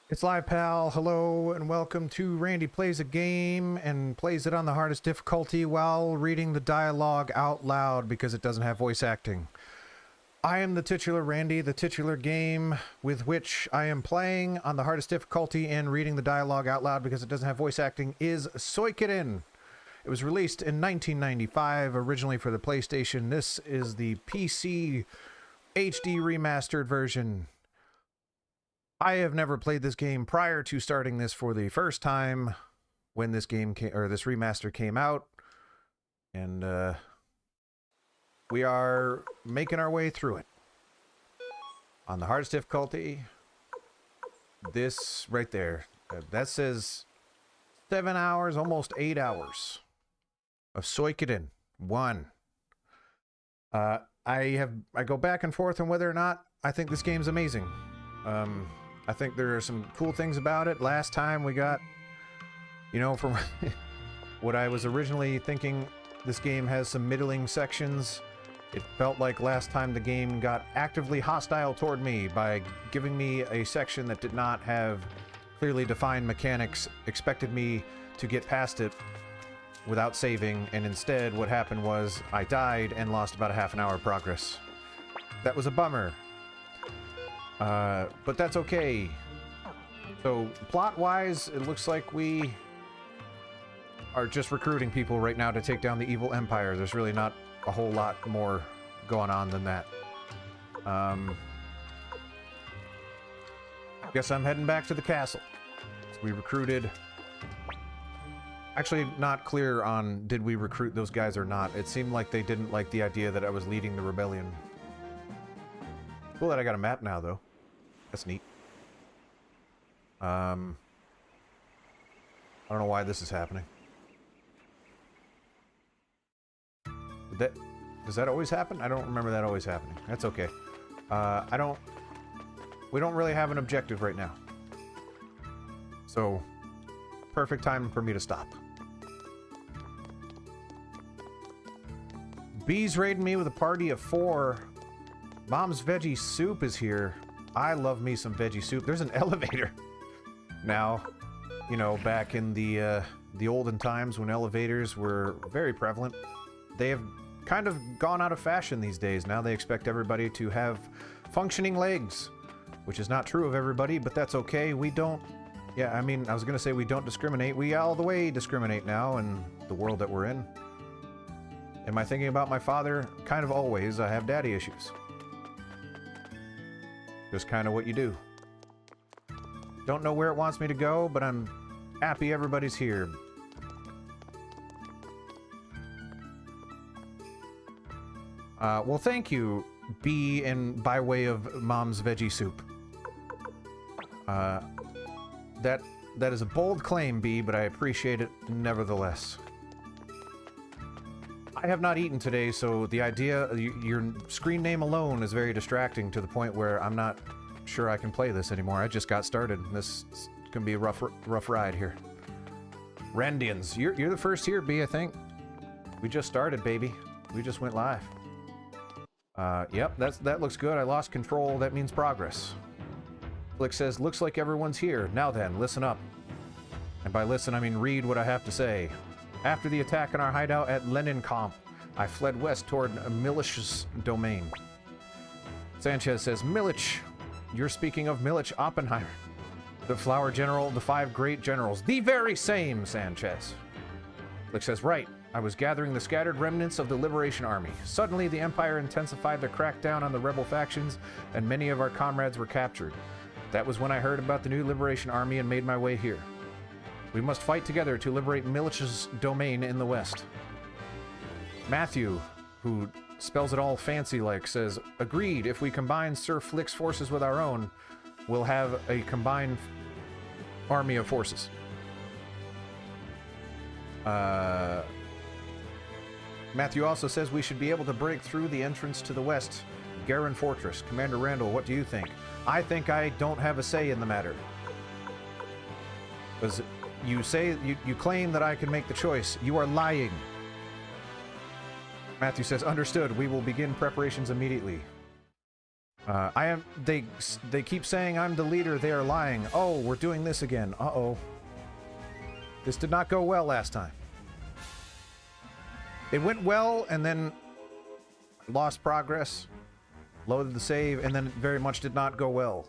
It's live, pal. Hello and welcome to Randy Plays a Game and plays it on the hardest difficulty while reading the dialogue out loud because it doesn't have voice acting. I am the titular Randy. The titular game with which I am playing on the hardest difficulty and reading the dialogue out loud because it doesn't have voice acting is Suikoden. It was released in 1995, originally for the PlayStation. This is the PC HD remastered version. I have never played this game prior to starting this for the first time when this game came, or this remaster came out, and we are making our way through it on the hardest difficulty. This right there, that says 7 hours, almost 8 hours of Suikoden 1. I go back and forth on whether or not I think this game's amazing. I think there are some cool things about it. Last time we got, you know, from what I was originally thinking, this game has some middling sections. It felt like last time the game got actively hostile toward me by giving me a section that did not have clearly defined mechanics, expected me to get past it without saving, and instead what happened was I died and lost about a half an hour of progress. That was a bummer. But that's okay. So, plot-wise, it looks like we are just recruiting people right now to take down the evil empire. There's really not a whole lot more going on than that. Guess I'm heading back to the castle. So we recruited... Actually, not clear on did we recruit those guys or not. It seemed like they didn't like the idea that I was leading the rebellion. Cool that I got a map now, though. That's neat. I don't know why this is happening. Does that always happen? I don't remember that always happening. That's okay. We don't really have an objective right now. So, perfect time for me to stop. Bees raiding me with a party of 4. Mom's veggie soup is here. I love me some veggie soup. There's an elevator. Now, you know, back in the olden times when elevators were very prevalent, they have kind of gone out of fashion these days. Now they expect everybody to have functioning legs, which is not true of everybody, but that's okay. We don't... Yeah, I mean, I was going to say we don't discriminate. We all the way discriminate now in the world that we're in. Am I thinking about my father? Kind of always. I have daddy issues. Just kind of what you do. Don't know where it wants me to go, but I'm happy everybody's here. Well, thank you, B, and by way of Mom's veggie soup. That is a bold claim, B, but I appreciate it nevertheless. I have not eaten today, so the idea, your screen name alone is very distracting to the point where I'm not sure I can play this anymore. I just got started. This is gonna be a rough ride here. Randians, you're the first here, B, I think. We just started, baby. We just went live. Yep, that looks good. I lost control. That means progress. Flick says, looks like everyone's here. Now then, listen up. And by listen, I mean read what I have to say. After the attack on our hideout at Leninkamp, I fled west toward Milich's domain. Sanchez says, Milich. You're speaking of Milich Oppenheimer. The flower general, the 5 great generals. The very same, Sanchez. Flick says, right. I was gathering the scattered remnants of the Liberation Army. Suddenly, the Empire intensified their crackdown on the rebel factions, and many of our comrades were captured. That was when I heard about the new Liberation Army and made my way here. We must fight together to liberate Milich's domain in the west. Matthew, who spells it all fancy-like, says, agreed, if we combine Sir Flick's forces with our own, we'll have a combined army of forces. Matthew also says we should be able to break through the entrance to the west, Garen Fortress. Commander Randall, what do you think? I think I don't have a say in the matter. Because you say, you claim that I can make the choice. You are lying. Matthew says, understood. We will begin preparations immediately. I am. They keep saying I'm the leader. They are lying. Oh, we're doing this again. Uh-oh. This did not go well last time. It went well, and then lost progress. Loaded the save, and then it very much did not go well.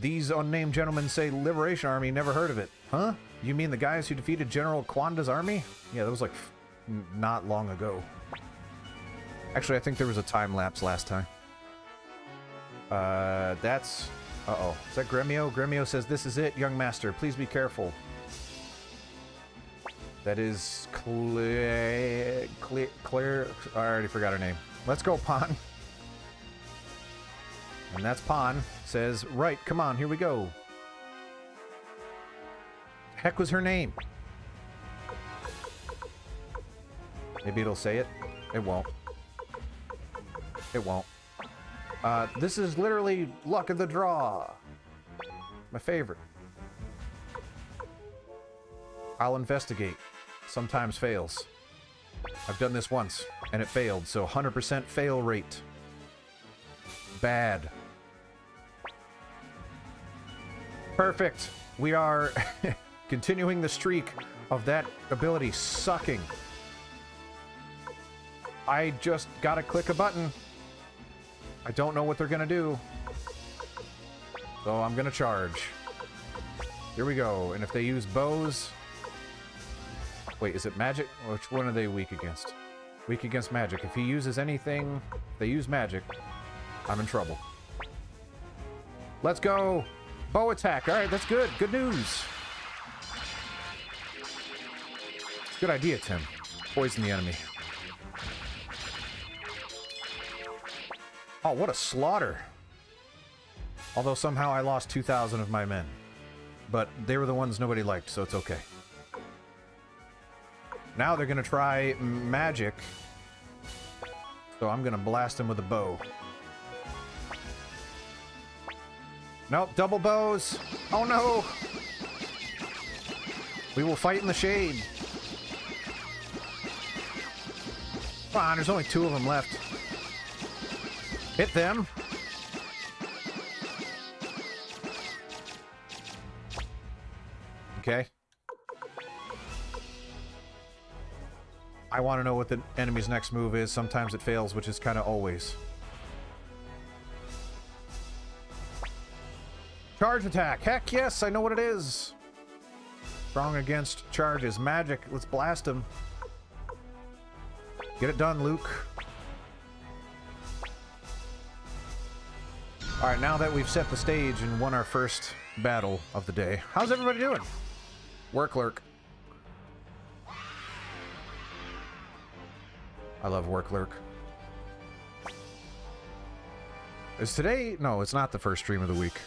These unnamed gentlemen say Liberation Army, never heard of it. Huh? You mean the guys who defeated General Kwanda's army? Yeah, that was like not long ago. Actually, I think there was a time lapse last time. That's... Uh-oh. Is that Gremio? Gremio says, this is it, young master. Please be careful. That is Claire... I already forgot her name. Let's go, Pon. And that's Pon. Says, right, come on, here we go. Heck was her name? Maybe it'll say it. It won't. It won't. This is literally luck of the draw. My favorite. I'll investigate. Sometimes fails. I've done this once, and it failed, so 100% fail rate. Bad. Perfect. We are continuing the streak of that ability sucking. I just gotta click a button. I don't know what they're gonna do. So I'm gonna charge. Here we go. And if they use bows... Wait, is it magic? Which one are they weak against? Weak against magic. If he uses anything... If they use magic, I'm in trouble. Let's go! Bow attack. Alright, that's good. Good news. Good idea, Tim. Poison the enemy. Oh, what a slaughter. Although somehow I lost 2,000 of my men. But they were the ones nobody liked, so it's okay. Now they're gonna try magic. So I'm gonna blast them with a bow. Nope, double bows. Oh no! We will fight in the shade. Come on, there's only 2 of them left. Hit them. Okay. I want to know what the enemy's next move is. Sometimes it fails, which is kind of always. Charge attack. Heck yes, I know what it is. Strong against charges. Magic. Let's blast him. Get it done, Luke. Alright, now that we've set the stage and won our first battle of the day, how's everybody doing? Work lurk. I love work lurk. Is today... No, it's not the first stream of the week.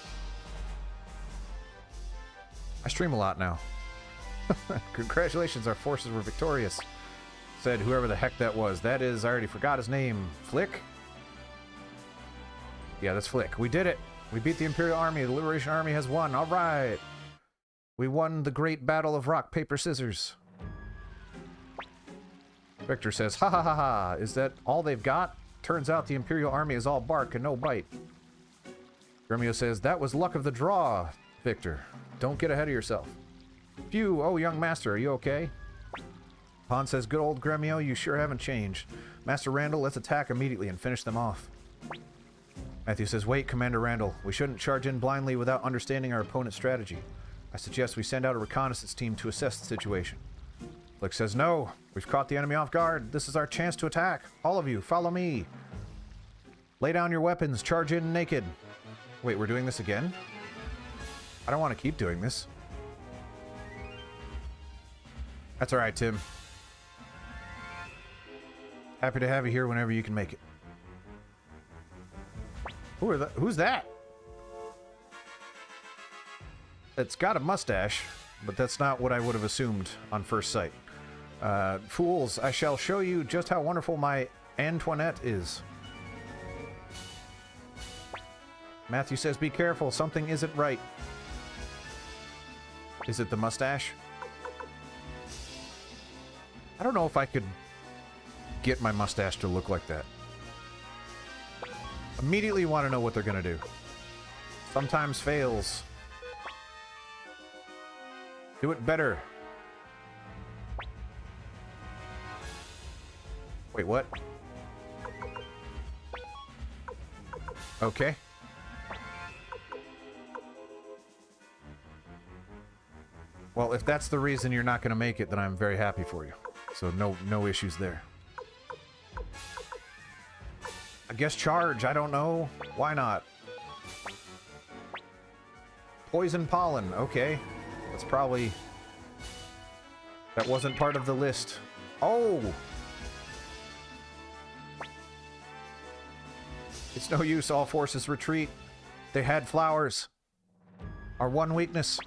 I stream a lot now. Congratulations, our forces were victorious. Said whoever the heck that was. That is, I already forgot his name. Flick? Yeah, that's Flick. We did it. We beat the Imperial Army. The Liberation Army has won. All right. We won the great battle of rock, paper, scissors. Victor says, ha ha ha ha. Is that all they've got? Turns out the Imperial Army is all bark and no bite. Gremio says, that was luck of the draw, Victor. Don't get ahead of yourself. Phew, oh, young master, are you okay? Han says, good old Gremio, you sure haven't changed. Master Randall, let's attack immediately and finish them off. Matthew says, wait, Commander Randall. We shouldn't charge in blindly without understanding our opponent's strategy. I suggest we send out a reconnaissance team to assess the situation. Flick says, no. We've caught the enemy off guard. This is our chance to attack. All of you, follow me. Lay down your weapons. Charge in naked. Wait, we're doing this again? I don't want to keep doing this. That's all right, Tim. Happy to have you here whenever you can make it. Who's that? It's got a mustache, but that's not what I would have assumed on first sight. Fools, I shall show you just how wonderful my Antoinette is. Matthew says, be careful, something isn't right. Is it the mustache? I don't know if I could get my mustache to look like that. Immediately want to know what they're gonna do. Sometimes fails. Do it better. Wait, what? Okay. Well, if that's the reason you're not going to make it, then I'm very happy for you. So no issues there. I guess charge. I don't know. Why not? Poison pollen. Okay. That's probably... That wasn't part of the list. Oh! It's no use. All forces retreat. They had flowers. Our one weakness.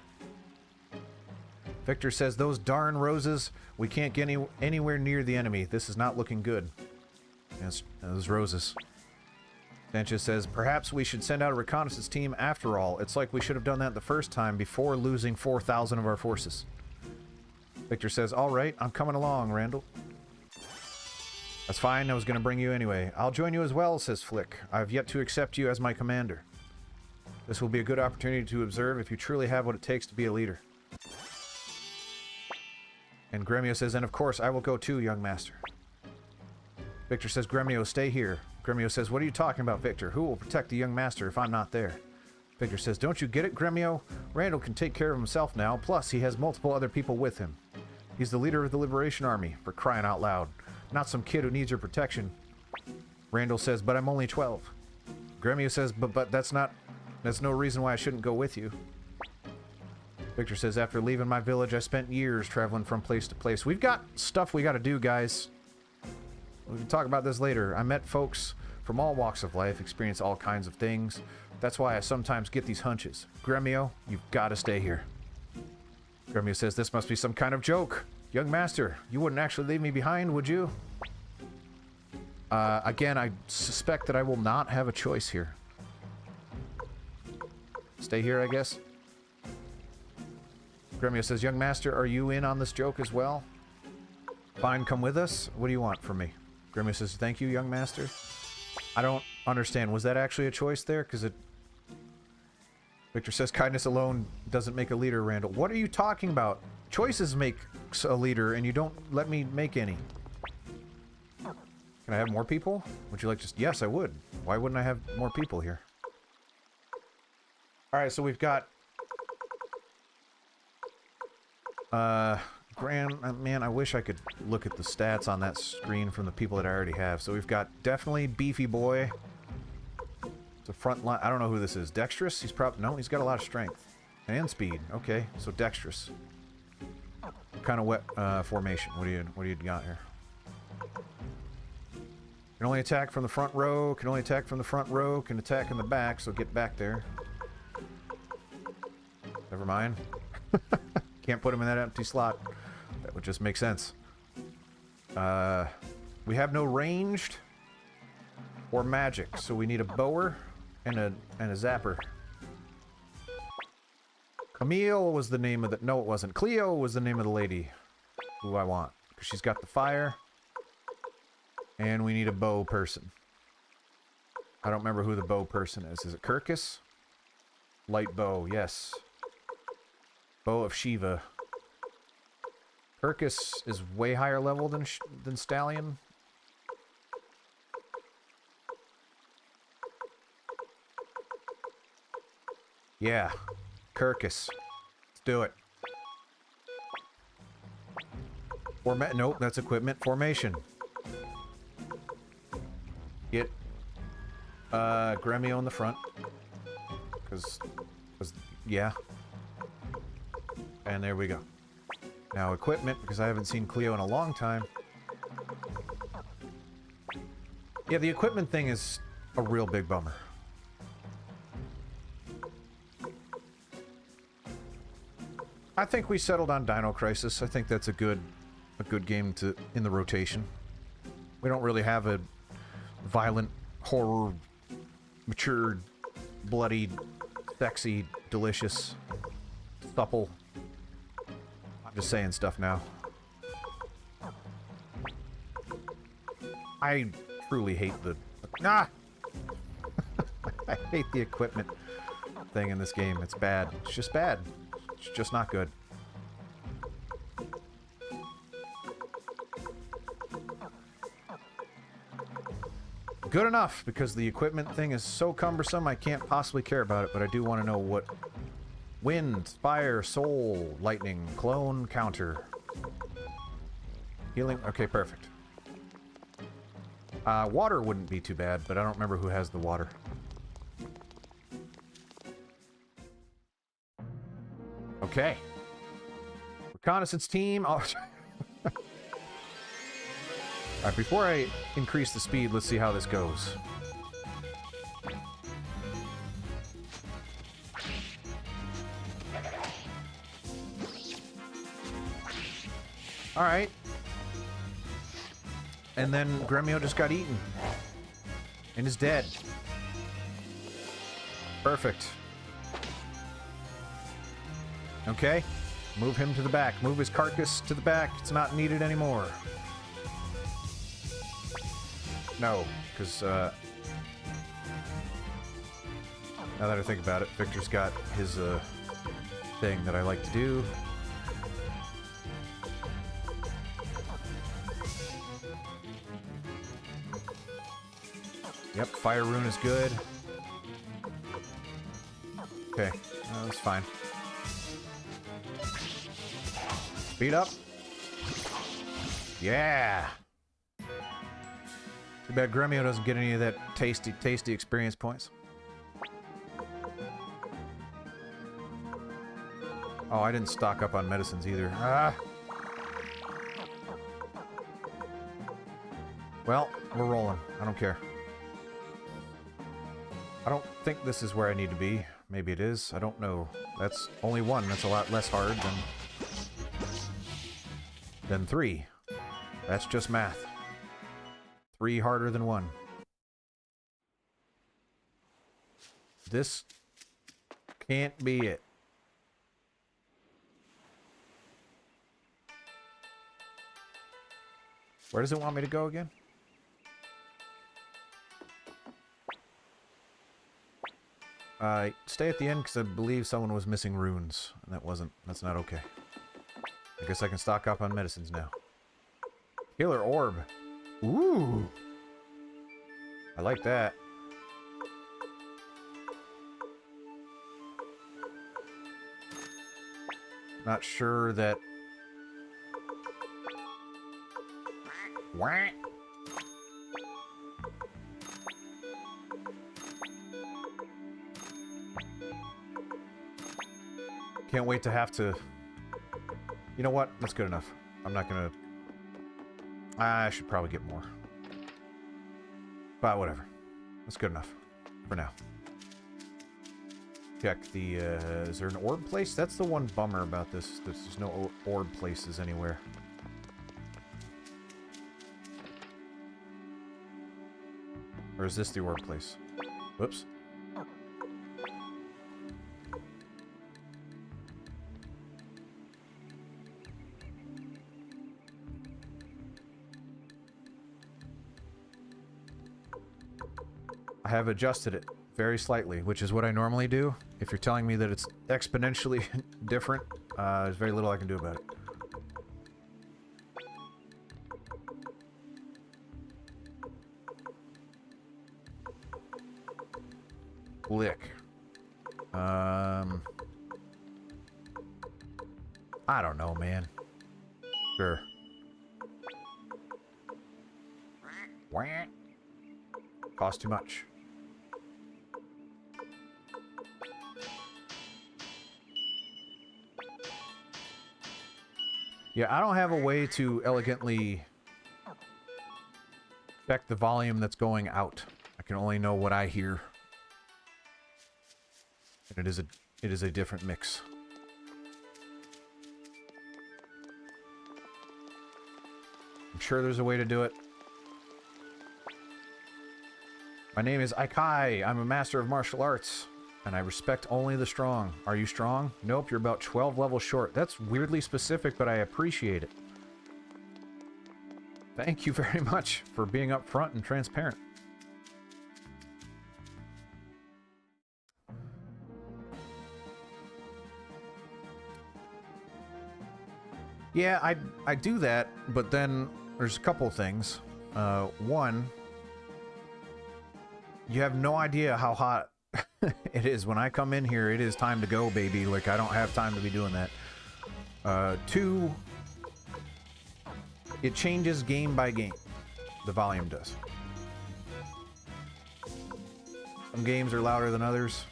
Victor says, those darn roses. We can't get anywhere near the enemy. This is not looking good. Yes, those roses. Sanchez says, perhaps we should send out a reconnaissance team after all. It's like we should have done that the first time before losing 4,000 of our forces. Victor says, all right, I'm coming along, Randall. That's fine. I was going to bring you anyway. I'll join you as well, says Flick. I've yet to accept you as my commander. This will be a good opportunity to observe if you truly have what it takes to be a leader. And Gremio says, and of course, I will go too, young master. Victor says, Gremio, stay here. Gremio says, what are you talking about, Victor? Who will protect the young master if I'm not there? Victor says, don't you get it, Gremio? Randall can take care of himself now, plus he has multiple other people with him. He's the leader of the Liberation Army, for crying out loud. Not some kid who needs your protection. Randall says, but I'm only 12. Gremio says, but that's no reason why I shouldn't go with you. Victor says, after leaving my village, I spent years traveling from place to place. We've got stuff we got to do, guys. We can talk about this later. I met folks from all walks of life, experienced all kinds of things. That's why I sometimes get these hunches. Gremio, you've got to stay here. Gremio says, this must be some kind of joke. Young master, you wouldn't actually leave me behind, would you? Again, I suspect that I will not have a choice here. Stay here, I guess. Gremio says, young master, are you in on this joke as well? Fine, come with us. What do you want from me? Gremio says, thank you, young master. I don't understand. Was that actually a choice there? Because it... Victor says, kindness alone doesn't make a leader, Randall. What are you talking about? Choices make a leader, and you don't let me make any. Can I have more people? Would you like just... Yes, I would. Why wouldn't I have more people here? Alright, so we've got... man, I wish I could look at the stats on that screen from the people that I already have. So we've got definitely Beefy Boy. It's a front line. I don't know who this is. Dexterous? He's probably... No, he's got a lot of strength. And speed. Okay, so dexterous. What kind of wet formation? What do you got here? Can only attack from the front row. Can only attack from the front row. Can attack in the back, so get back there. Never mind. Can't put him in that empty slot. That would just make sense. We have no ranged or magic, so we need a bower and a zapper. Camille was the name of the... No, it wasn't. Cleo was the name of the lady who I want. Because she's got the fire. And we need a bow person. I don't remember who the bow person is. Is it Kirkus? Light bow, yes. Bow of Shiva. Kirkus is way higher level than Stallion. Yeah. Kirkus. Let's do it. Nope, that's equipment. Formation. Get Gremio in the front. Because, yeah. And there we go. Now equipment, because I haven't seen Cleo in a long time. Yeah, the equipment thing is a real big bummer. I think we settled on Dino Crisis. I think that's a good game to in the rotation. We don't really have a violent, horror, mature, bloody, sexy, delicious, supple. I'm just saying stuff now. I truly hate the... Ah! I hate the equipment thing in this game. It's bad. It's just bad. It's just not good. Good enough, because the equipment thing is so cumbersome I can't possibly care about it, but I do want to know what... Wind, fire, soul, lightning, clone, counter. Healing, okay, perfect. Water wouldn't be too bad, but I don't remember who has the water. Okay. Reconnaissance team. Oh. Alright, before I increase the speed, let's see how this goes. Alright. And then Gremio just got eaten. And is dead. Perfect. Okay. Move him to the back. Move his carcass to the back. It's not needed anymore. No, because, now that I think about it, Victor's got his, thing that I like to do. Yep, Fire Rune is good. Okay, that's fine. Speed up. Yeah! Too bad Gremio doesn't get any of that tasty experience points. Oh, I didn't stock up on medicines either. Ah! Well, we're rolling. I don't care. I don't think this is where I need to be. Maybe it is. I don't know. That's only one. That's a lot less hard than 3. That's just math. 3 harder than 1. This can't be it. Where does it want me to go again? Stay at the end because I believe someone was missing runes. And that's not okay. I guess I can stock up on medicines now. Healer orb. Ooh. I like that. Not sure that... Wah. Can't wait to have to... You know what? That's good enough. I'm not gonna... I should probably get more. But whatever. That's good enough. For now. Check the, is there an orb place? That's the one bummer about this. There's no orb places anywhere. Or is this the orb place? Whoops. I have adjusted it very slightly, which is what I normally do. If you're telling me that it's exponentially different, there's very little I can do about it. Lick. I don't know, man. Sure. Cost too much. Yeah, I don't have a way to elegantly check the volume that's going out. I can only know what I hear. And it is a different mix. I'm sure there's a way to do it. My name is Aikai. I'm a master of martial arts, and I respect only the strong. Are you strong? Nope, you're about 12 levels short. That's weirdly specific, but I appreciate it. Thank you very much for being upfront and transparent. Yeah, I do that, but then there's a couple things. One, you have no idea how hot it is. When I come in here, it is time to go, baby. Like, I don't have time to be doing that. Two, it changes game by game. The volume does. Some games are louder than others.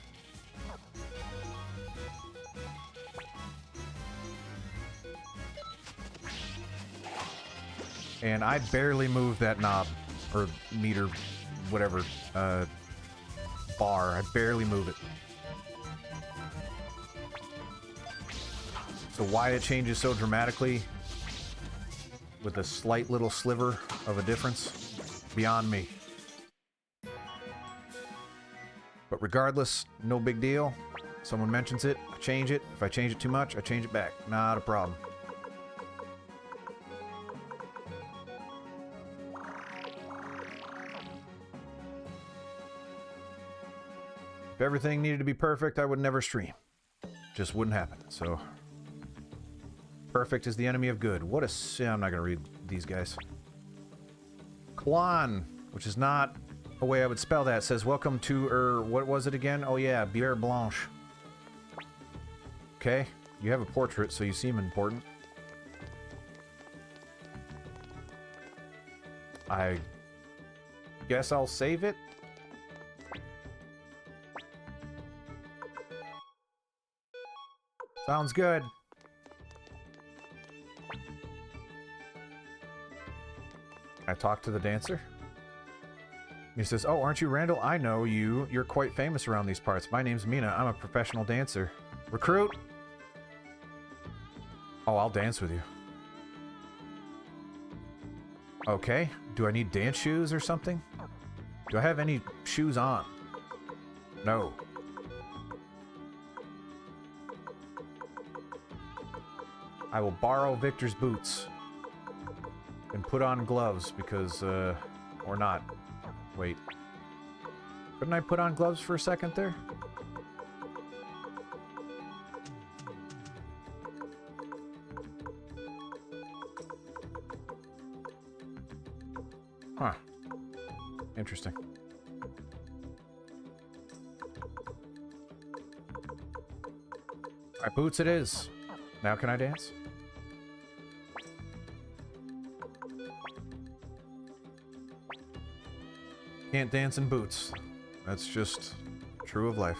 And I barely moved that knob, or meter, whatever, bar. I barely move it. So why it changes so dramatically, with a slight little sliver of a difference, beyond me. But regardless, no big deal. Someone mentions it, I change it. If I change it too much, I change it back. Not a problem. If everything needed to be perfect, I would never stream. Just wouldn't happen, so... Perfect is the enemy of good. What a... I'm not gonna read these guys. Klon, which is not a way I would spell that, says, welcome to, what was it again? Oh yeah, Bière Blanche. Okay, you have a portrait, so you seem important. I guess I'll save it. Sounds good. I talked to the dancer. He says, oh, aren't you Randall? I know you. You're quite famous around these parts. My name's Mina. I'm a professional dancer. Recruit? Oh, I'll dance with you. Okay. Do I need dance shoes or something? Do I have any shoes on? No. I will borrow Victor's boots and put on gloves because, or not. Wait. Couldn't I put on gloves for a second there? Huh. Interesting. Alright, boots it is. Now can I dance? Can't dance in boots. That's just true of life.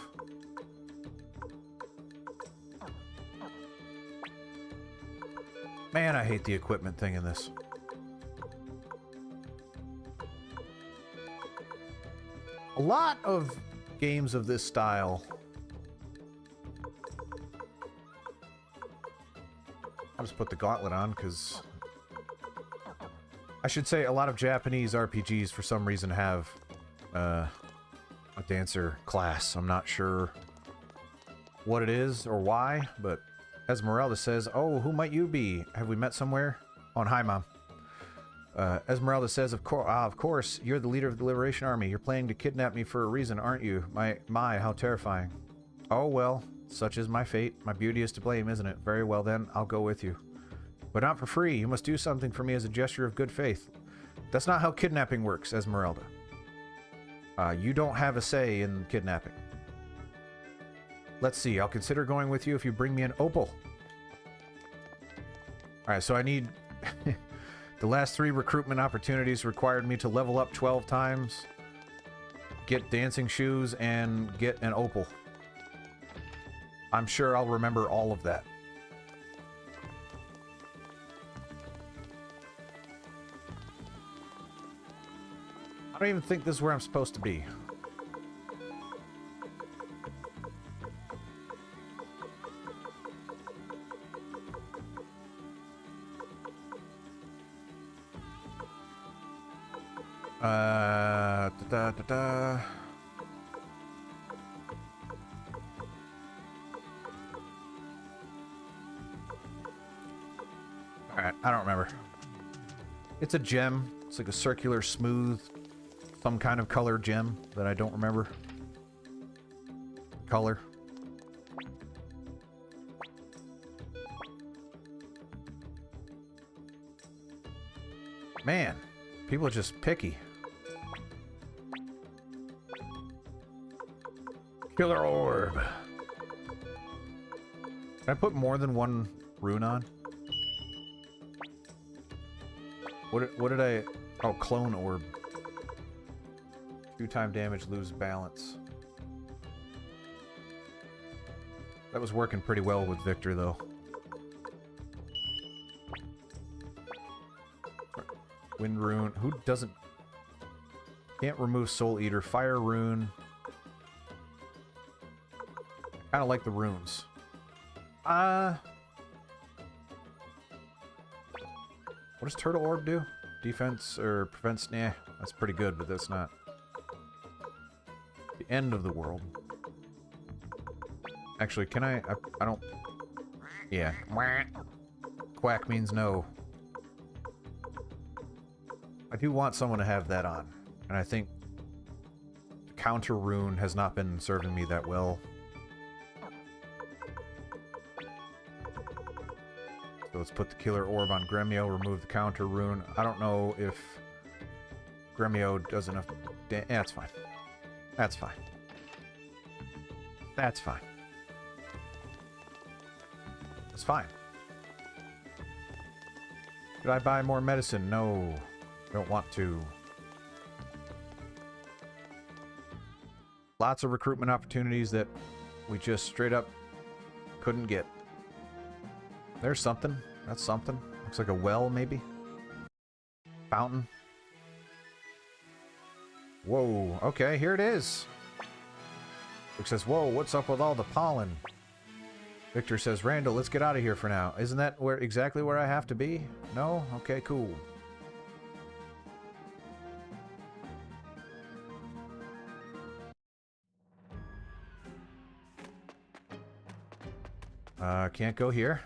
Man, I hate the equipment thing in this. A lot of games of this style. I'll just put the gauntlet on because I should say a lot of Japanese RPGs for some reason have a dancer class. I'm not sure what it is or why, but Esmeralda says, oh, who might you be? Have we met somewhere? Oh, and hi, Mom. Esmeralda says, of course, you're the leader of the Liberation Army. You're planning to kidnap me for a reason, aren't you? My, how terrifying. Oh, well, such is my fate. My beauty is to blame, isn't it? Very well, then, I'll go with you. But not for free. You must do something for me as a gesture of good faith. That's not how kidnapping works, Esmeralda. You don't have a say in kidnapping. Let's see. I'll consider going with you if you bring me an opal. Alright, so I need... The last 3 recruitment opportunities required me to level up 12 times, get dancing shoes, and get an opal. I'm sure I'll remember all of that. I don't even think this is where I'm supposed to be. Alright, I don't remember. It's a gem. It's like a circular, smooth, some kind of color gem that I don't remember. Color. Man, people are just picky. Killer orb. Can I put more than one rune on? What did I... Oh, clone orb. 2-time damage, lose balance. That was working pretty well with Victor, though. Wind rune. Who doesn't... Can't remove Soul Eater. Fire rune. I kind of like the runes. What does Turtle Orb do? Defense or prevents... Nah, that's pretty good, but that's not... The end of the world. Actually, can I don't... Yeah. Quack means no. I do want someone to have that on. And I think... the counter rune has not been serving me that well. So let's put the Killer Orb on Gremio, remove the counter rune. I don't know if Gremio does enough... Yeah, that's fine. That's fine. That's fine. That's fine. Should I buy more medicine? No. Don't want to. Lots of recruitment opportunities that we just straight up couldn't get. There's something. That's something. Looks like a well, maybe? Fountain. Whoa. Okay, here it is. Rick says, whoa, what's up with all the pollen? Victor says, Randall, let's get out of here for now. Isn't that exactly where I have to be? No? Okay, cool. Can't go here.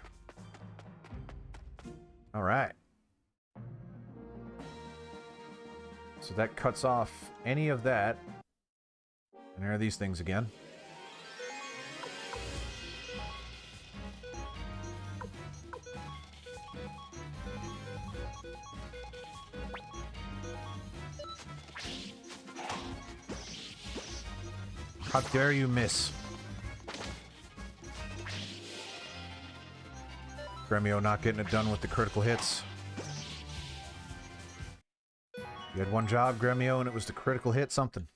Alright. So that cuts off any of that. And there are these things again. How dare you miss? Gremio not getting it done with the critical hits. You had one job, Gremio, and it was to critical hit something.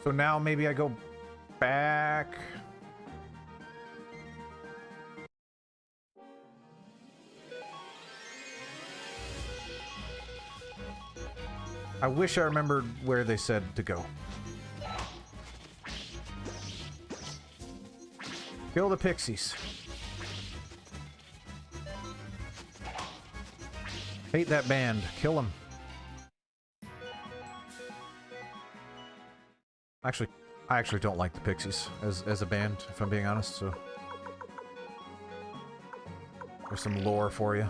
So now maybe I go back. I wish I remembered where they said to go. Kill the pixies. Hate that band. Kill them. Actually, I actually don't like the Pixies as a band, if I'm being honest, so... There's some lore for you.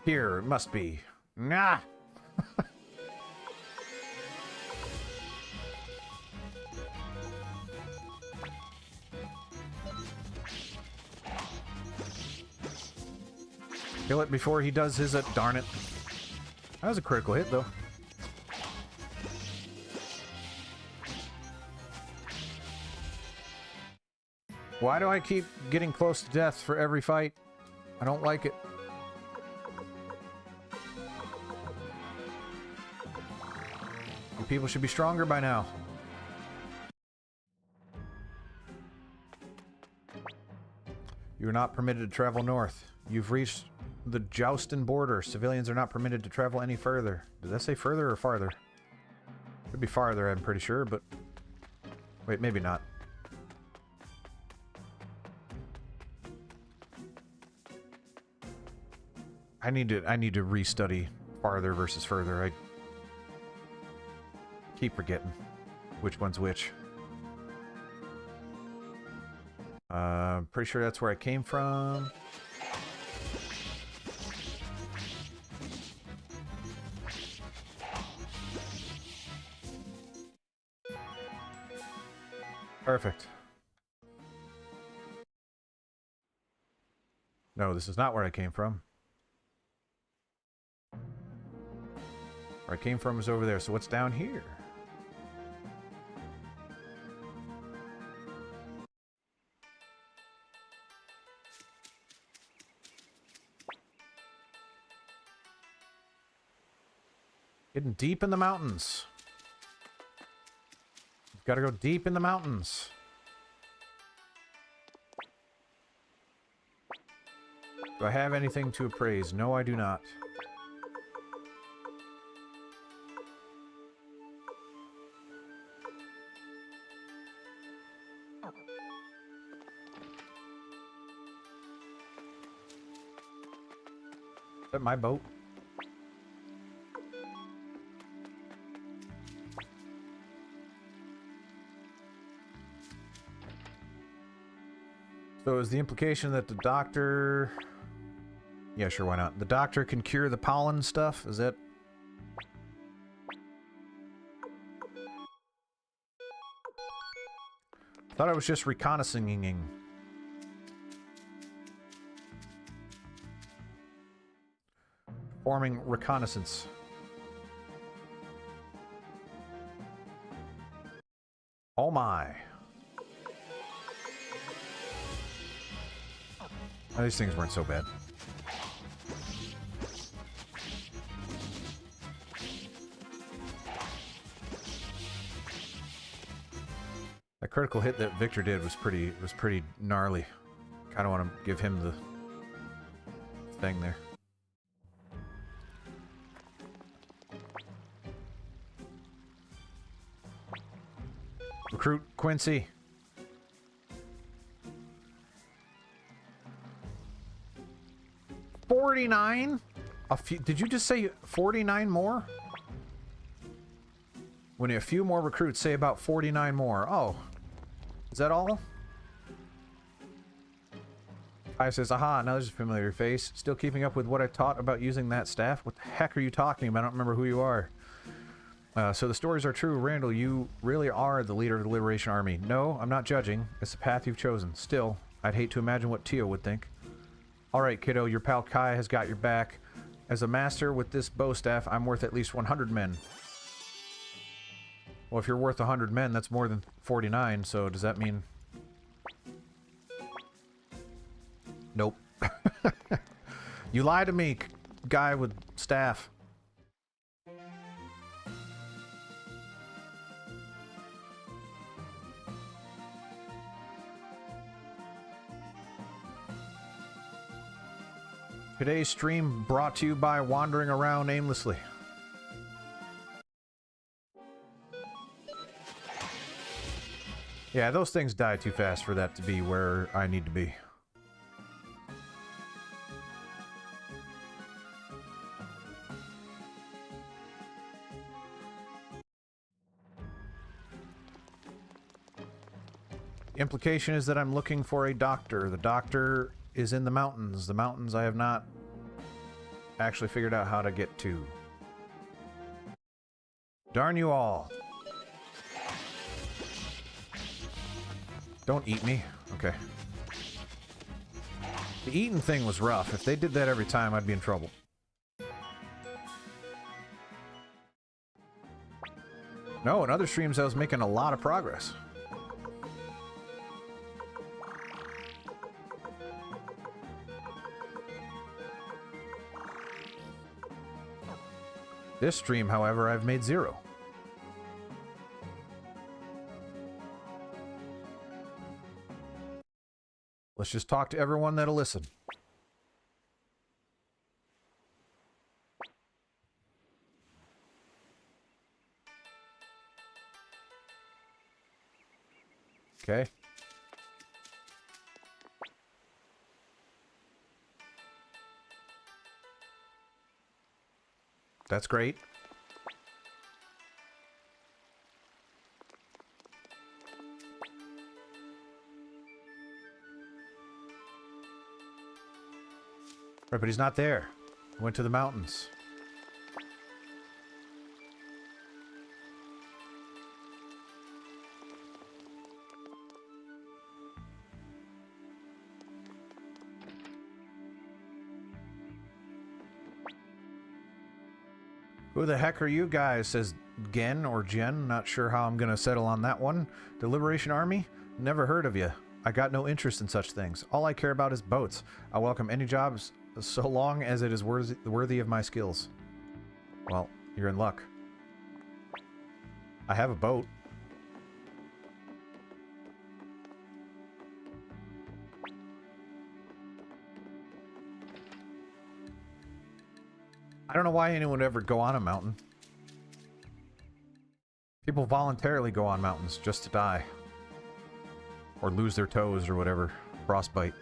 Here, it must be. Nah! Kill it before he does his... darn it. That was a critical hit, though. Why do I keep getting close to death for every fight? I don't like it. You people should be stronger by now. You are not permitted to travel north. You've reached the Joustin border. Civilians are not permitted to travel any further. Did that say further or farther? Could be farther, I'm pretty sure, but... Wait, maybe not. I need to restudy farther versus further. I keep forgetting which one's which. Pretty sure that's where I came from. Perfect. No, this is not where I came from. Where I came from is over there, so what's down here? Getting deep in the mountains. You've got to go deep in the mountains. Do I have anything to appraise? No, I do not. Is that my boat? So is the implication that the doctor... Yeah, sure, why not? The doctor can cure the pollen stuff? Is that... I thought I was just reconnaissing. Forming reconnaissance. Oh my. Oh, these things weren't so bad. That critical hit that Victor did was pretty gnarly. Kind of want to give him the thing there. Recruit Quincy. $49? A few, did you just say 49 more? When a few more recruits say about 49 more. Oh. Is that all? I says, aha, now there's a familiar face. Still keeping up with what I taught about using that staff? What the heck are you talking about? I don't remember who you are. So the stories are true. Randall, you really are the leader of the Liberation Army. No, I'm not judging. It's the path you've chosen. Still, I'd hate to imagine what Tio would think. Alright, kiddo, your pal Kai has got your back. As a master with this bow staff, I'm worth at least 100 men. Well, if you're worth 100 men, that's more than 49, so does that mean... Nope. You lie to me, guy with staff. Today's stream brought to you by wandering around aimlessly. Yeah, those things die too fast for that to be where I need to be. The implication is that I'm looking for a doctor. The doctor is in the mountains. The mountains I have not actually figured out how to get to. Darn you all. Don't eat me. Okay. The eating thing was rough. If they did that every time, I'd be in trouble. No, in other streams I was making a lot of progress. This stream, however, I've made 0. Let's just talk to everyone that'll listen. Okay. That's great. Right, but he's not there. He went to the mountains. Who the heck are you guys? Says Gen or Jen. Not sure how I'm gonna settle on that one. The Liberation Army? Never heard of you. I got no interest in such things. All I care about is boats. I welcome any jobs so long as it is worthy of my skills. Well, you're in luck. I have a boat. I don't know why anyone would ever go on a mountain. People voluntarily go on mountains just to die. Or lose their toes or whatever. Frostbite.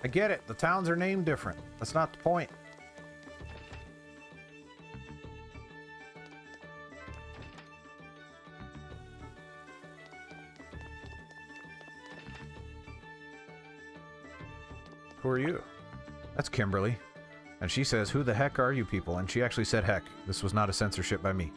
I get it. The towns are named different. That's not the point. Who are you? That's Kimberly. And she says, who the heck are you people? And she actually said heck. This was not a censorship by me.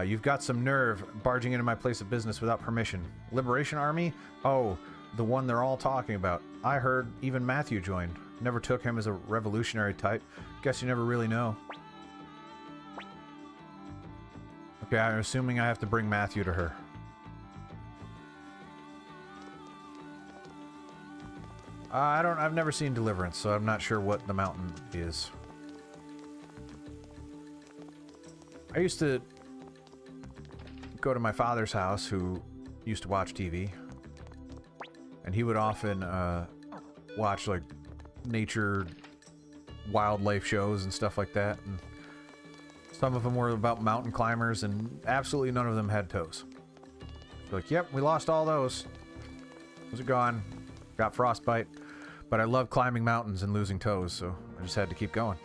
You've got some nerve barging into my place of business without permission. Liberation Army? Oh, the one they're all talking about. I heard even Matthew joined. Never took him as a revolutionary type. Guess you never really know. Okay, I'm assuming I have to bring Matthew to her. I've never seen Deliverance, so I'm not sure what the mountain is. I used to go to my father's house, who used to watch TV. And he would often watch like nature, wildlife shows and stuff like that. And some of them were about mountain climbers, and absolutely none of them had toes. Like, yep, we lost all those. Those are gone. Got frostbite. But I love climbing mountains and losing toes, so I just had to keep going.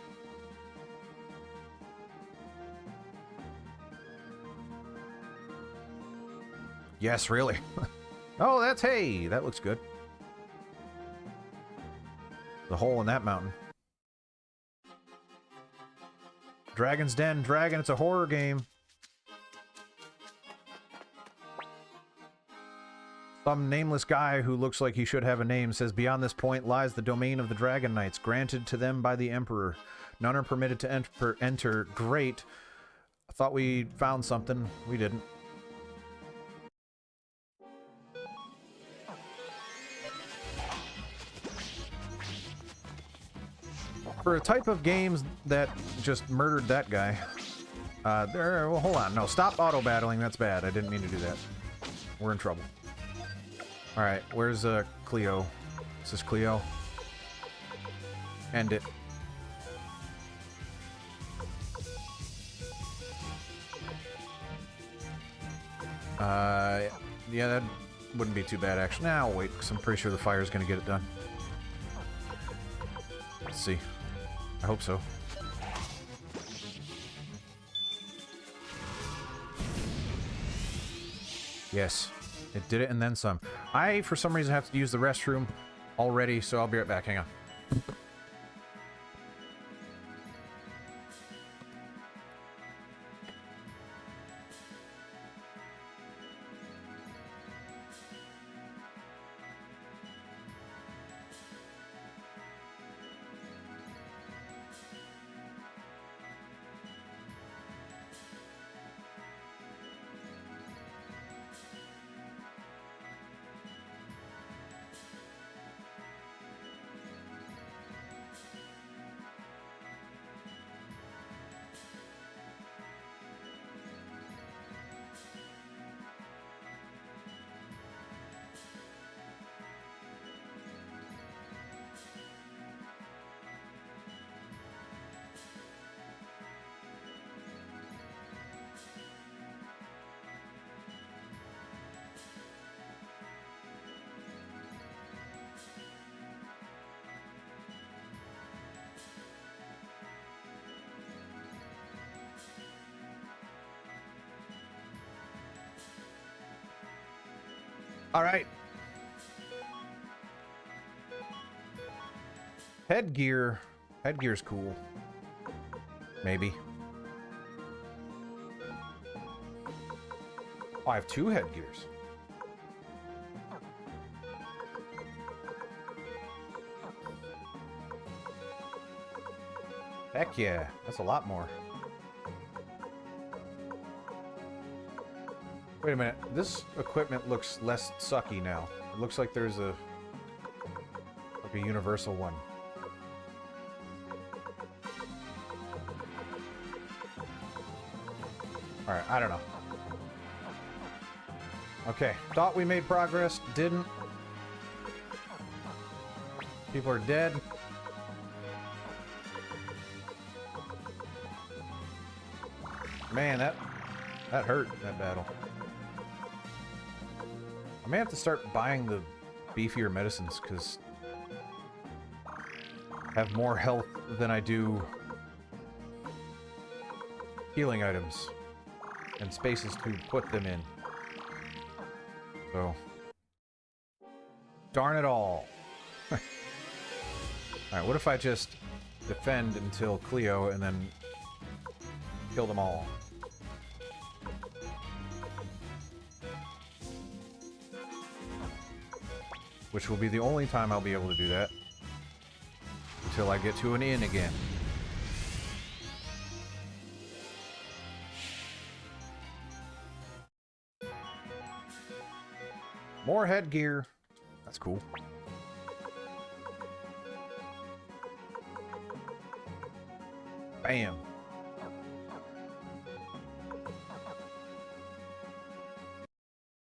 Yes, really. Oh, that's hay! That looks good. The hole in that mountain. Dragon's Den. Dragon, it's a horror game. Some nameless guy who looks like he should have a name says, beyond this point lies the domain of the Dragon Knights, granted to them by the Emperor. None are permitted to enter. Great. I thought we found something. We didn't. For a type of games that just murdered that guy, well, hold on. No, stop auto-battling. That's bad. I didn't mean to do that. We're in trouble. Alright, where's Cleo? Is this Cleo? End it. Yeah, that wouldn't be too bad, actually. Nah, I'll wait, because I'm pretty sure the fire's gonna get it done. Let's see. I hope so. Yes. It did it and then some. I, for some reason, have to use the restroom already, so I'll be right back. Hang on. All right. Headgear. Headgear's cool. Maybe. Oh, I have 2 headgears. Heck yeah, that's a lot more. Wait a minute, this equipment looks less sucky now. It looks like there's a universal one. Alright, I don't know. Okay, thought we made progress, didn't. People are dead. Man, that hurt, that battle. I may have to start buying the beefier medicines, because I have more health than I do healing items and spaces to put them in. So, darn it all. Alright, what if I just defend until Cleo and then kill them all? Which will be the only time I'll be able to do that. Until I get to an inn again. More headgear. That's cool. Bam.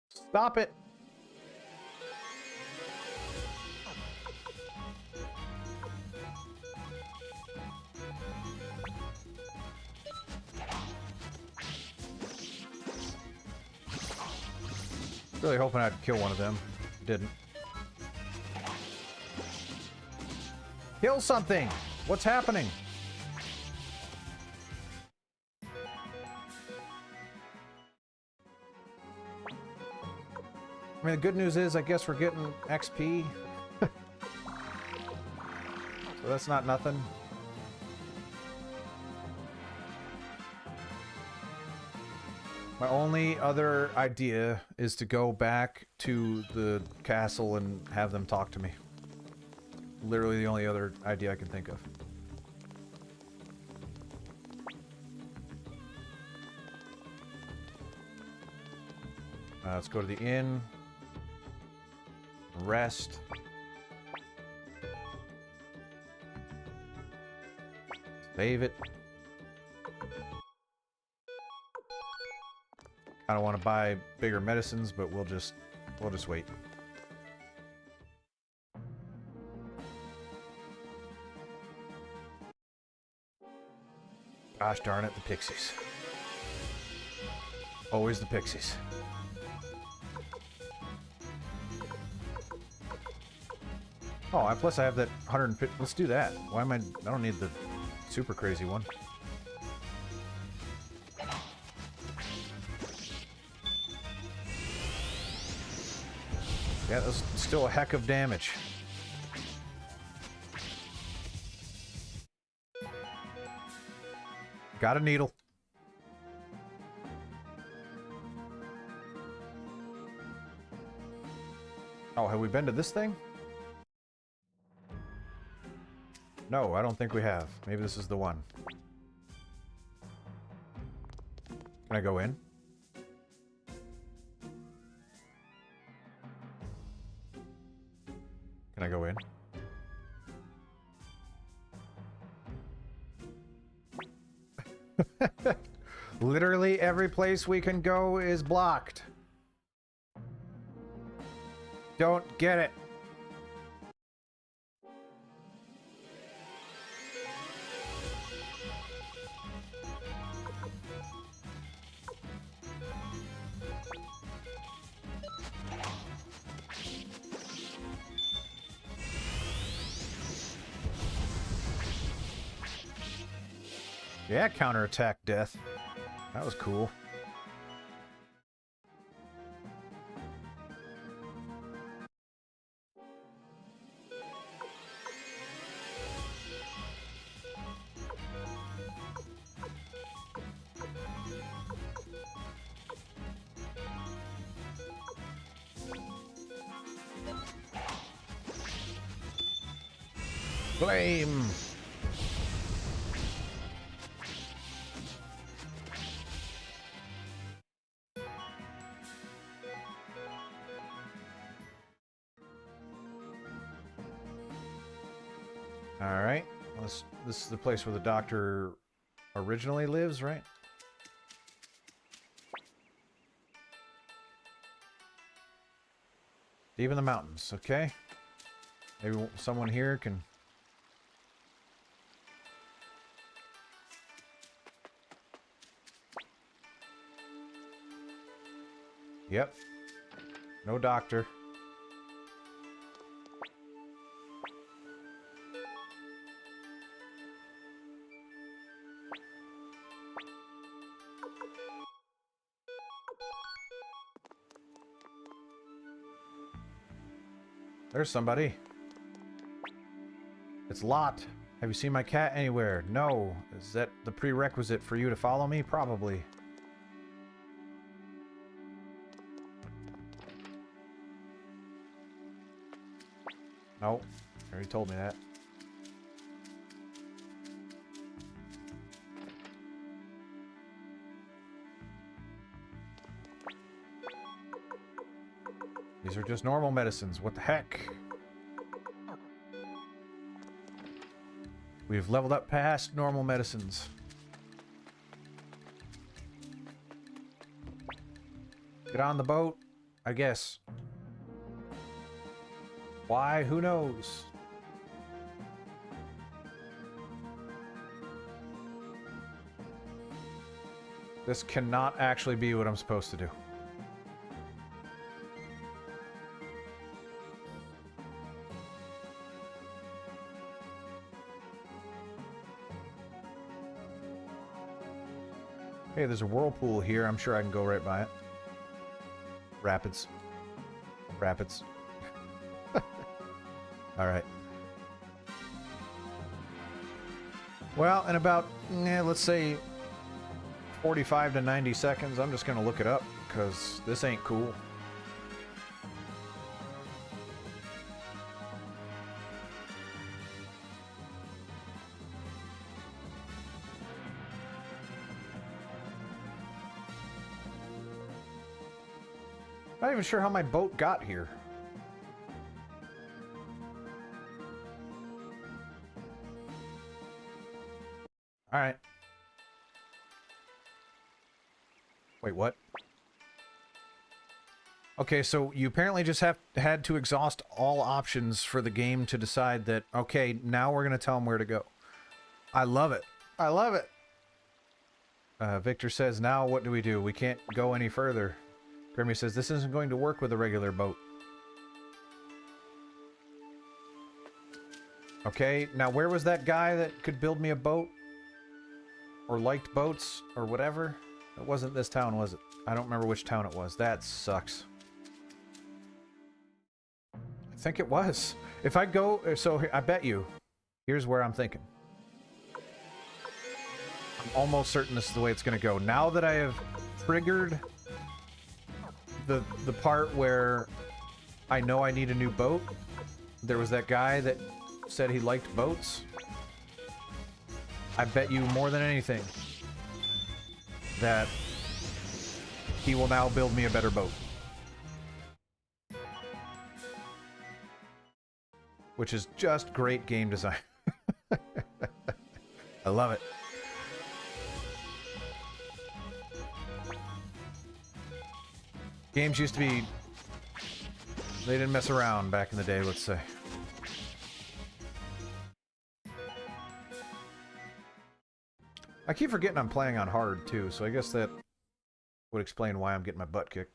Stop it. Really hoping I'd kill one of them. Didn't. Kill something! What's happening? I mean, the good news is, I guess we're getting XP. So that's not nothing. My only other idea is to go back to the castle and have them talk to me. Literally the only other idea I can think of. Let's go to the inn. Rest. Save it. I don't want to buy bigger medicines, but we'll just wait. Gosh darn it, the pixies. Always the pixies. Oh, plus I have that 150. Let's do that. Why am I don't need the super crazy one. Yeah, that's still a heck of damage. Got a needle. Oh, have we been to this thing? No, I don't think we have. Maybe this is the one. Can I go in? Can I go in? Literally every place we can go is blocked. Don't get it. Yeah, counterattack death. That was cool. Flame! Alright. This is the place where the doctor originally lives, right? Deep in the mountains, okay. Maybe someone here can... Yep. No doctor. There's somebody. It's Lot. Have you seen my cat anywhere? No. Is that the prerequisite for you to follow me? Probably. No. You already told me that. These are just normal medicines. What the heck? We've leveled up past normal medicines. Get on the boat, I guess. Why? Who knows? This cannot actually be what I'm supposed to do. Hey, there's a whirlpool here. I'm sure I can go right by it. Rapids. Rapids. Alright. Well, in about, let's say 45 to 90 seconds, I'm just going to look it up, because this ain't cool. Not even sure how my boat got here. All right. Wait, what? Okay, so you apparently just had to exhaust all options for the game to decide that, okay, now we're going to tell them where to go. I love it. I love it. Victor says, now what do we do? We can't go any further. Grimmy says, this isn't going to work with a regular boat. Okay, now where was that guy that could build me a boat? Or liked boats? Or whatever? It wasn't this town, was it? I don't remember which town it was. That sucks. I think it was. If I go... So, I bet you. Here's where I'm thinking. I'm almost certain this is the way it's going to go. Now that I have triggered... The part where I know I need a new boat. There was that guy that said he liked boats. I bet you more than anything that he will now build me a better boat. Which is just great game design. I love it. Games used to be... They didn't mess around back in the day, let's say. I keep forgetting I'm playing on hard, too, so I guess that would explain why I'm getting my butt kicked.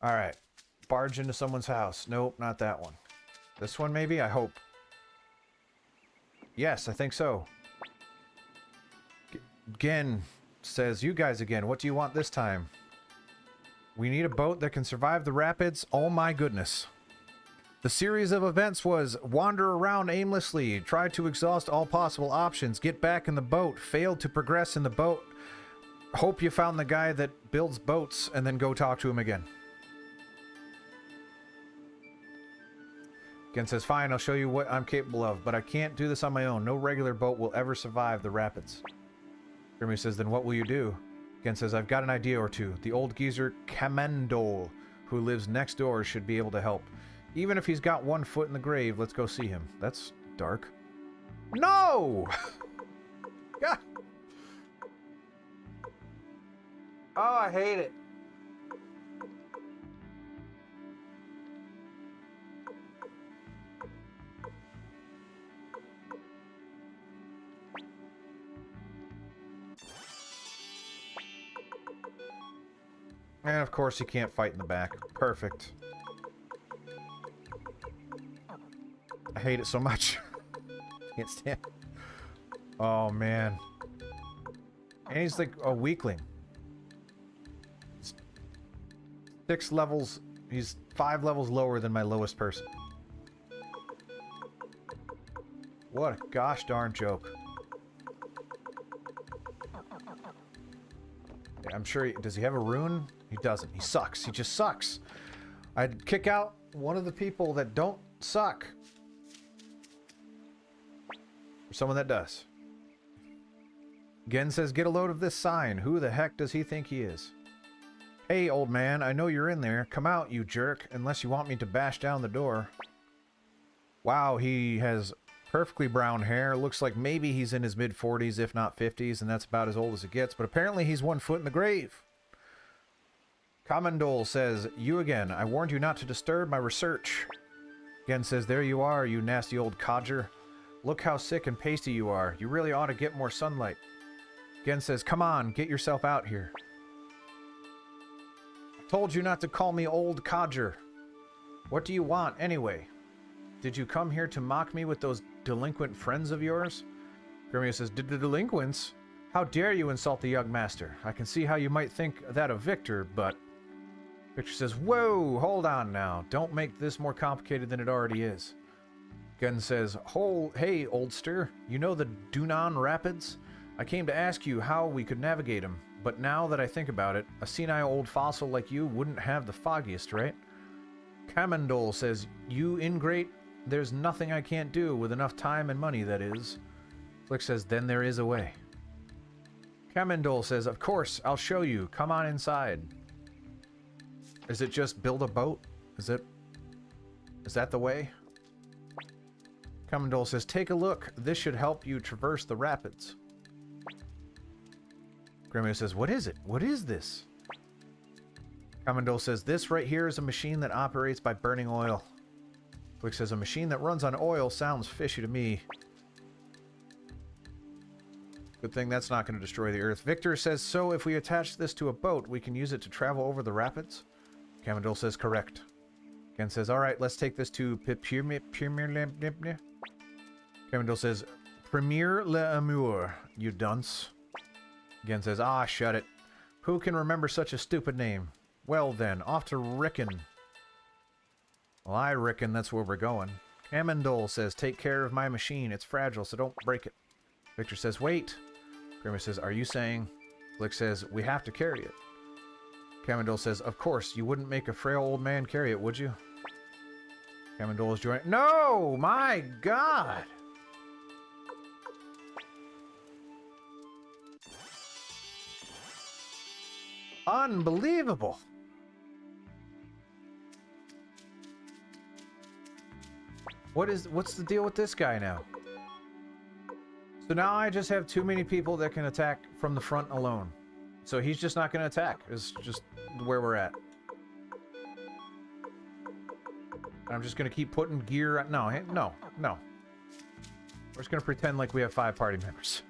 Alright. Barge into someone's house. Nope, not that one. This one, maybe? I hope. Yes, I think so. Gen says, you guys again, what do you want this time? We need a boat that can survive the rapids. Oh my goodness. The series of events was wander around aimlessly, try to exhaust all possible options, get back in the boat, failed to progress in the boat, hope you found the guy that builds boats, and then go talk to him again. Gen says, fine, I'll show you what I'm capable of, but I can't do this on my own. No regular boat will ever survive the rapids. Grimmy says, then what will you do? Gen says, I've got an idea or two. The old geezer Kamendol, who lives next door, should be able to help. Even if he's got one foot in the grave, let's go see him. That's dark. No! God. Oh, I hate it. And of course you can't fight in the back. Perfect. I hate it so much. Can't stand it. Oh man. And he's like a weakling. 6 levels. He's 5 levels lower than my lowest person. What a gosh darn joke. I'm sure does he have a rune? He doesn't. He sucks. He just sucks. I'd kick out one of the people that don't suck for someone that does. Gen says, get a load of this sign. Who the heck does he think he is? Hey, old man, I know you're in there. Come out, you jerk, unless you want me to bash down the door. Wow, he has perfectly brown hair. Looks like maybe he's in his mid-40s, if not 50s, and that's about as old as it gets. But apparently he's 1 foot in the grave. Kamendol says, you again. I warned you not to disturb my research. Gen says, there you are, you nasty old codger. Look how sick and pasty you are. You really ought to get more sunlight. Gen says, come on, get yourself out here. I told you not to call me old codger. What do you want, anyway? Did you come here to mock me with those delinquent friends of yours? Gremio says, the delinquents? How dare you insult the young master? I can see how you might think that of Victor, but... Victor says, whoa, hold on now. Don't make this more complicated than it already is. Gen says, hey, oldster, you know the Dunan Rapids? I came to ask you how we could navigate them, but now that I think about it, a senile old fossil like you wouldn't have the foggiest, right? Kamendol says, you ingrate, there's nothing I can't do with enough time and money, that is. Flick says, then there is a way. Kamendol says, of course, I'll show you. Come on inside. Is it just build a boat? Is that the way? Kamendol says, take a look. This should help you traverse the rapids. Gremio says, what is it? What is this? Kamendol says, this right here is a machine that operates by burning oil. Flick says, a machine that runs on oil sounds fishy to me. Good thing that's not going to destroy the earth. Victor says, so if we attach this to a boat, we can use it to travel over the rapids? Kamendol says, correct. Ken says, alright, let's take this to Kamendol says, Premier L'Amour, you dunce. Gen says, ah, shut it. Who can remember such a stupid name? Well then, off to Rickon. Well, I reckon that's where we're going. Kamendol says, take care of my machine. It's fragile, so don't break it. Victor says, wait. Grimmer says, are you saying? Flick says, we have to carry it. Kamendol says, of course, you wouldn't make a frail old man carry it, would you? Kamendol is joining. No! My God! Unbelievable! What's the deal with this guy now? So now I just have too many people that can attack from the front alone. So he's just not going to attack. It's just where we're at. I'm just going to keep putting gear... No. We're just going to pretend like we have 5 party members.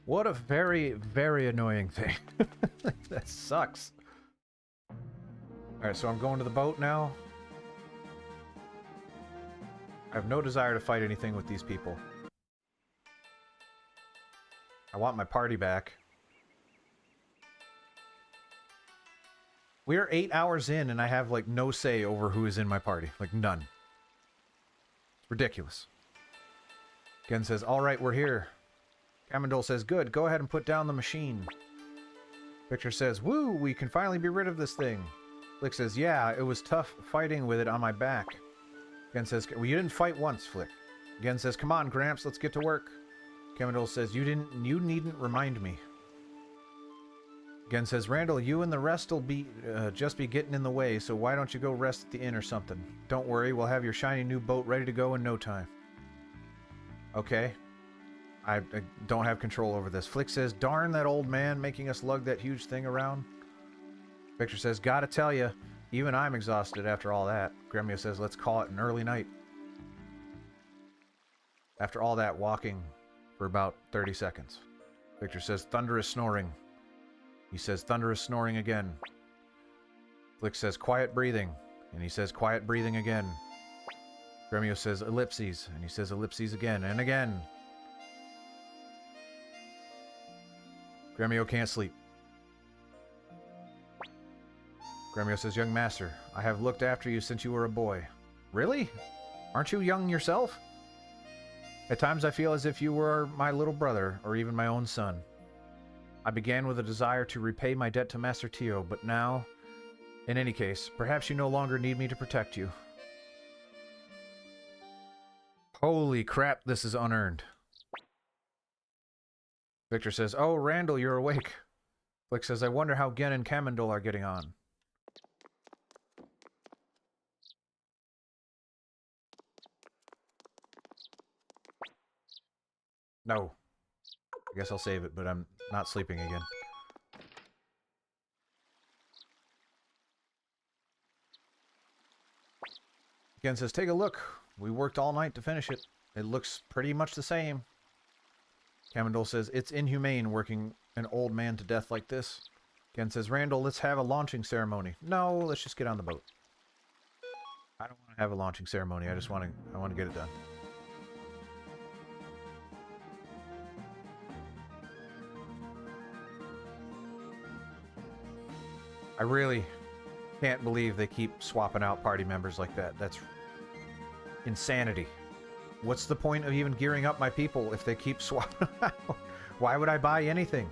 What a very, very annoying thing. That sucks. Alright, so I'm going to the boat now. I have no desire to fight anything with these people. I want my party back. We are 8 hours in and I have, like, no say over who is in my party. Like, none. It's ridiculous. Gen says, alright, we're here. Camendol says, good, go ahead and put down the machine. Victor says, woo, we can finally be rid of this thing. Flick says, yeah, it was tough fighting with it on my back. Gen says, well, you didn't fight once, Flick. Gen says, come on, Gramps, let's get to work. Camendol says, you needn't remind me. Gen says, Randall, you and the rest will just be getting in the way, so why don't you go rest at the inn or something? Don't worry, we'll have your shiny new boat ready to go in no time. Okay. I don't have control over this. Flick says, darn that old man making us lug that huge thing around. Victor says, gotta tell you, even I'm exhausted after all that. Gremio says, let's call it an early night. After all that walking for about 30 seconds. Victor says, thunderous snoring. He says, thunderous snoring again. Flick says, quiet breathing. And he says, quiet breathing again. Gremio says, ellipses. And he says, ellipses again and again. Gremio can't sleep. Gremio says, young master, I have looked after you since you were a boy. Really? Aren't you young yourself? At times I feel as if you were my little brother, or even my own son. I began with a desire to repay my debt to Master Tio, but now, in any case, perhaps you no longer need me to protect you. Holy crap, this is unearned. Victor says, oh, Randall, you're awake. Flick says, I wonder how Gen and Camendol are getting on. No. I guess I'll save it, but I'm not sleeping again. Gen says, take a look. We worked all night to finish it. It looks pretty much the same. Camendol says, it's inhumane working an old man to death like this. Gen says, Randall, let's have a launching ceremony. No, let's just get on the boat. I don't want to have a launching ceremony. I want to get it done. I really can't believe they keep swapping out party members like that. That's insanity. What's the point of even gearing up my people if they keep swapping out? Why would I buy anything?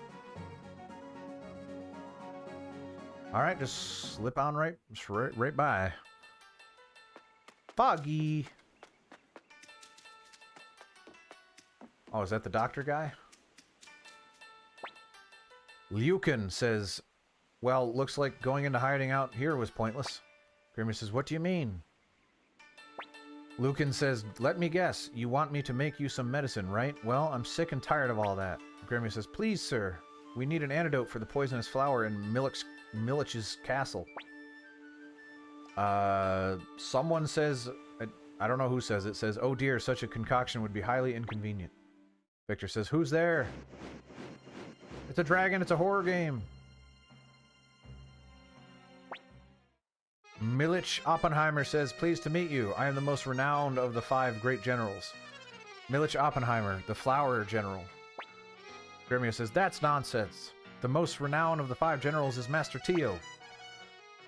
Alright, just slip on right by. Foggy! Oh, is that the doctor guy? Lucan says, well, looks like going into hiding out here was pointless. Grimmy says, what do you mean? Lucan says, let me guess, you want me to make you some medicine, right? Well, I'm sick and tired of all that. Grimmy says, please, sir, we need an antidote for the poisonous flower in Milich's castle. Someone says, I don't know who says it, says, oh dear, such a concoction would be highly inconvenient. Victor says, who's there? It's a dragon, it's a horror game. Milich Oppenheimer says, pleased to meet you. I am the most renowned of the 5 great generals. Milich Oppenheimer, the flower general. Gremio says, that's nonsense. The most renowned of the 5 generals is Master Tio.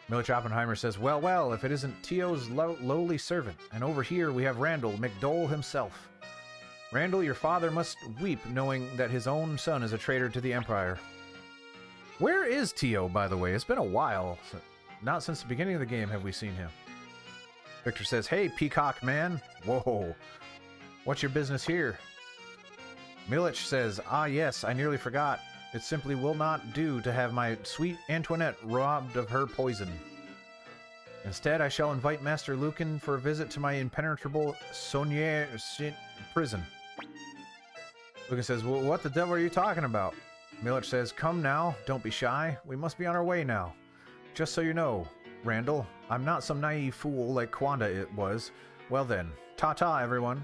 Milich Oppenheimer says, well, well, if it isn't Tio's lowly servant. And over here we have Randall, McDole himself. Randall, your father must weep knowing that his own son is a traitor to the Empire. Where is Tio, by the way? It's been a while. Not since the beginning of the game have we seen him. Victor says, hey, peacock man. Whoa. What's your business here? Milich says, ah yes, I nearly forgot. It simply will not do to have my sweet Antoinette robbed of her poison. Instead, I shall invite Master Lucan for a visit to my impenetrable Saunier prison. Lucan says, well, what the devil are you talking about? Milich says, come now, don't be shy. We must be on our way now. Just so you know, Randall, I'm not some naive fool like Quanda it was. Well then, ta-ta, everyone.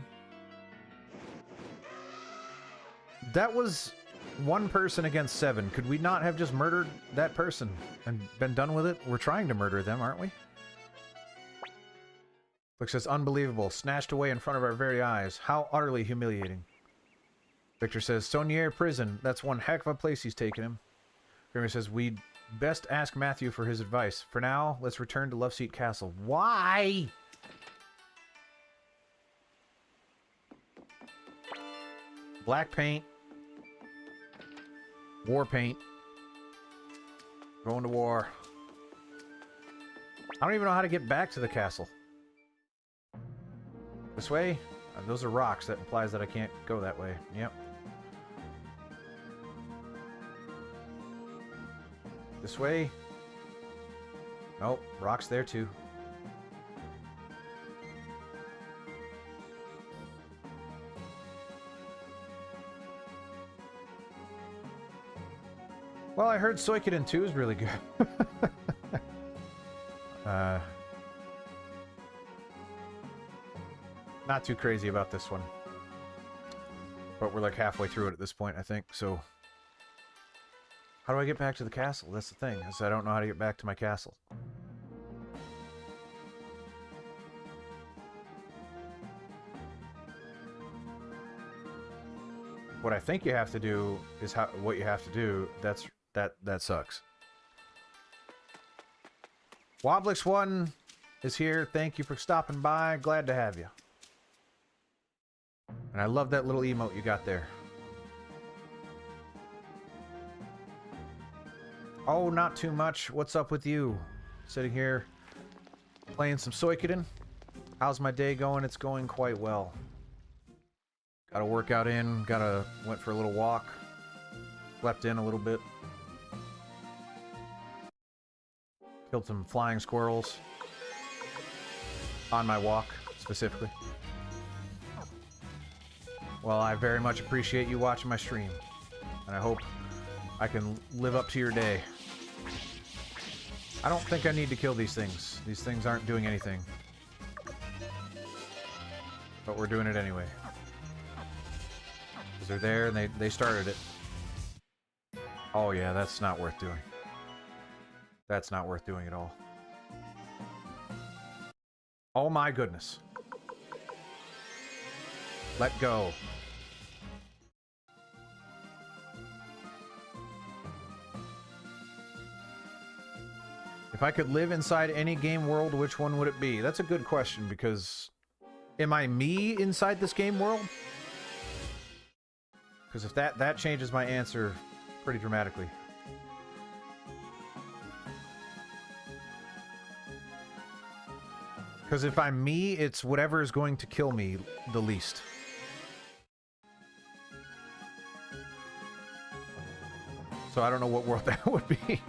That was 1 person against 7. Could we not have just murdered that person and been done with it? We're trying to murder them, aren't we? Looks as unbelievable. Snatched away in front of our very eyes. How utterly humiliating. Victor says, Saunier prison. That's one heck of a place he's taken him. Grimmy says, we'd best ask Matthew for his advice. For now, let's return to Loveseat Castle. Why? Black paint. War paint. Going to war. I don't even know how to get back to the castle. This way? Those are rocks. That implies that I can't go that way. Yep. This way? Nope. Rocks there too. Well, I heard Suikoden 2 is really good. Not too crazy about this one. But we're like halfway through it at this point, I think, so... How do I get back to the castle? That's the thing, is I don't know how to get back to my castle. What I think you have to do is what you have to do. That sucks. Woblix1 is here. Thank you for stopping by. Glad to have you. And I love that little emote you got there. Oh, not too much. What's up with you? Sitting here playing some Suikoden. How's my day going? It's going quite well. Got a workout in. Went for a little walk. Slept in a little bit. Killed some flying squirrels. On my walk, specifically. Well, I very much appreciate you watching my stream. And I hope I can live up to your day. I don't think I need to kill these things. These things aren't doing anything. But we're doing it anyway. Because they're there and they started it. Oh yeah, that's not worth doing. That's not worth doing at all. Oh my goodness. Let go. If I could live inside any game world, which one would it be? That's a good question, because... Am I me inside this game world? Because if that changes my answer pretty dramatically. Because if I'm me, it's whatever is going to kill me the least. So I don't know what world that would be.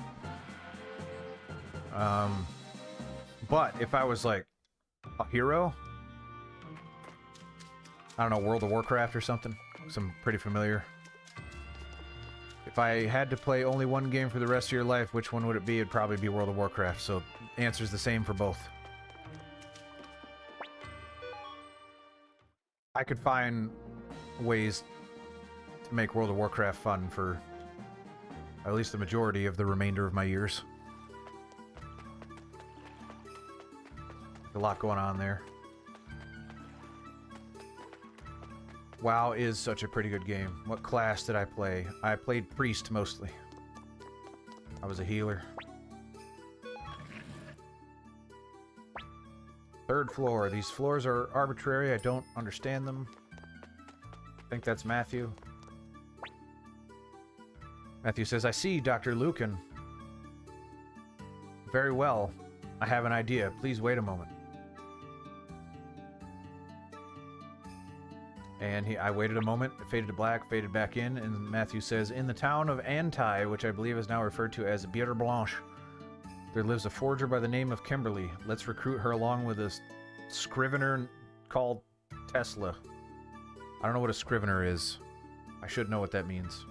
But if I was like a hero, I don't know, World of Warcraft or something, some pretty familiar. If I had to play only one game for the rest of your life, which one would it be? It'd probably be World of Warcraft, so answer's the same for both. I could find ways to make World of Warcraft fun for at least the majority of the remainder of my years. A lot going on there. WoW is such a pretty good game. What class did I play? I played Priest mostly. I was a healer. Third floor. These floors are arbitrary. I don't understand them. I think that's Matthew. Matthew says, I see, Dr. Lucan. Very well. I have an idea. Please wait a moment. And I waited a moment, it faded to black, faded back in, and Matthew says, in the town of Anti, which I believe is now referred to as Bière Blanche, there lives a forger by the name of Kimberly. Let's recruit her along with a scrivener called Tesla. I don't know what a scrivener is. I should know what that means.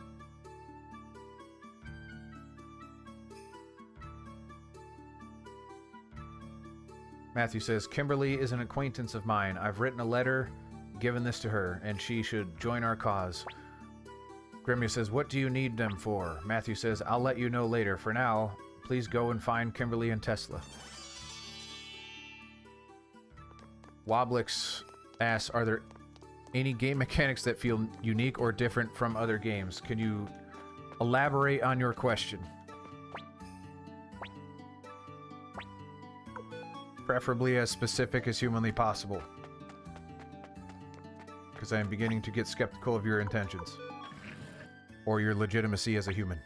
Matthew says, Kimberly is an acquaintance of mine. I've written a letter, given this to her, and she should join our cause. Grimmy says, what do you need them for? Matthew says, I'll let you know later. For now, please go and find Kimberly and Tesla. Woblix asks, are there any game mechanics that feel unique or different from other games? Can you elaborate on your question? Preferably as specific as humanly possible. Because I am beginning to get skeptical of your intentions. or your legitimacy as a human.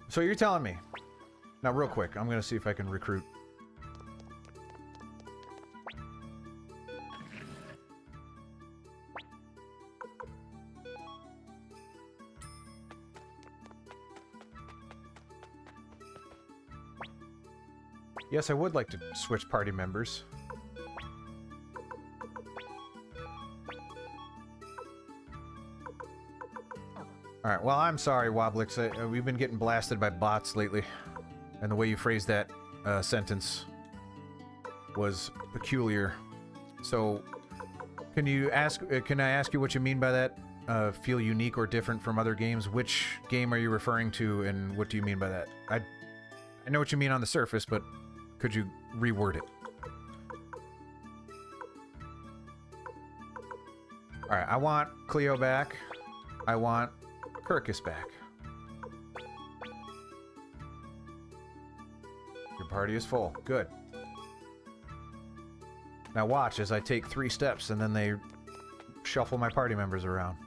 So you're telling me... Now, real quick, I'm going to see if I can recruit. Yes, I would like to switch party members. Alright, well, I'm sorry, Woblix. We've been getting blasted by bots lately. And the way you phrased that sentence was peculiar. So, can I ask you what you mean by that? Feel unique or different from other games? Which game are you referring to, and what do you mean by that? I know what you mean on the surface, but could you reword it? Alright, I want Cleo back. I want Kirkus back. Your party is full. Good. Now watch as I take 3 steps and then they shuffle my party members around.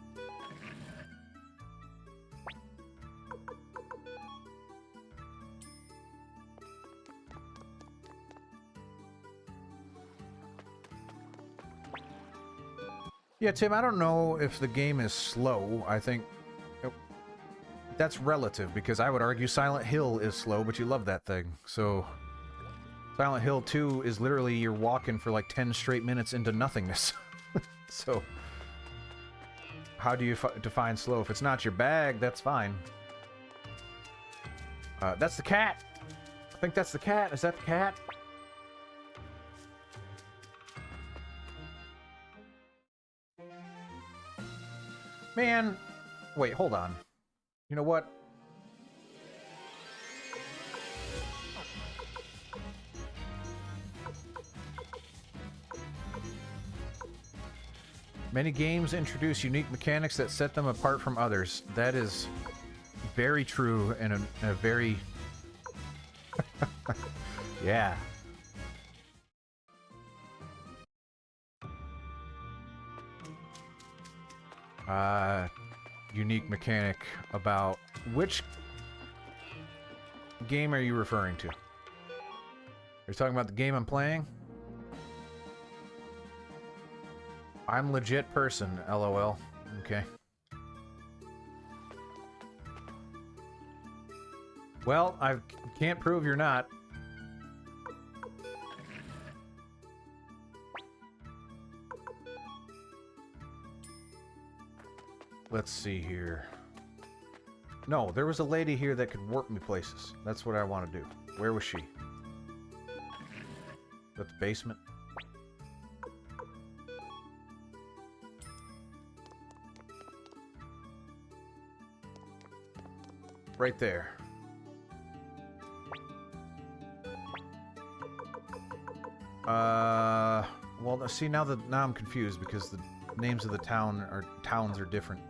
Yeah, Tim, I don't know if the game is slow. I think that's relative, because I would argue Silent Hill is slow, but you love that thing. So, Silent Hill 2 is literally you're walking for like 10 straight minutes into nothingness. So, how do you define slow? If it's not your bag, that's fine. That's the cat! I think that's the cat. Is that the cat? Man, wait, hold on. You know what? Many games introduce unique mechanics that set them apart from others. That is very true and a very... yeah. Unique mechanic about... Which game are you referring to? Are you talking about the game I'm playing? I'm legit person, LOL. Okay. Well, I can't prove you're not. Let's see here. No, there was a lady here that could warp me places. That's what I want to do. Where was she? At the basement? Right there. Well, see, now I'm confused because the names of the towns are different.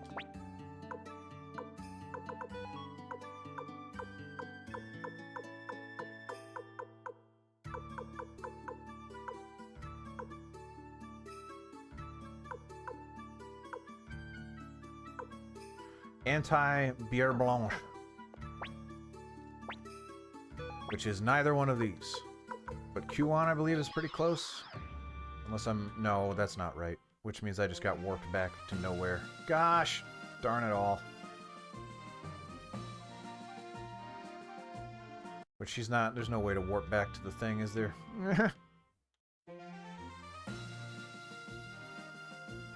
Anti-Bière Blanche. Which is neither one of these. But Q1, I believe, is pretty close. Unless I'm... No, that's not right. Which means I just got warped back to nowhere. Gosh! Darn it all. But she's not... There's no way to warp back to the thing, is there?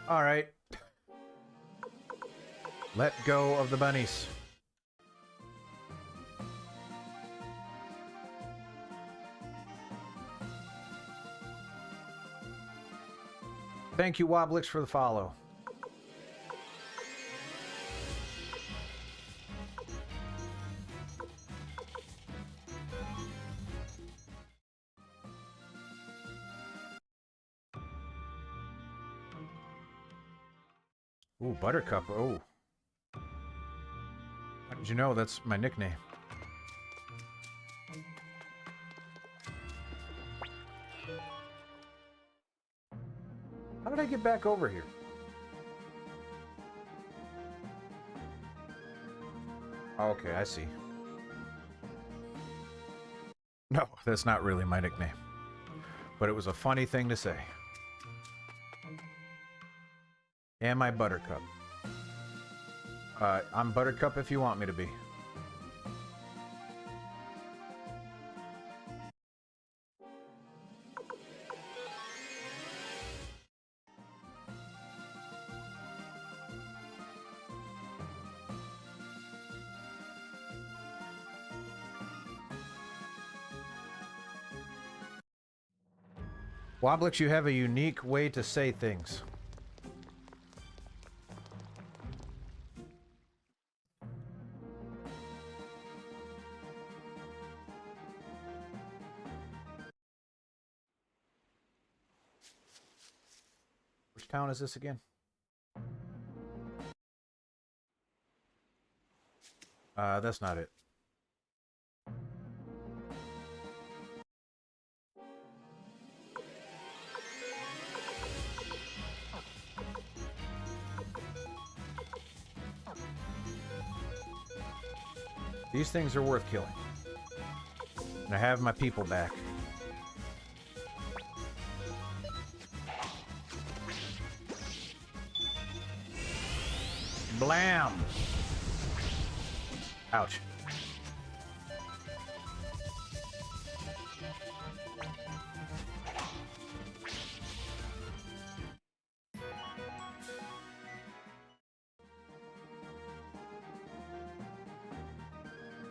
Alright. Let go of the bunnies. Thank you, Woblix, for the follow. Ooh, Buttercup. Oh. How did you know that's my nickname? How did I get back over here? Okay, I see. No, that's not really my nickname. But it was a funny thing to say. And my Buttercup. I'm Buttercup if you want me to be. Woblix, you have a unique way to say things. Which town is this again? That's not it. These things are worth killing. And I have my people back. Blam! Ouch.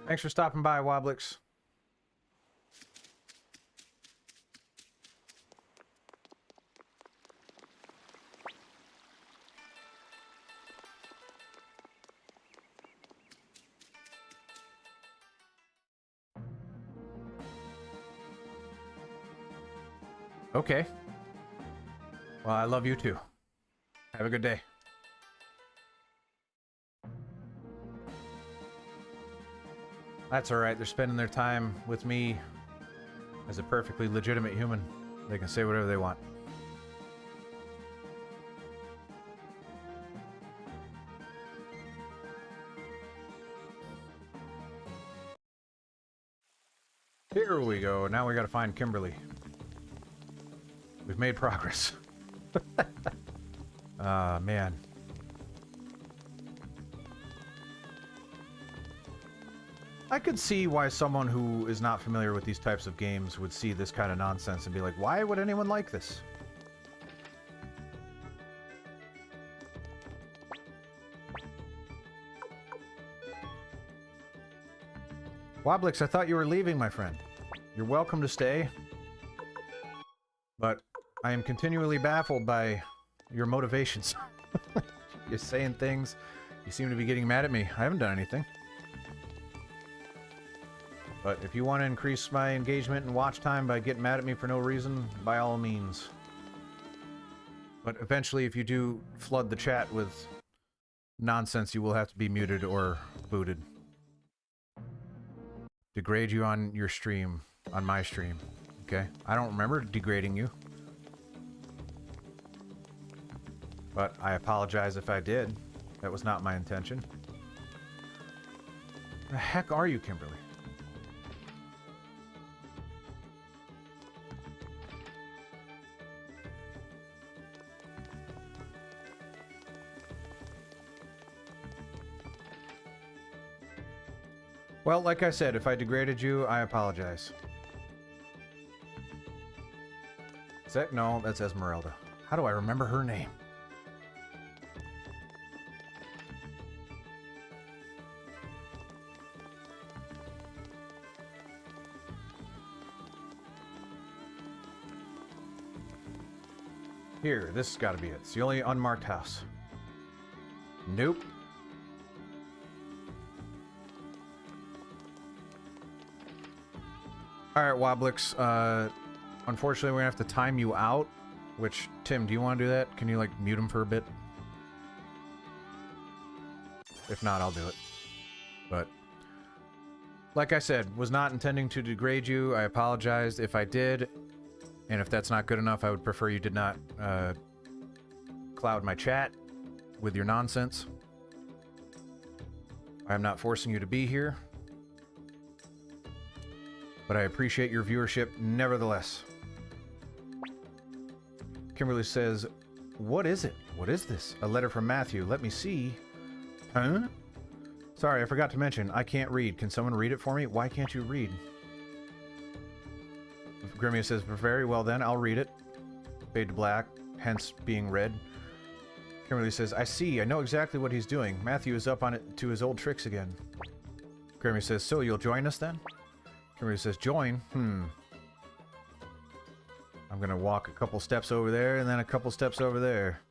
Thanks for stopping by, Woblix. Okay. Well, I love you too. Have a good day. That's alright, they're spending their time with me as a perfectly legitimate human. They can say whatever they want. Here we go, now we gotta find Kimberly. We've made progress. Ah, man. I could see why someone who is not familiar with these types of games would see this kind of nonsense and be like, why would anyone like this? Woblix, I thought you were leaving, my friend. You're welcome to stay. But I am continually baffled by your motivations. You're saying things. You seem to be getting mad at me. I haven't done anything. But if you want to increase my engagement and watch time by getting mad at me for no reason, by all means. But eventually, if you do flood the chat with nonsense, you will have to be muted or booted. Degrade you on your stream, on my stream. Okay? I don't remember degrading you. But I apologize if I did. That was not my intention. The heck are you, Kimberly? Well, like I said, if I degraded you, I apologize. Is that? No, that's Esmeralda. How do I remember her name? Here, this has got to be it. It's the only unmarked house. Nope. Alright, Woblix, unfortunately we're gonna have to time you out, which, Tim, do you want to do that? Can you, like, mute him for a bit? If not, I'll do it. But, like I said, was not intending to degrade you. I apologized if I did, and if that's not good enough, I would prefer you did not, cloud my chat with your nonsense. I am not forcing you to be here, but I appreciate your viewership nevertheless. Kimberly says, what is it? What is this? A letter from Matthew. Let me see. Huh? Sorry, I forgot to mention, I can't read. Can someone read it for me? Why can't you read? Grimmy says, very well then, I'll read it. Fade to black, hence being read. Kimberly says, I see, I know exactly what he's doing. Matthew is up on it to his old tricks again. Grimmy says, so you'll join us then? Kimberly says, join? I'm gonna walk a couple steps over there, and then a couple steps over there.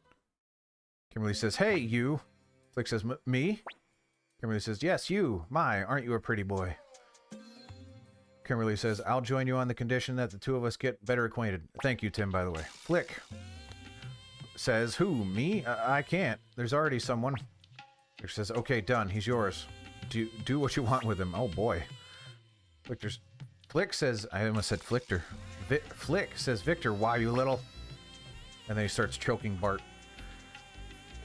Kimberly says, hey, you. Flick says, me? Kimberly says, yes, you. My, aren't you a pretty boy? Kimberly says, I'll join you on the condition that the two of us get better acquainted. Thank you, Tim, by the way. Flick says, who, me? I can't. There's already someone. Flick says, okay, done. He's yours. Do what you want with him. Oh, boy. Flick says, I almost said Flicker. Flick says, Victor, why you little? And then he starts choking Bart.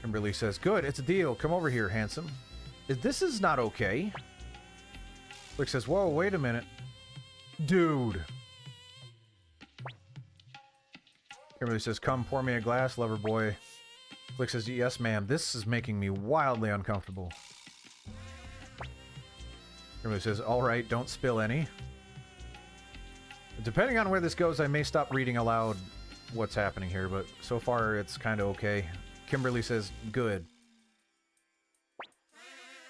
Kimberly says, good, it's a deal. Come over here, handsome. This is not okay. Flick says, whoa, wait a minute. Dude. Kimberly says, come pour me a glass, lover boy. Flick says, yes, ma'am. This is making me wildly uncomfortable. Kimberly says, all right, don't spill any. Depending on where this goes, I may stop reading aloud what's happening here, but so far it's kind of okay. Kimberly says, good.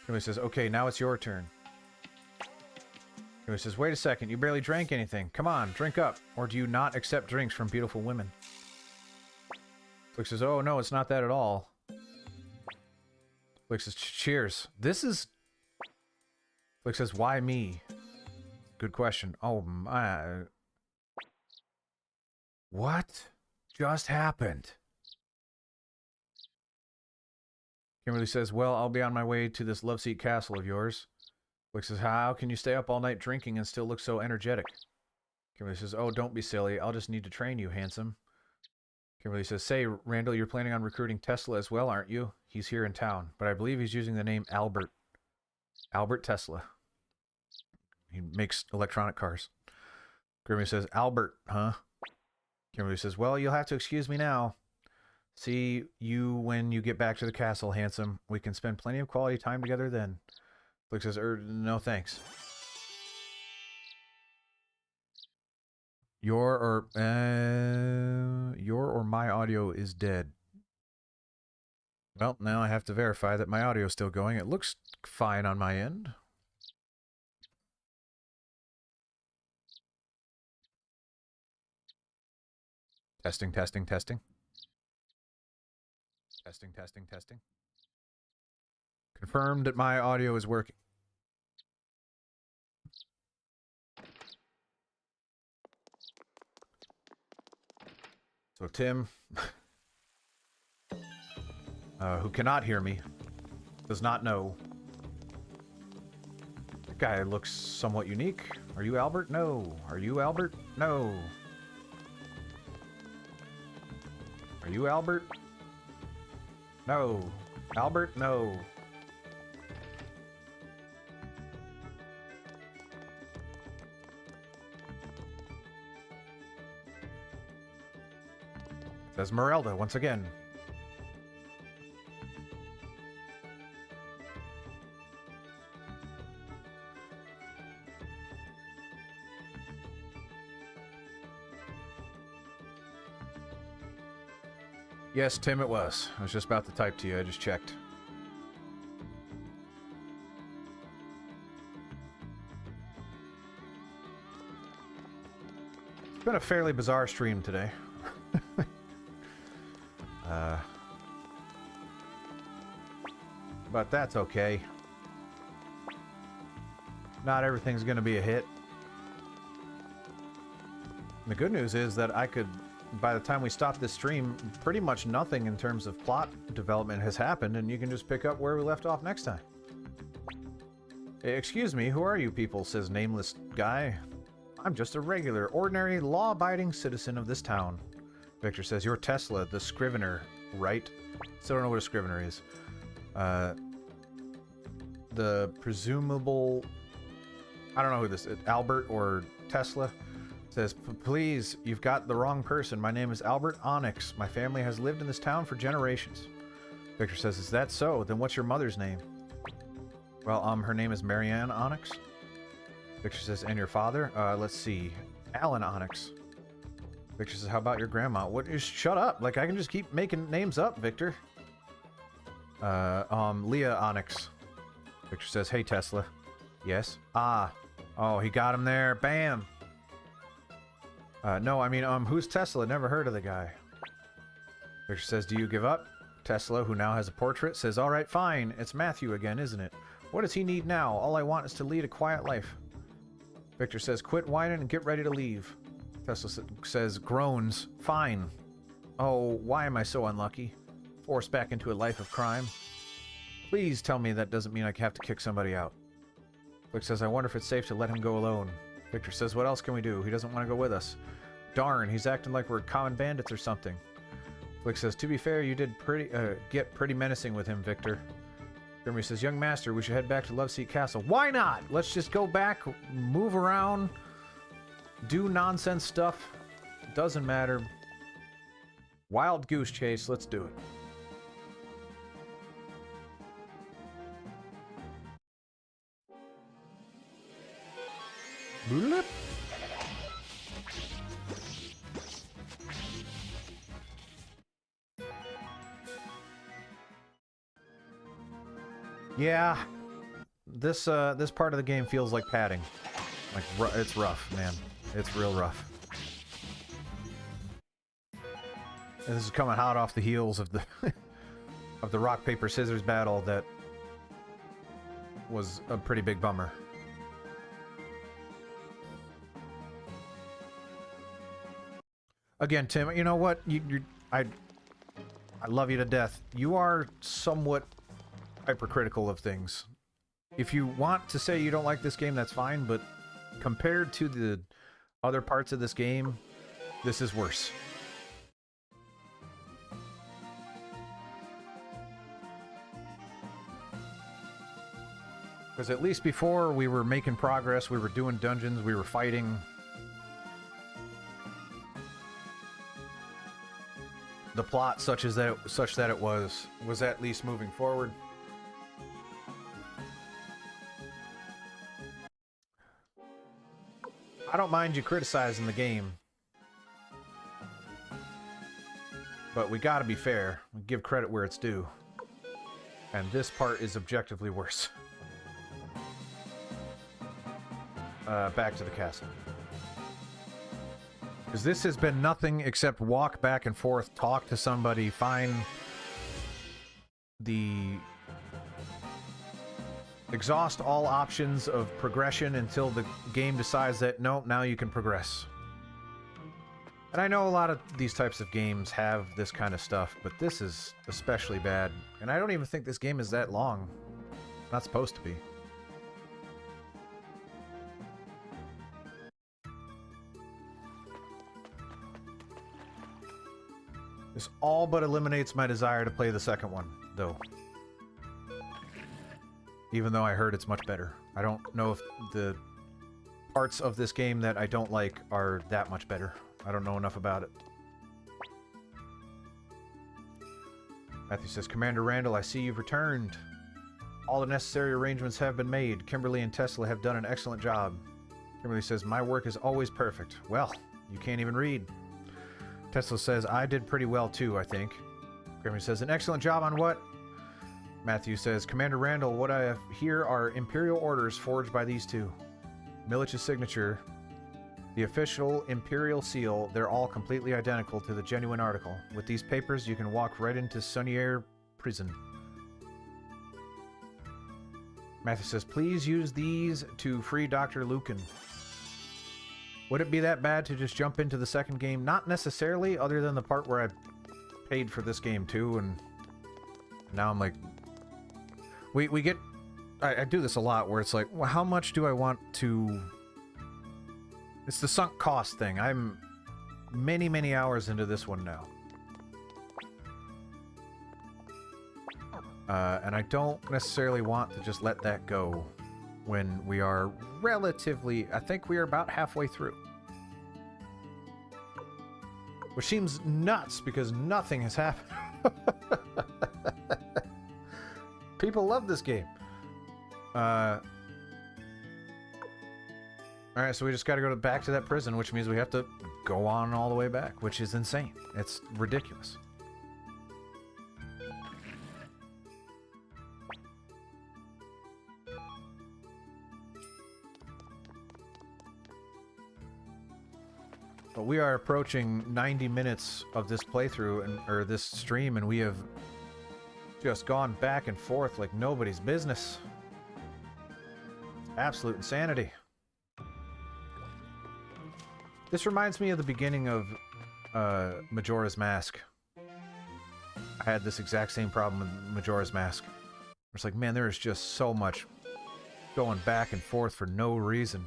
Kimberly says, okay, now it's your turn. Kimberly says, wait a second, you barely drank anything. Come on, drink up. Or do you not accept drinks from beautiful women? Flick says, oh, no, it's not that at all. Flick says, cheers. Flick says, why me? Good question. Oh, my. What just happened? Kimberly says, well, I'll be on my way to this loveseat castle of yours. Flick says, how can you stay up all night drinking and still look so energetic? Kimberly says, oh, don't be silly. I'll just need to train you, handsome. Kimberly says, say, Randall, you're planning on recruiting Tesla as well, aren't you? He's here in town, but I believe he's using the name Albert. Albert Tesla. He makes electronic cars. Grimmy says, Albert, huh? Kimberly says, well, you'll have to excuse me now. See you when you get back to the castle, handsome. We can spend plenty of quality time together then. Flick says, no thanks. Your or my audio is dead. Well, now I have to verify that my audio is still going. It looks fine on my end. Testing, testing, testing. Testing, testing, testing. Confirmed that my audio is working. So Tim, who cannot hear me, does not know. That guy looks somewhat unique. Are you Albert? No. Are you Albert? No. Are you Albert? No. Albert? No. Says Merelda once again. Yes, Tim, it was. I was just about to type to you. I just checked. It's been a fairly bizarre stream today. But that's okay. Not everything's going to be a hit. And the good news is that I could, by the time we stop this stream, pretty much nothing in terms of plot development has happened, and you can just pick up where we left off next time. Excuse me, who are you people, says nameless guy. I'm just a regular, ordinary, law-abiding citizen of this town. Victor says, you're Tesla, the Scrivener, right? Still don't know what a Scrivener is. The presumable... I don't know who this is. Albert or Tesla says, please, you've got the wrong person. My name is Albert Onyx. My family has lived in this town for generations. Victor says, is that so? Then what's your mother's name? Well, her name is Marianne Onyx. Victor says, and your father? Let's see. Alan Onyx. Victor says, how about your grandma? What is... Shut up! Like, I can just keep making names up, Victor. Leah Onyx. Victor says, hey, Tesla. Yes? Ah. Oh, he got him there. Bam! No, I mean, who's Tesla? Never heard of the guy. Victor says, do you give up? Tesla, who now has a portrait, says, alright, fine. It's Matthew again, isn't it? What does he need now? All I want is to lead a quiet life. Victor says, quit whining and get ready to leave. Tesla says, groans. Fine. Oh, why am I so unlucky? Forced back into a life of crime. Please tell me that doesn't mean I have to kick somebody out. Victor says, I wonder if it's safe to let him go alone. Victor says, what else can we do? He doesn't want to go with us. Darn, he's acting like we're common bandits or something. Flick says, to be fair, you did get pretty menacing with him, Victor. Grimmy says, young master, we should head back to Loveseat Castle. Why not? Let's just go back, move around, do nonsense stuff. Doesn't matter. Wild goose chase, let's do it. Bloop. Yeah, this part of the game feels like padding. Like, it's rough, man. It's real rough. And this is coming hot off the heels of the of the rock paper scissors battle that was a pretty big bummer. Again, Tim, you know what? I love you to death. You are somewhat hypercritical of things. If you want to say you don't like this game, that's fine, but compared to the other parts of this game, this is worse. Because at least before, we were making progress, we were doing dungeons, we were fighting. The plot, such that it was at least moving forward. I don't mind you criticizing the game, but we gotta be fair. We give credit where it's due. And this part is objectively worse. Back to the castle. Because this has been nothing except walk back and forth, talk to somebody, find the... exhaust all options of progression until the game decides that, nope, now you can progress. And I know a lot of these types of games have this kind of stuff, but this is especially bad. And I don't even think this game is that long. It's not supposed to be. This all but eliminates my desire to play the second one, though. Even though I heard it's much better. I don't know if the parts of this game that I don't like are that much better. I don't know enough about it. Matthew says, Commander Randall, I see you've returned. All the necessary arrangements have been made. Kimberly and Tesla have done an excellent job. Kimberly says, my work is always perfect. Well, you can't even read. Tesla says, I did pretty well too, I think. Kimberly says, an excellent job on what? Matthew says, Commander Randall, what I have here are Imperial orders forged by these two. Milich's signature, the official Imperial seal, they're all completely identical to the genuine article. With these papers, you can walk right into Sunnier prison. Matthew says, please use these to free Dr. Lucan. Would it be that bad to just jump into the second game? Not necessarily, other than the part where I paid for this game too, and now I'm like... We get... I do this a lot, where it's like, well, how much do I want to... It's the sunk cost thing. I'm many, many hours into this one now. And I don't necessarily want to just let that go when we are relatively... I think we are about halfway through. Which seems nuts because nothing has happened. People love this game. Alright, so we just gotta go back to that prison, which means we have to go on all the way back, which is insane. It's ridiculous. But we are approaching 90 minutes of this playthrough, or this stream, and we have just gone back and forth like nobody's business. Absolute insanity. This reminds me of the beginning of Majora's Mask. I had this exact same problem with Majora's Mask. It's like, man, there is just so much going back and forth for no reason.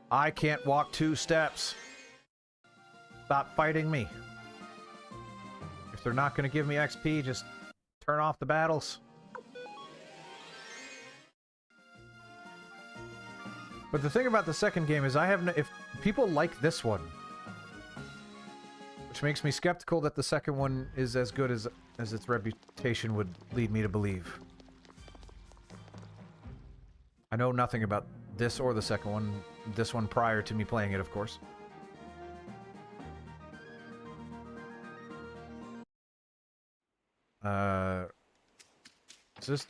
I can't walk 2 steps. Stop fighting me. If they're not going to give me XP, just turn off the battles. But the thing about the second game is I have no... If people like this one, which makes me skeptical that the second one is as good as its reputation would lead me to believe. I know nothing about this or the second one. This one prior to me playing it, of course.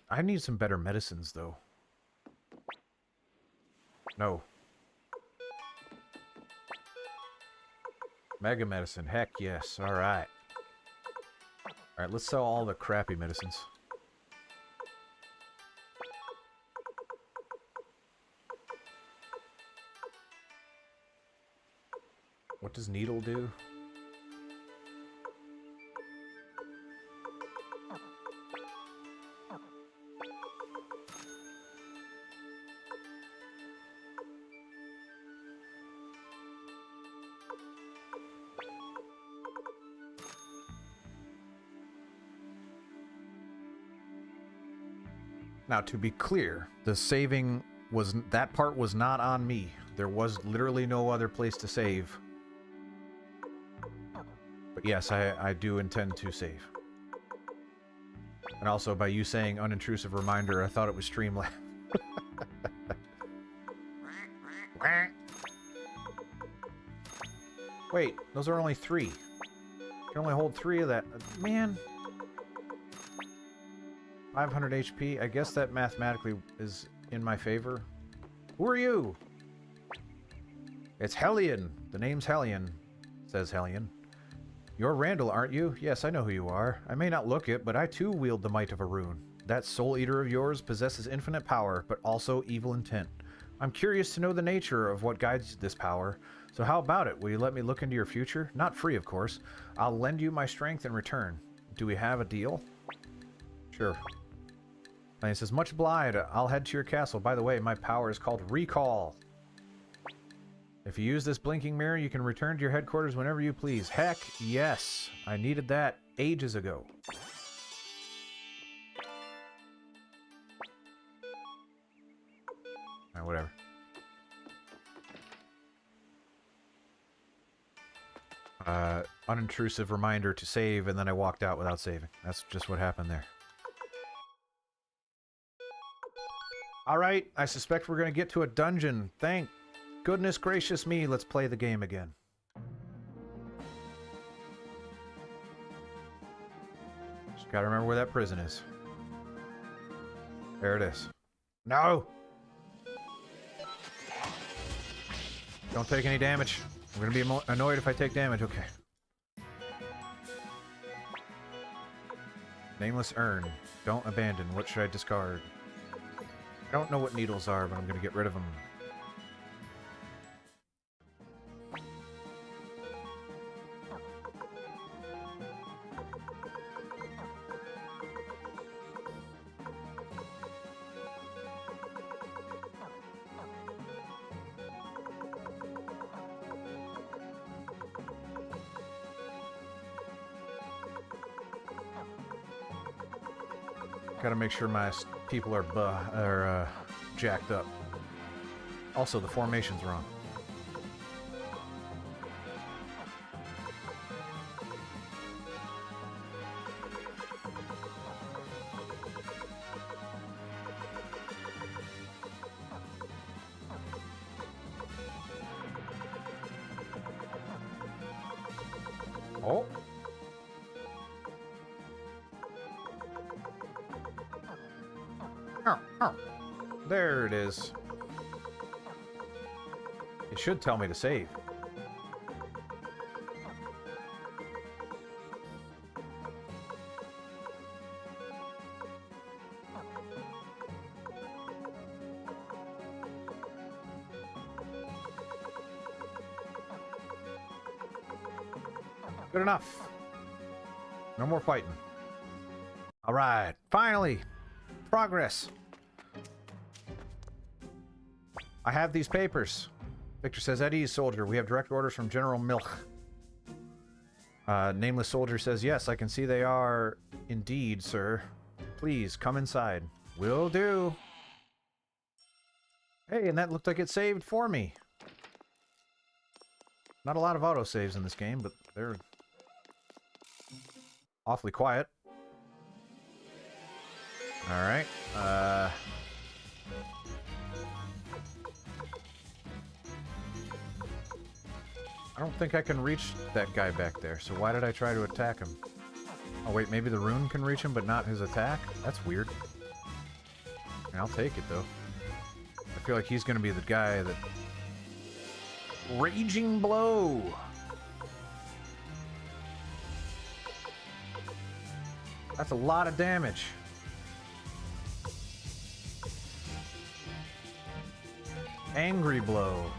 I need some better medicines, though. No. Mega medicine, heck yes, alright. Alright, let's sell all the crappy medicines. What does needle do? Now, to be clear, the saving was... that part was not on me. There was literally no other place to save. But yes, I do intend to save. And also, by you saying unintrusive reminder, I thought it was Streamlabs. Wait, those are only 3. You can only hold 3 of that. Man. 500 HP. I guess that mathematically is in my favor. Who are you? It's Hellion. The name's Hellion, says Hellion. You're Randall, aren't you? Yes, I know who you are. I may not look it, but I too wield the might of a rune. That soul eater of yours possesses infinite power, but also evil intent. I'm curious to know the nature of what guides this power. So how about it? Will you let me look into your future? Not free, of course. I'll lend you my strength in return. Do we have a deal? Sure. And he says, much obliged. I'll head to your castle. By the way, my power is called Recall. If you use this blinking mirror, you can return to your headquarters whenever you please. Heck, yes. I needed that ages ago. Alright, whatever. Unintrusive reminder to save, and then I walked out without saving. That's just what happened there. Alright, I suspect we're going to get to a dungeon. Thank goodness gracious me, let's play the game again. Just gotta remember where that prison is. There it is. No! Don't take any damage. I'm gonna be annoyed if I take damage. Okay. Nameless urn. Don't abandon. What should I discard? I don't know what needles are, but I'm gonna get rid of them. Gotta make sure my people are jacked up. Also, the formation's wrong. Oh. Oh. There it is. It should tell me to save. Good enough. No more fighting. All right, finally, progress. I have these papers. Victor says, "At ease, soldier. We have direct orders from General Milch." Nameless soldier says, "Yes, I can see they are indeed, sir. Please, come inside." Will do. Hey, and that looked like it saved for me. Not a lot of autosaves in this game, but they're awfully quiet. Alright, I don't think I can reach that guy back there, so why did I try to attack him? Oh wait, maybe the rune can reach him, but not his attack? That's weird. I'll take it, though. I feel like he's gonna be the guy that... Raging Blow! That's a lot of damage. Angry Blow.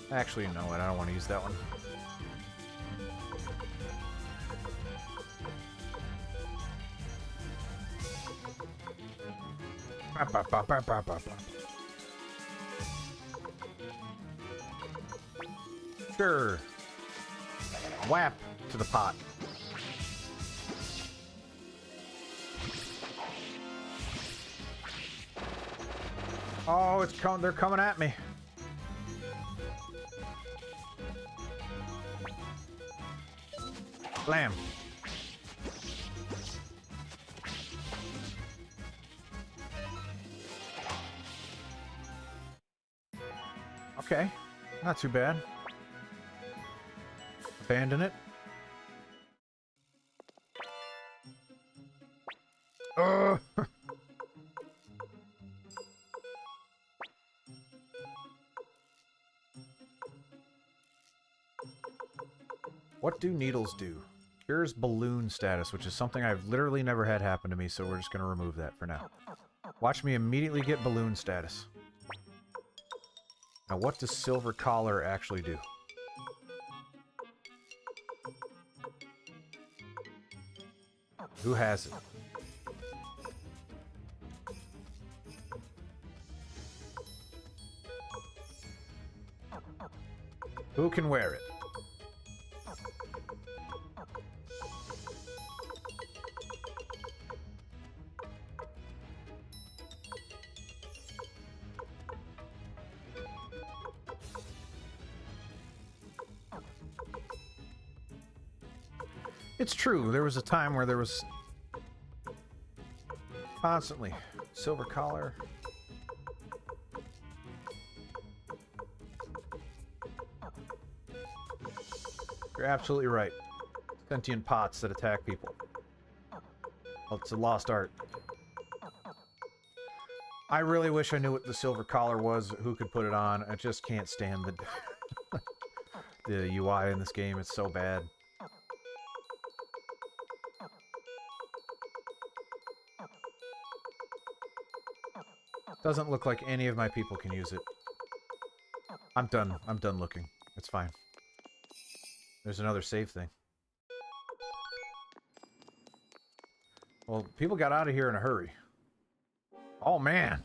Actually, you know what? I don't want to use that one. Sure. Whap to the pot. Oh, it's coming. They're coming at me. Blam. Okay. Not too bad. Abandon it. What do needles do? Cures balloon status, which is something I've literally never had happen to me, so we're just going to remove that for now. Watch me immediately get balloon status. Now, what does silver collar actually do? Who has it? Who can wear it? It's true, there was a time where there was constantly silver collar. You're absolutely right. Sentient pots that attack people. Well, it's a lost art. I really wish I knew what the silver collar was, who could put it on. I just can't stand the UI in this game. It's so bad. Doesn't look like any of my people can use it. I'm done. I'm done looking. It's fine. There's another save thing. Well, people got out of here in a hurry. Oh, man.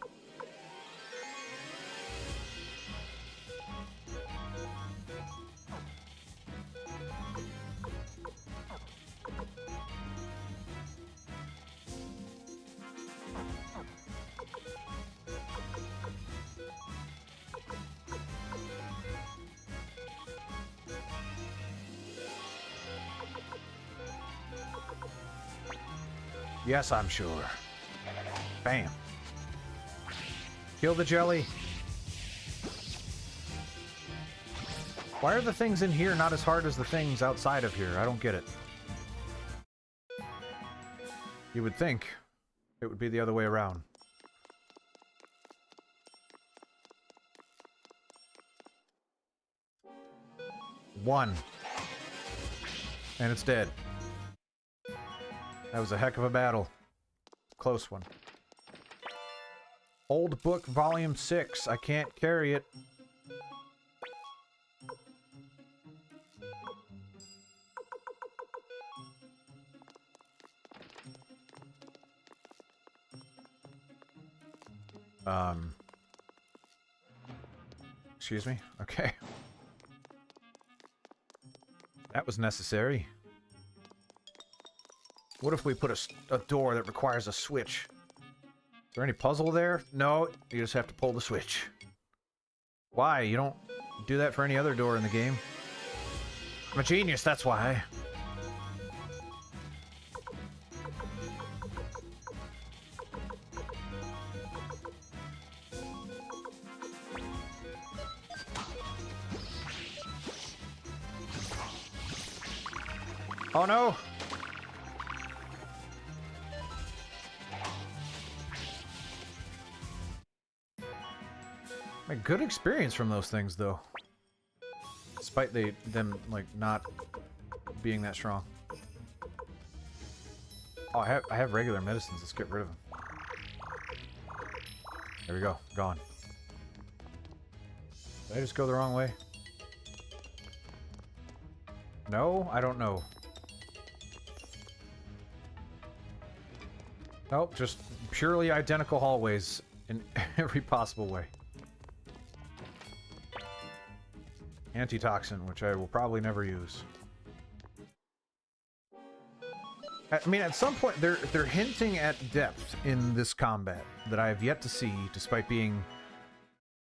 Yes, I'm sure. Bam. Kill the jelly. Why are the things in here not as hard as the things outside of here? I don't get it. You would think it would be the other way around. One. And it's dead. That was a heck of a battle. Close one. Old book, volume 6. I can't carry it. Excuse me? Okay. That was necessary. What if we put a door that requires a switch? Is there any puzzle there? No, you just have to pull the switch. Why? You don't do that for any other door in the game. I'm a genius, that's why. Oh no! A good experience from those things, though. Despite them, like, not being that strong. Oh, I have regular medicines. Let's get rid of them. There we go. Gone. Did I just go the wrong way? No? I don't know. Nope, just purely identical hallways in every possible way. Antitoxin, which I will probably never use. I mean, at some point, they're hinting at depth in this combat that I have yet to see, despite being,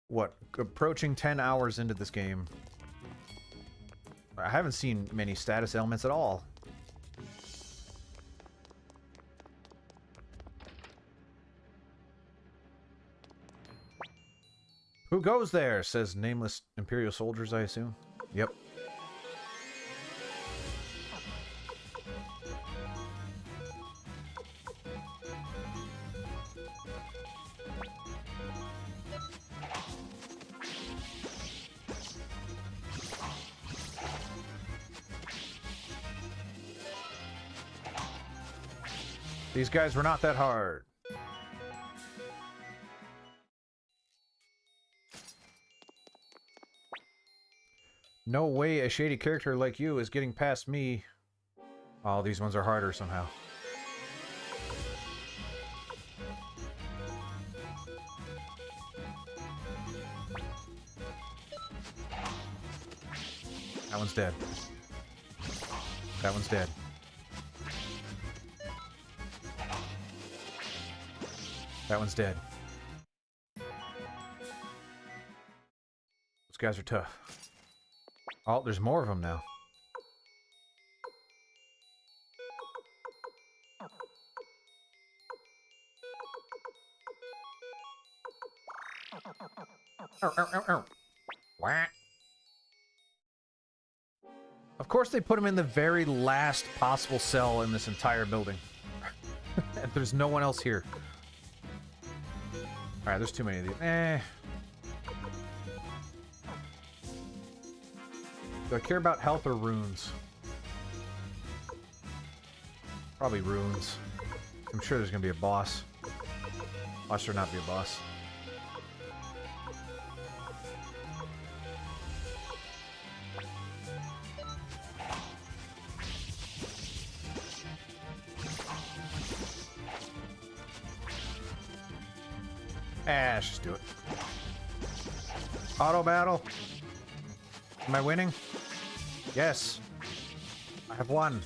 what, approaching 10 hours into this game. I haven't seen many status elements at all. Who goes there? Says nameless Imperial soldiers, I assume. Yep. These guys were not that hard. No way a shady character like you is getting past me. Oh, these ones are harder somehow. That one's dead. That one's dead. That one's dead. Those guys are tough. Oh, there's more of them now. Wah. Of course they put him in the very last possible cell in this entire building. And there's no one else here. Alright, there's too many of these. Do I care about health or runes? Probably runes. I'm sure there's gonna be a boss. Watch there not be a boss. Let's just do it. Auto battle. Am I winning? Yes. I have won.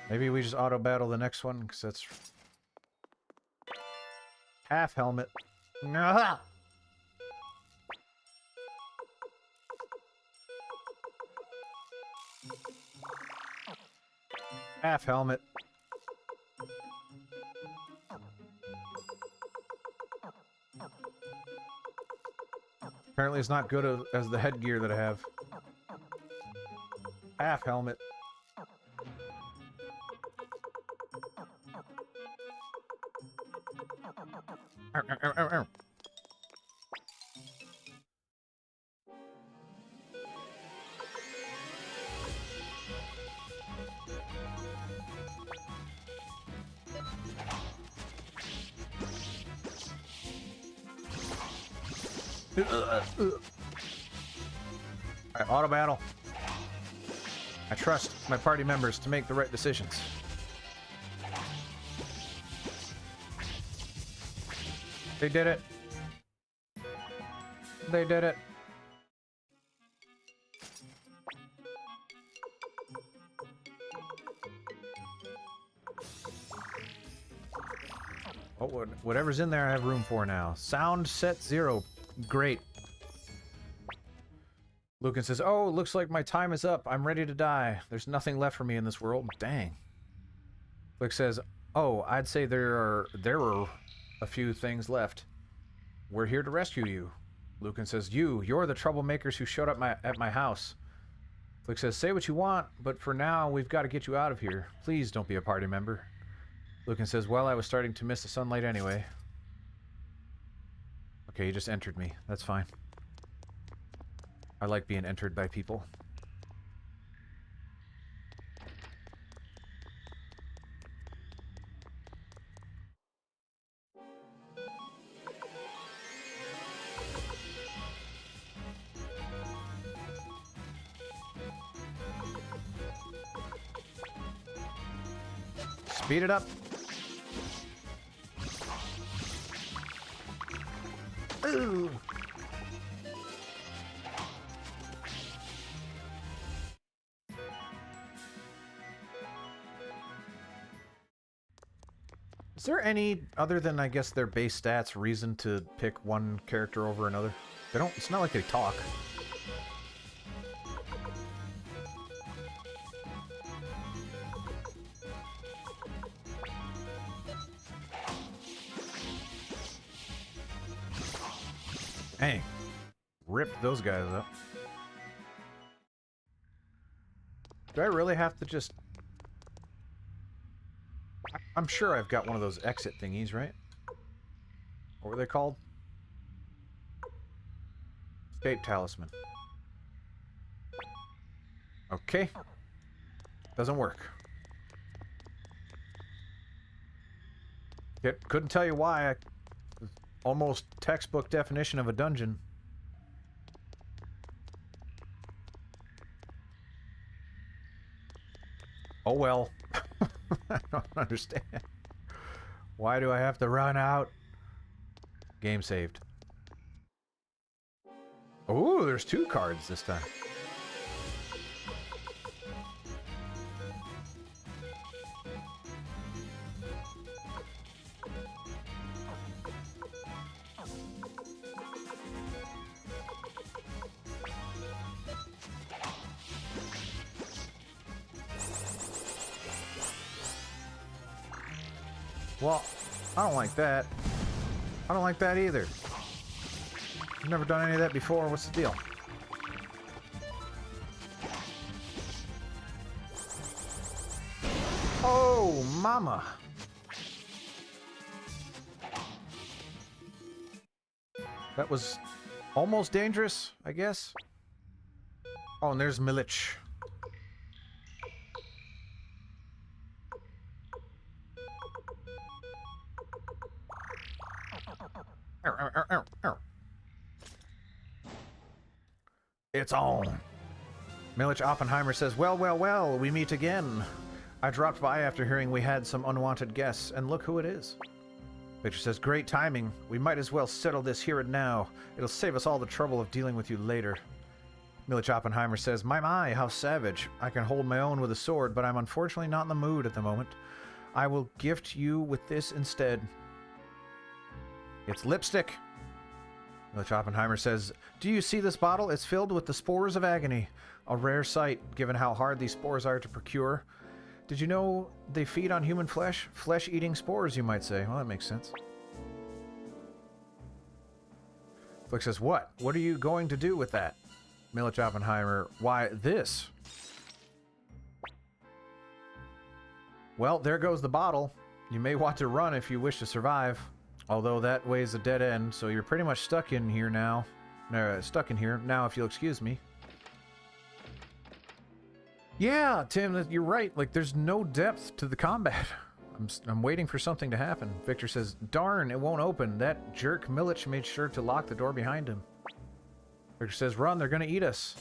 Maybe we just auto battle the next one, because that's half helmet. Half helmet. Apparently it's not good as the headgear that I have. Half helmet. Ow, ow, ow, ow, ow. Alright, auto battle. I trust my party members to make the right decisions. They did it. They did it. Oh, whatever's in there I have room for now. Sound set 0. Great. Lucan says, oh, looks like my time is up. I'm ready to die. There's nothing left for me in this world. Dang. Luke says, oh, I'd say there are a few things left. We're here to rescue you. Lucan says, you're the troublemakers who showed up at my house. Luke says, say what you want, but for now, we've got to get you out of here. Please don't be a party member. Lucan says, well, I was starting to miss the sunlight anyway. Okay, you just entered me. That's fine. I like being entered by people. Speed it up. Ooh. Is there any, other than I guess their base stats, reason to pick one character over another? They don't, it's not like they talk. Hey, ripped those guys up. Do I really have to just... I'm sure I've got one of those exit thingies, right? What were they called? Escape talisman. Okay. Doesn't work. Couldn't tell you why. Almost textbook definition of a dungeon. Oh well. I don't understand. Why do I have to run out? Game saved. Oh, there's 2 cards this time. Well, I don't like that. I don't like that either. I've never done any of that before. What's the deal? Oh, mama. That was almost dangerous, I guess. Oh, and there's Milich. It's on. Milich Oppenheimer says, well, well, well, we meet again. I dropped by after hearing we had some unwanted guests, and look who it is. Victor says, great timing. We might as well settle this here and now. It'll save us all the trouble of dealing with you later. Milich Oppenheimer says, my, how savage. I can hold my own with a sword, but I'm unfortunately not in the mood at the moment. I will gift you with this instead. It's lipstick. Milich Oppenheimer says, do you see this bottle? It's filled with the spores of agony. A rare sight, given how hard these spores are to procure. Did you know they feed on human flesh? Flesh-eating spores, you might say. Well, that makes sense. Flick says, what? What are you going to do with that? Millich Oppenheimer, why, this. Well, there goes the bottle. You may want to run if you wish to survive. Although that way's a dead end, so you're pretty much stuck in here now. Now, if you'll excuse me. Yeah, Tim, you're right. Like, there's no depth to the combat. I'm waiting for something to happen. Victor says, darn, it won't open. That jerk Millich made sure to lock the door behind him. Victor says, run, they're gonna eat us.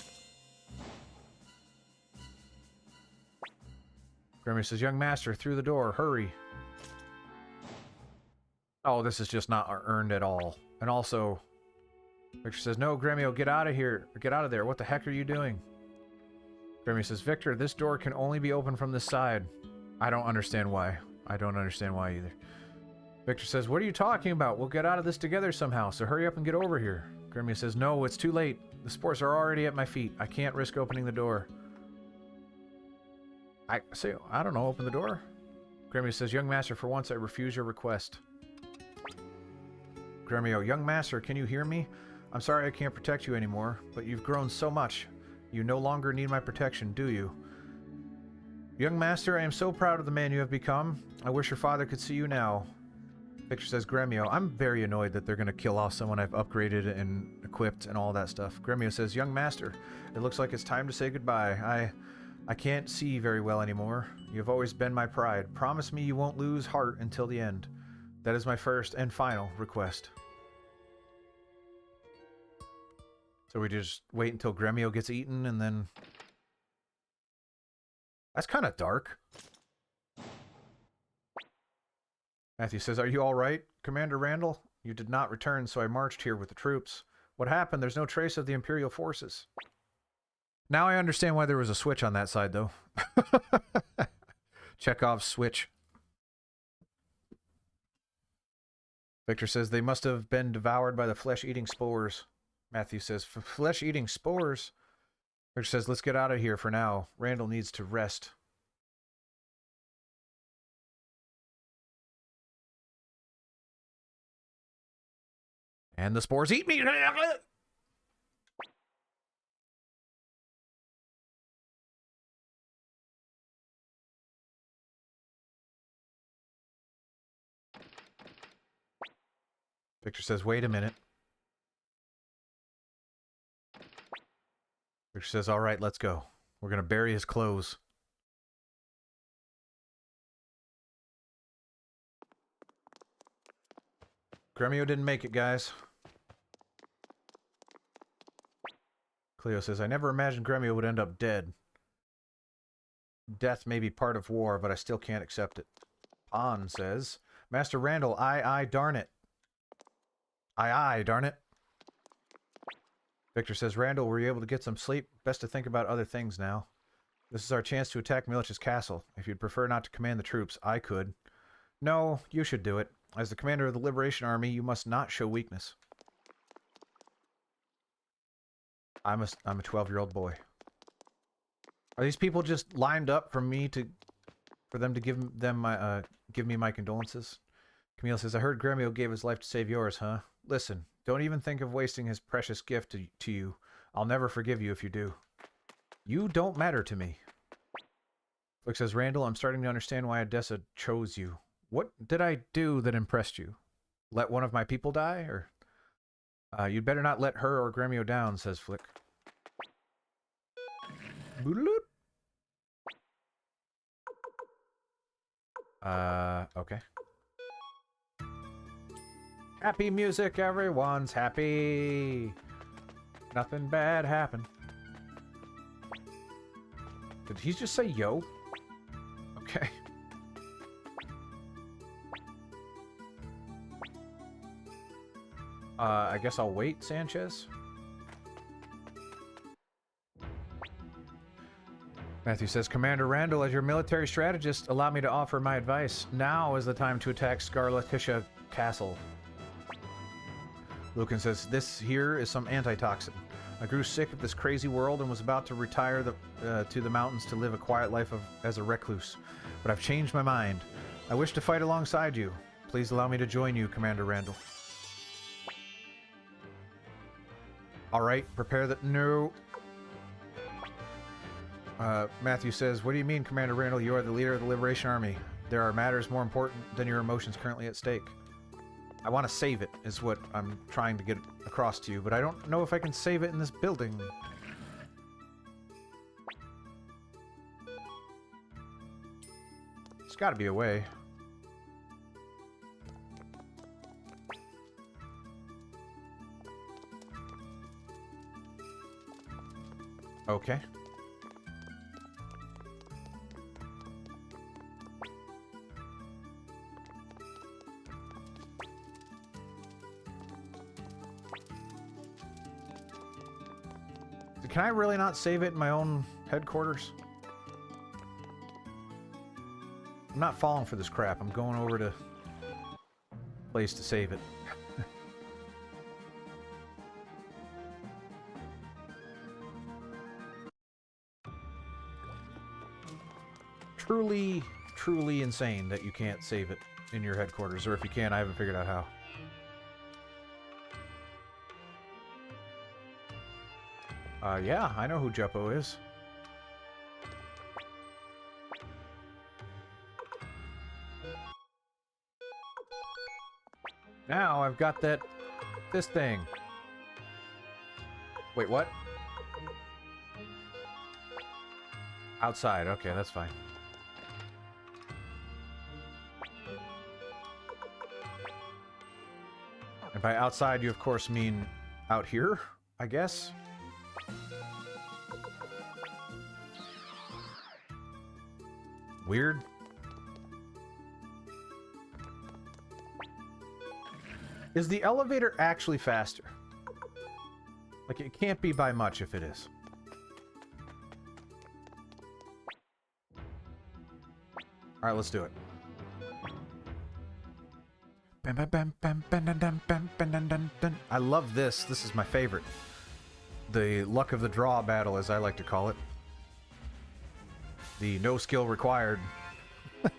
Gremio says, young master, through the door, hurry. Oh, this is just not earned at all. And also, Victor says, no, Gremio, get out of here. Get out of there. What the heck are you doing? Gremio says, Victor, this door can only be opened from this side. I don't understand why. I don't understand why either. Victor says, what are you talking about? We'll get out of this together somehow, so hurry up and get over here. Gremio says, no, it's too late. The spores are already at my feet. I can't risk opening the door. I don't know, open the door? Gremio says, young master, for once I refuse your request. Gremio, young master, can you hear me? I'm sorry I can't protect you anymore, but you've grown so much. You no longer need my protection, do you? Young master, I am so proud of the man you have become. I wish your father could see you now. Victor says, Gremio, I'm very annoyed that they're going to kill off someone I've upgraded and equipped and all that stuff. Gremio says, young master, it looks like it's time to say goodbye. I can't see very well anymore. You've always been my pride. Promise me you won't lose heart until the end. That is my first and final request. So we just wait until Gremio gets eaten and then... That's kind of dark. Matthew says, are you all right, Commander Randall? You did not return, so I marched here with the troops. What happened? There's no trace of the Imperial forces. Now I understand why there was a switch on that side, though. Chekhov's switch. Victor says, they must have been devoured by the flesh-eating spores. Matthew says, flesh-eating spores? Victor says, let's get out of here for now. Randall needs to rest. And the spores eat me! Victor says, wait a minute. Victor says, all right, let's go. We're going to bury his clothes. Gremio didn't make it, guys. Cleo says, I never imagined Gremio would end up dead. Death may be part of war, but I still can't accept it. Pon says, Master Randall, aye, darn it. Aye, darn it. Victor says, Randall, were you able to get some sleep? Best to think about other things now. This is our chance to attack Millich's castle. If you'd prefer not to command the troops, I could. No, you should do it. As the commander of the Liberation Army, you must not show weakness. I'm a 12-year-old boy. Are these people just lined up for them to give me my condolences? Camille says, I heard Gremio gave his life to save yours, huh? Listen, don't even think of wasting his precious gift to you. I'll never forgive you if you do. You don't matter to me. Flick says, Randall, I'm starting to understand why Odessa chose you. What did I do that impressed you? Let one of my people die? Or you'd better not let her or Gremio down, says Flick. Boodaloop. Okay. Happy music, everyone's happy. Nothing bad happened. Did he just say yo? Okay. I guess I'll wait, Sanchez. Matthew says, Commander Randall, as your military strategist, allow me to offer my advice. Now is the time to attack Scarlatisha Castle. Lucan says, this here is some antitoxin. I grew sick of this crazy world and was about to retire to the mountains to live a quiet life as a recluse. But I've changed my mind. I wish to fight alongside you. Please allow me to join you, Commander Randall. Alright, prepare the... No. Matthew says, what do you mean, Commander Randall? You are the leader of the Liberation Army. There are matters more important than your emotions currently at stake. I want to save it, is what I'm trying to get across to you, but I don't know if I can save it in this building. There's got to be a way. Okay. Can I really not save it in my own headquarters? I'm not falling for this crap. I'm going over to place to save it. Truly, truly insane that you can't save it in your headquarters. Or if you can, I haven't figured out how. Yeah, I know who Juppo is. Now I've got this thing. Wait, what? Outside, okay, that's fine. And by outside, you of course mean out here, I guess? Weird. Is the elevator actually faster? Like, it can't be by much if it is. Alright, let's do it. I love this. This is my favorite. The luck of the draw battle, as I like to call it. The no skill required.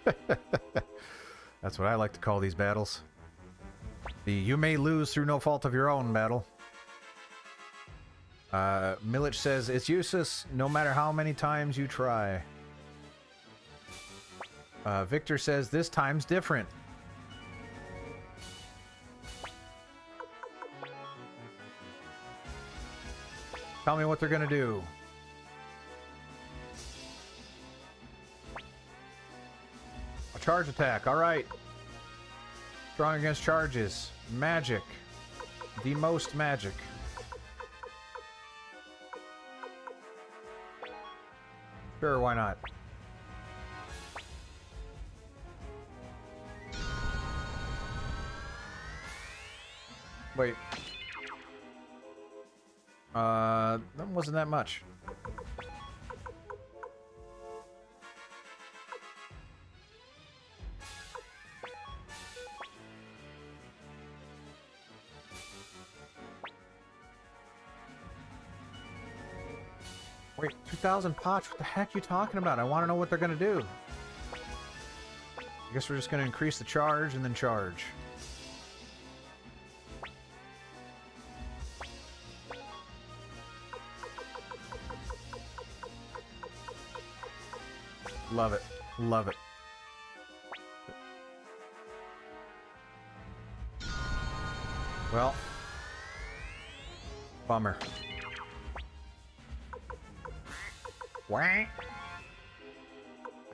That's what I like to call these battles. The you may lose through no fault of your own battle. Milich says, it's useless no matter how many times you try. Victor says, this time's different. Tell me what they're gonna do. A charge attack, alright. Strong against charges. Magic. The most magic. Sure, why not? Wait. That wasn't that much. Wait, 2,000 pots? What the heck are you talking about? I want to know what they're going to do. I guess we're just going to increase the charge and then charge. Love it. Love it. Well. Bummer. Wah.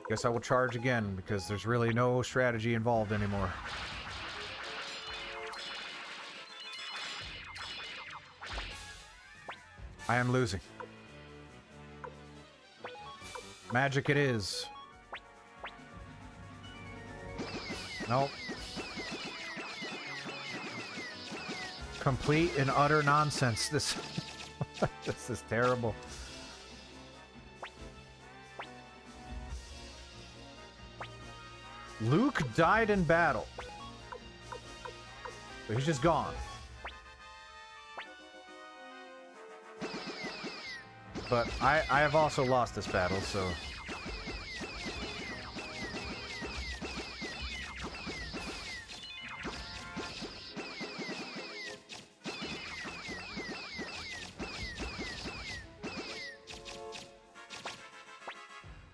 Guess I will charge again, because there's really no strategy involved anymore. I am losing. Magic it is. Nope. Complete and utter nonsense. This this is terrible. Luke died in battle. So he's just gone. But I have also lost this battle, so...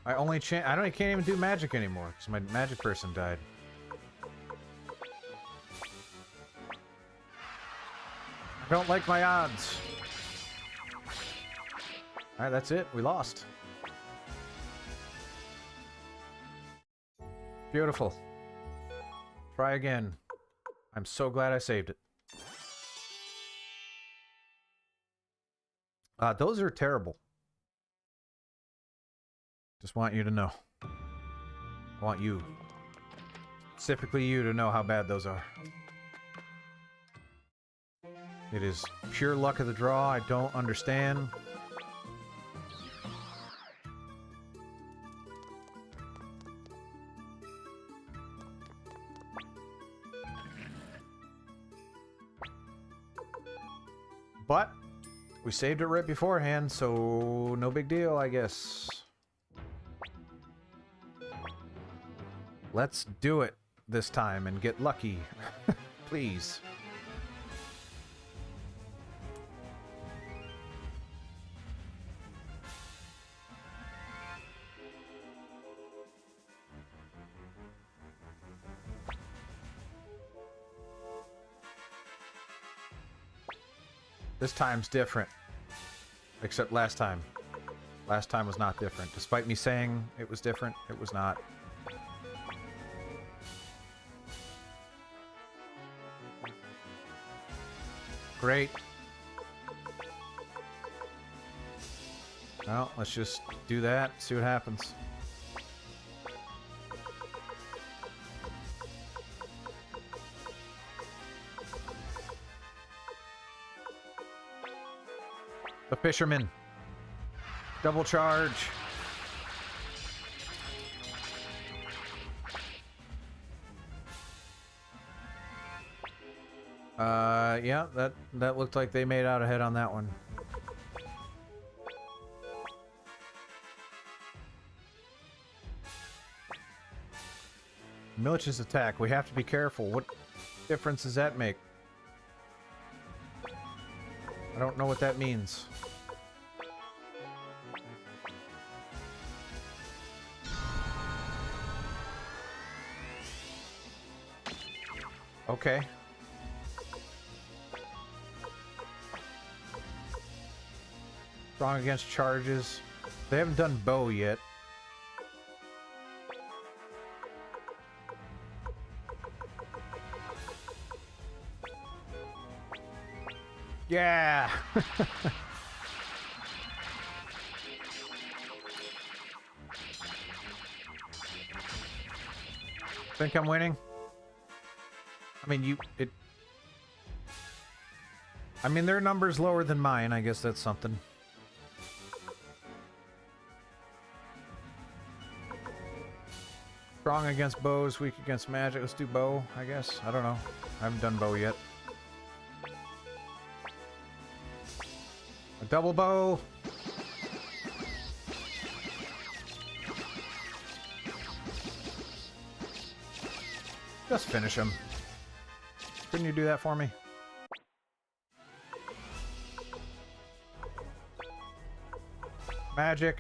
I can't even do magic anymore because my magic person died. I don't like my odds. Alright, that's it. We lost. Beautiful. Try again. I'm so glad I saved it. Those are terrible. Just want you to know. I want you. Specifically you to know how bad those are. It is pure luck of the draw. I don't understand. But we saved it right beforehand, so no big deal, I guess. Let's do it this time and get lucky. Please. This time's different. Except last time. Last time was not different. Despite me saying it was different, it was not. Great. Well, let's just do that, see what happens. The fisherman. Double charge. Yeah, that looked like they made out ahead on that one. Milch's attack. We have to be careful. What difference does that make? I don't know what that means. Okay. Strong against charges. They haven't done bow yet. Yeah! Think I'm winning? I mean, I mean, their number's lower than mine. I guess that's something. Strong against bows, weak against magic. Let's do bow, I guess. I don't know. I haven't done bow yet. A double bow. Just finish him. Couldn't you do that for me? Magic.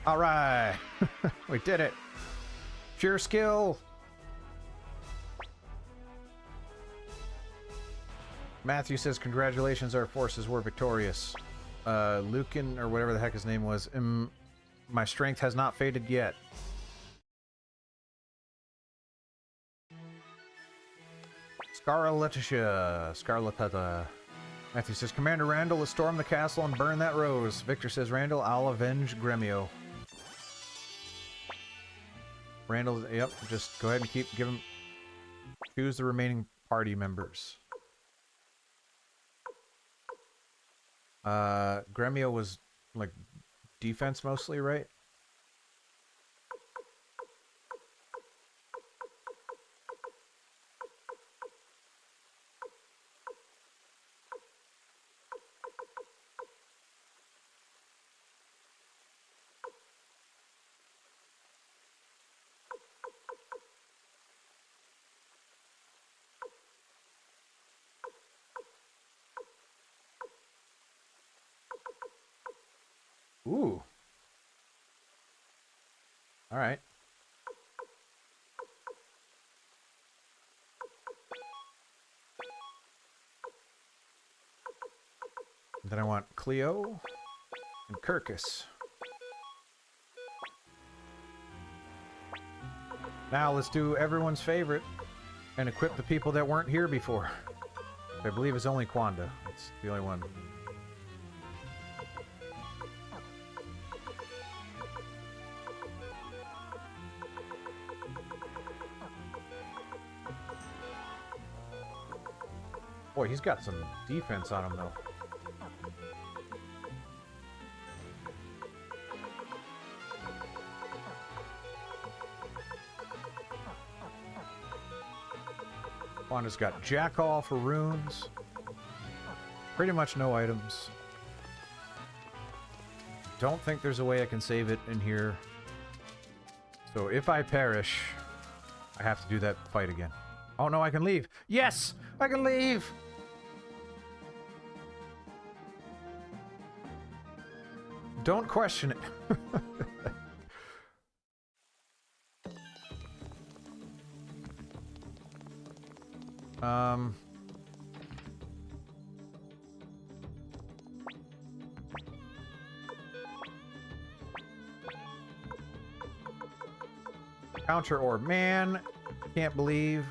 All right. We did it. Pure skill. Matthew says, congratulations, our forces were victorious. Lucan, or whatever the heck his name was, my strength has not faded yet. Scarletetta. Matthew says, Commander Randall, let's storm the castle and burn that rose. Victor says, Randall, I'll avenge Gremio. Randall, yep, just go ahead and give him, choose the remaining party members. Gremio was, like, defense mostly, right? Ooh. All right. Then I want Cleo and Kirkus. Now let's do everyone's favorite and equip the people that weren't here before. I believe it's only Quanda. It's the only one. Boy, he's got some defense on him, though. Wanda's got Jackal for runes. Pretty much no items. Don't think there's a way I can save it in here. So if I perish, I have to do that fight again. Oh no, I can leave. Yes! I can leave! Don't question it. Counter orb. Man, can't believe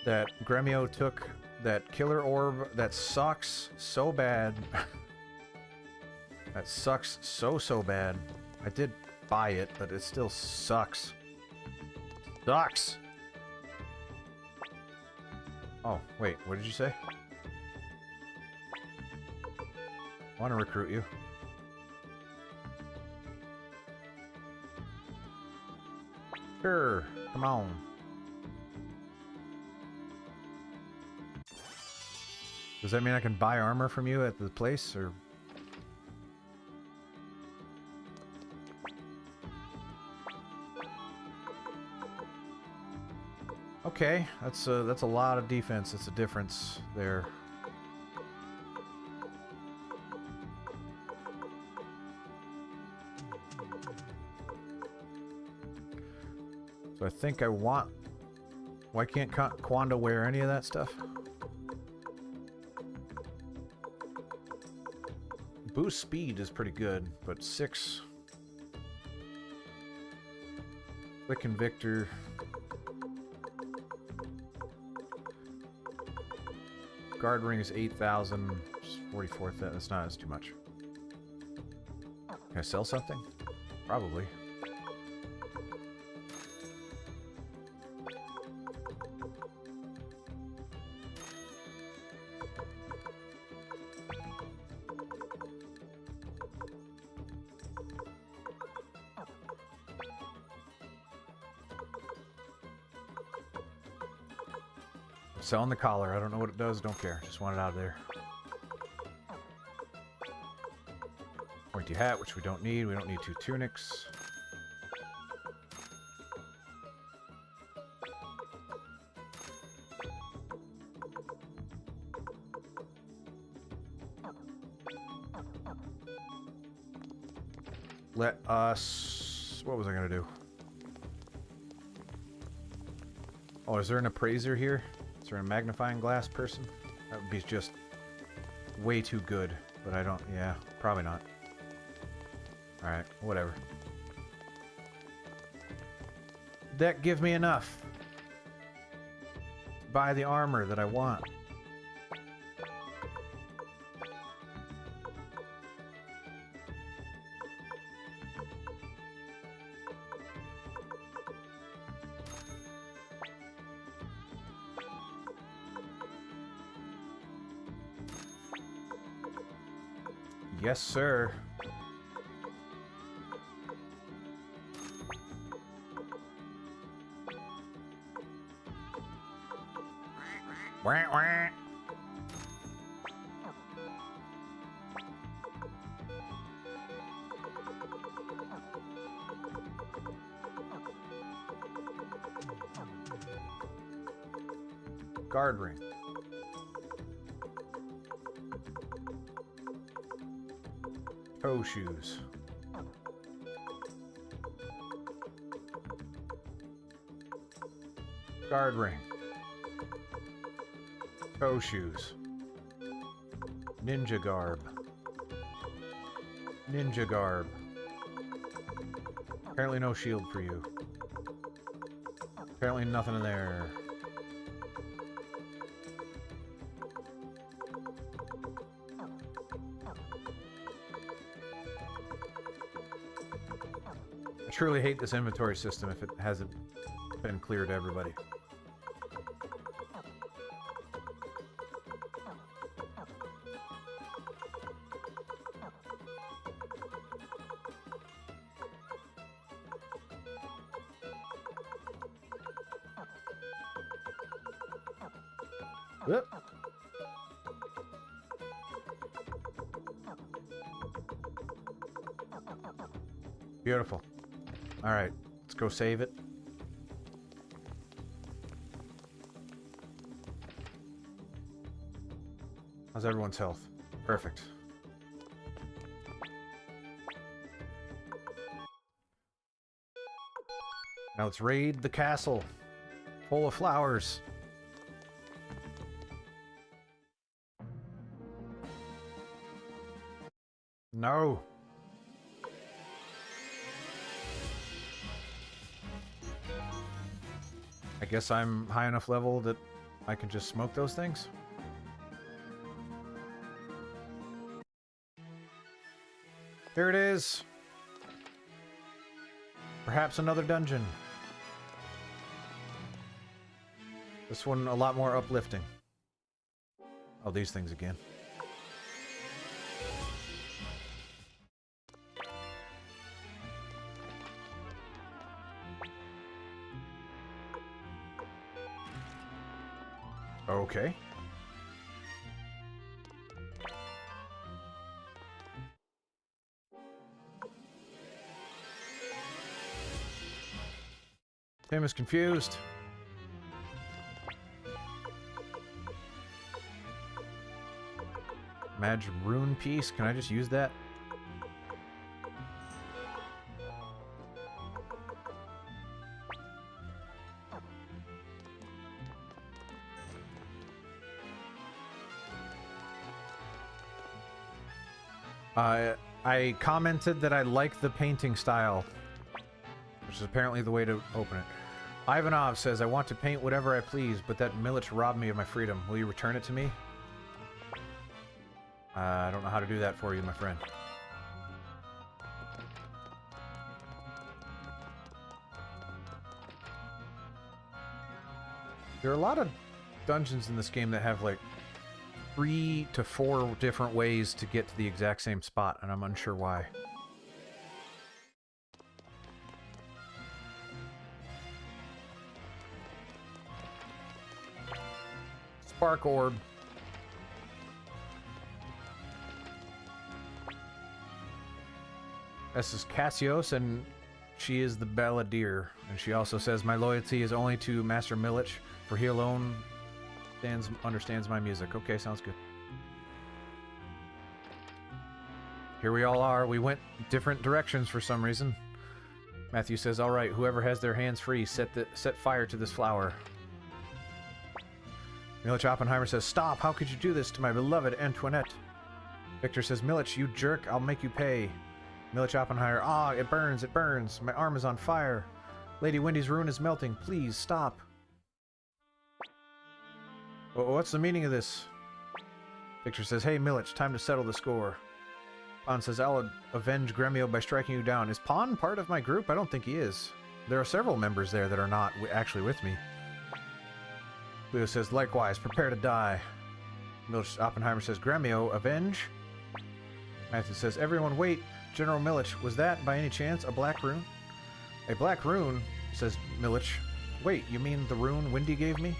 that Gremio took that killer orb. That sucks so bad. That sucks so bad. I did buy it, but it still sucks. Sucks! Oh, wait, what did you say? I want to recruit you. Sure, come on. Does that mean I can buy armor from you at the place, or...? Okay, that's a lot of defense. That's a difference there. So I think I want... Why can't Quanda wear any of that stuff? Boost speed is pretty good, but 6... Quick and Victor... Guard ring is 8,000, 44,000. That's too much. Can I sell something? Probably. Selling the collar. I don't know what it does. Don't care. Just want it out of there. Pointy hat, which we don't need. We don't need 2 tunics. Let us... What was I going to do? Oh, is there an appraiser here? Is there a magnifying glass person? That would be just way too good, but I don't... Yeah, probably not. Alright, whatever. That give me enough to buy the armor that I want. Yes, sir. Wah, wah. Guard ring. Toe shoes. Guard ring. Toe shoes. Ninja garb. Ninja garb. Apparently no shield for you. Apparently nothing in there. I truly hate this inventory system if it hasn't been clear to everybody. Whoop. Beautiful. All right, let's go save it. How's everyone's health? Perfect. Now let's raid the castle. Full of flowers. No. I guess I'm high enough level that I can just smoke those things. Here it is. Perhaps another dungeon. This one a lot more uplifting. Oh, these things again. Okay. Tim is confused. Magic rune piece. Can I just use that? I commented that I like the painting style, which is apparently the way to open it. Ivanov says, I want to paint whatever I please, but that Milich robbed me of my freedom. Will you return it to me? I don't know how to do that for you, my friend. There are a lot of dungeons in this game that have like 3 to 4 different ways to get to the exact same spot, and I'm unsure why. Spark orb. This is Cassios, and she is the Balladeer. And she also says, my loyalty is only to Master Milich, for he alone understands my music. Okay, sounds good. Here we all are. We went different directions for some reason. Matthew says, all right, whoever has their hands free, set fire to this flower. Milich Oppenheimer says, stop! How could you do this to my beloved Antoinette? Victor says, Milich, you jerk, I'll make you pay. Milich Oppenheimer, ah, it burns, it burns. My arm is on fire. Lady Wendy's rune is melting. Please, stop. What's the meaning of this? Victor says, hey, Milich, time to settle the score. Pon says, I'll avenge Gremio by striking you down. Is Pon part of my group? I don't think he is. There are several members there that are not actually with me. Leo says, likewise, prepare to die. Milich Oppenheimer says, Gremio, avenge? Matthew says, everyone wait. General Milich, was that, by any chance, a black rune? A black rune, says Milich. Wait, you mean the rune Wendy gave me?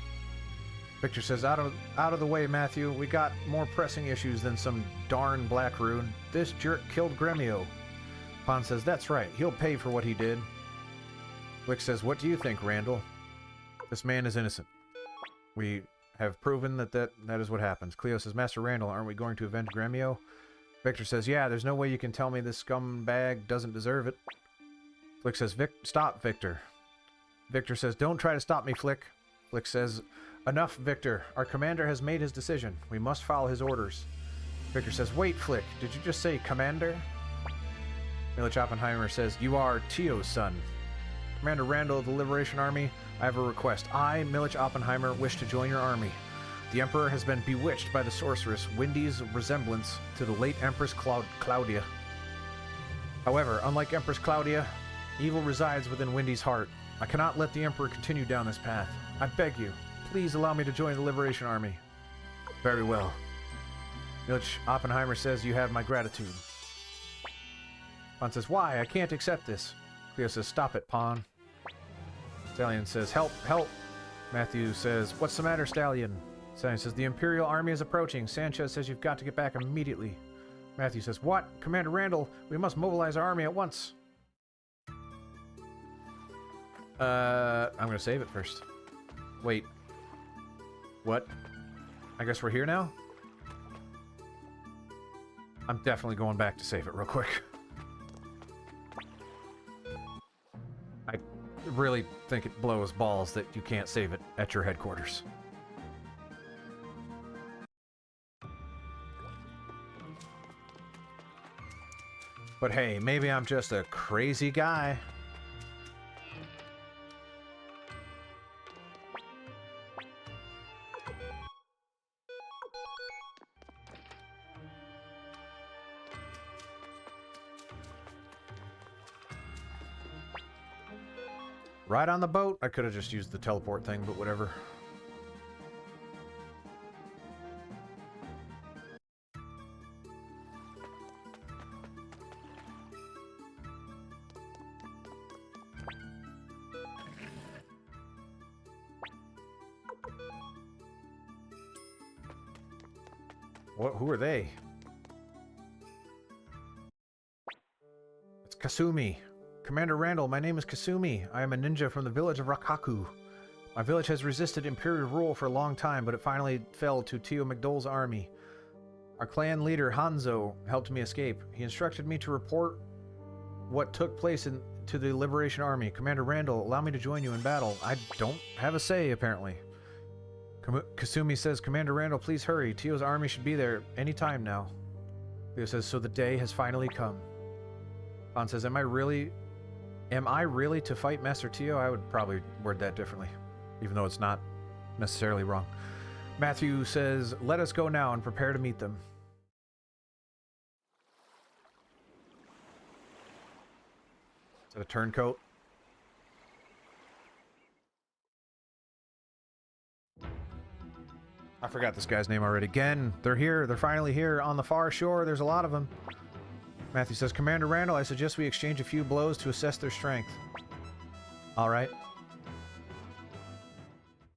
Victor says, out of the way, Matthew. We got more pressing issues than some darn black rune. This jerk killed Gremio. Pon says, that's right. He'll pay for what he did. Glick says, what do you think, Randall? This man is innocent. We have proven that is what happens. Cleo says, Master Randall, aren't we going to avenge Gremio? Victor says, yeah, there's no way you can tell me this scumbag doesn't deserve it. Flick says, stop, Victor. Victor says, don't try to stop me, Flick. Flick says, enough, Victor. Our commander has made his decision. We must follow his orders. Victor says, wait, Flick. Did you just say commander? Milich Oppenheimer says, you are Tio's son. Commander Randall of the Liberation Army, I have a request. I, Milich Oppenheimer, wish to join your army. The Emperor has been bewitched by the sorceress Wendy's resemblance to the late Empress Claudia. However, unlike Empress Claudia, evil resides within Wendy's heart. I cannot let the Emperor continue down this path. I beg you, please allow me to join the Liberation Army. Very well. Milich Oppenheimer says you have my gratitude. Pawn says, why? I can't accept this. Cleo says, stop it, Pawn. Stallion says, help, help. Matthew says, what's the matter, Stallion? Stallion says, the Imperial Army is approaching. Sanchez says you've got to get back immediately. Matthew says, what? Commander Randall, we must mobilize our army at once. I'm gonna save it first. Wait. What? I guess we're here now? I'm definitely going back to save it real quick. I really think it blows balls that you can't save it at your headquarters. But hey, maybe I'm just a crazy guy. Right on the boat. I could have just used the teleport thing, but whatever. Who are they? It's Kasumi. Commander Randall, my name is Kasumi. I am a ninja from the village of Rakaku. My village has resisted Imperial rule for a long time, but it finally fell to Tio McDole's army. Our clan leader, Hanzo, helped me escape. He instructed me to report what took place to the Liberation Army. Commander Randall, allow me to join you in battle. I don't have a say, apparently. Kasumi says, Commander Randall, please hurry. Tio's army should be there any time now. Tio says, so the day has finally come. Han says, Am I really to fight Master Tio? I would probably word that differently, even though it's not necessarily wrong. Matthew says, let us go now and prepare to meet them. Is that a turncoat? I forgot this guy's name already. Again, they're here. They're finally here on the far shore. There's a lot of them. Matthew says, Commander Randall, I suggest we exchange a few blows to assess their strength. All right.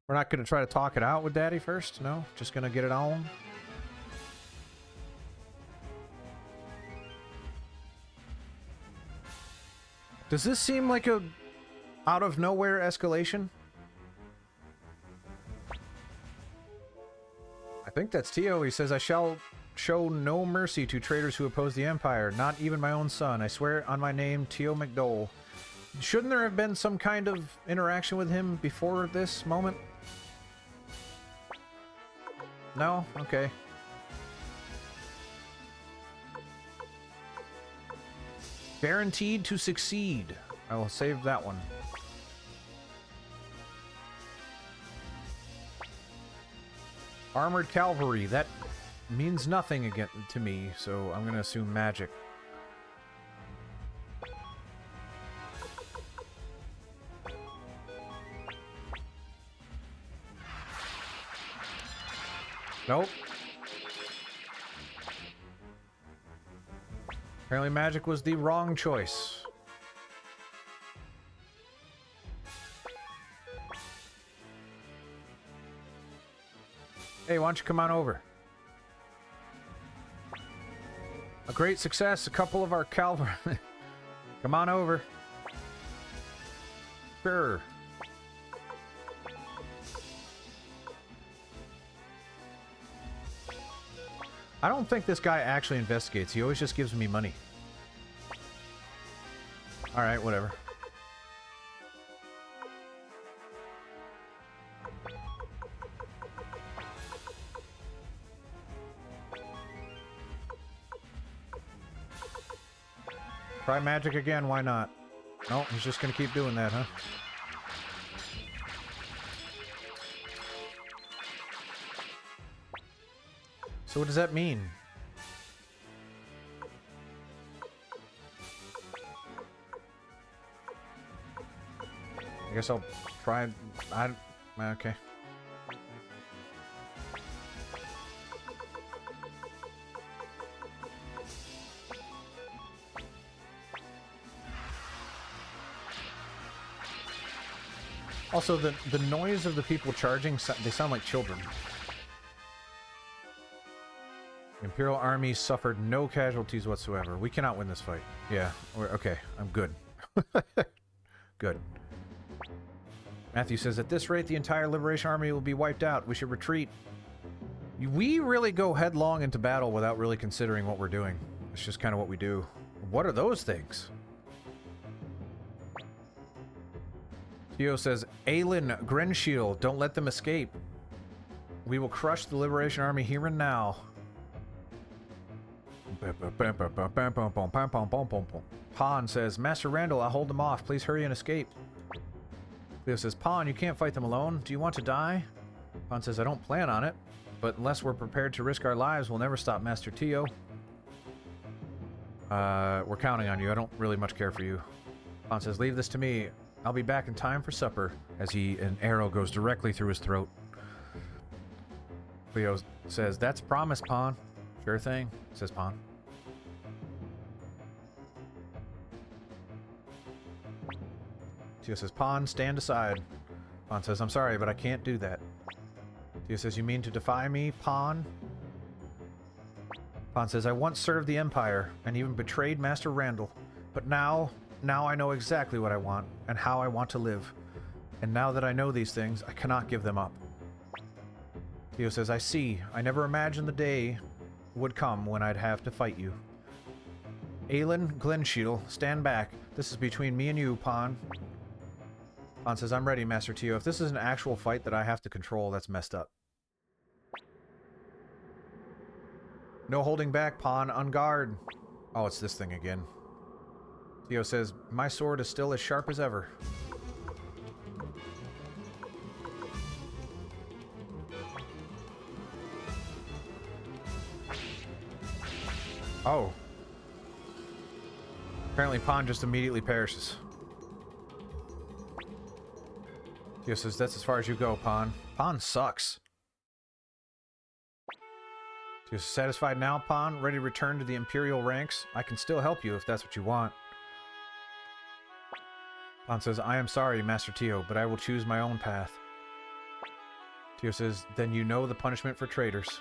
We're not going to try to talk it out with Daddy first? No? Just going to get it on? Does this seem like a out-of-nowhere escalation? I think that's Tio. He says, I shall show no mercy to traitors who oppose the Empire, not even my own son. I swear on my name, Tio McDole. Shouldn't there have been some kind of interaction with him before this moment? No? Okay. Guaranteed to succeed. I will save that one. Armored cavalry. That means nothing again to me, so I'm gonna assume magic. Nope. Apparently magic was the wrong choice. Hey, why don't you come on over? A great success. A couple of our cavalry. Come on over. Sure. I don't think this guy actually investigates. He always just gives me money. Alright, whatever. Try magic again, why not? No, he's just gonna keep doing that, huh? So what does that mean? I guess I'll try... okay. Also, the noise of the people charging, they sound like children. The Imperial army suffered no casualties whatsoever. We cannot win this fight. Yeah, okay, I'm good. Good. Matthew says, at this rate, the entire Liberation Army will be wiped out. We should retreat. We really go headlong into battle without really considering what we're doing. It's just kind of what we do. What are those things? Theo says, Aelin, Grenshiel, don't let them escape. We will crush the Liberation Army here and now. Pan says, Master Randall, I'll hold them off. Please hurry and escape. Theo says, Pan, you can't fight them alone. Do you want to die? Pan says, I don't plan on it. But unless we're prepared to risk our lives, we'll never stop Master Tio. We're counting on you. I don't really much care for you. Pan says, leave this to me. I'll be back in time for supper, as an arrow goes directly through his throat. Cleo says, that's promise, Pan. Sure thing, says Pan. Tio says, Pan, stand aside. Pan says, I'm sorry, but I can't do that. Tio says, you mean to defy me, Pan? Pan says, I once served the Empire, and even betrayed Master Randall. But now I know exactly what I want, and how I want to live. And now that I know these things, I cannot give them up. Theo says, I see. I never imagined the day would come when I'd have to fight you. Aelin, Glenshiel, stand back. This is between me and you, Pan. Pan says, I'm ready, Master Tio. If this is an actual fight that I have to control, that's messed up. No holding back, Pan. On guard. Oh, it's this thing again. Theo says, my sword is still as sharp as ever. Oh. Apparently Pan just immediately perishes. Theo says, that's as far as you go, Pan. Pan sucks. Theo says, satisfied now, Pan? Ready to return to the Imperial ranks? I can still help you if that's what you want. Pan says, I am sorry, Master Tio, but I will choose my own path. Tio says, then you know the punishment for traitors.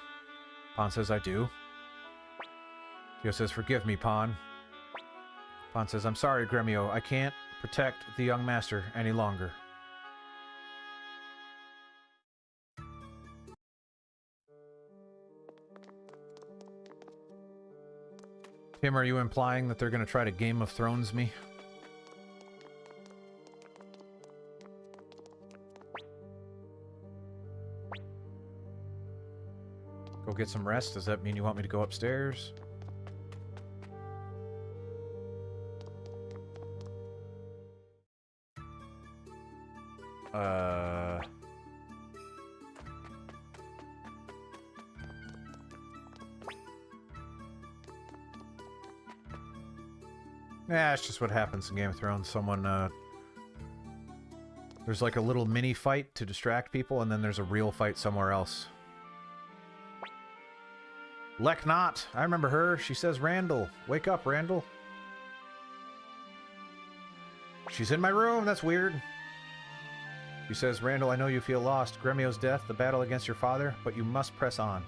Pan says, I do. Tio says, forgive me, Pan. Pan says, I'm sorry, Gremio. I can't protect the young master any longer. Tim, are you implying that they're going to try to Game of Thrones me? Go get some rest? Does that mean you want me to go upstairs? Yeah, it's just what happens in Game of Thrones. Someone, there's like a little mini fight to distract people, and then there's a real fight somewhere else. Leknot! I remember her. She says, Randall. Wake up, Randall. She's in my room. That's weird. She says, Randall, I know you feel lost. Gremio's death, the battle against your father, but you must press on.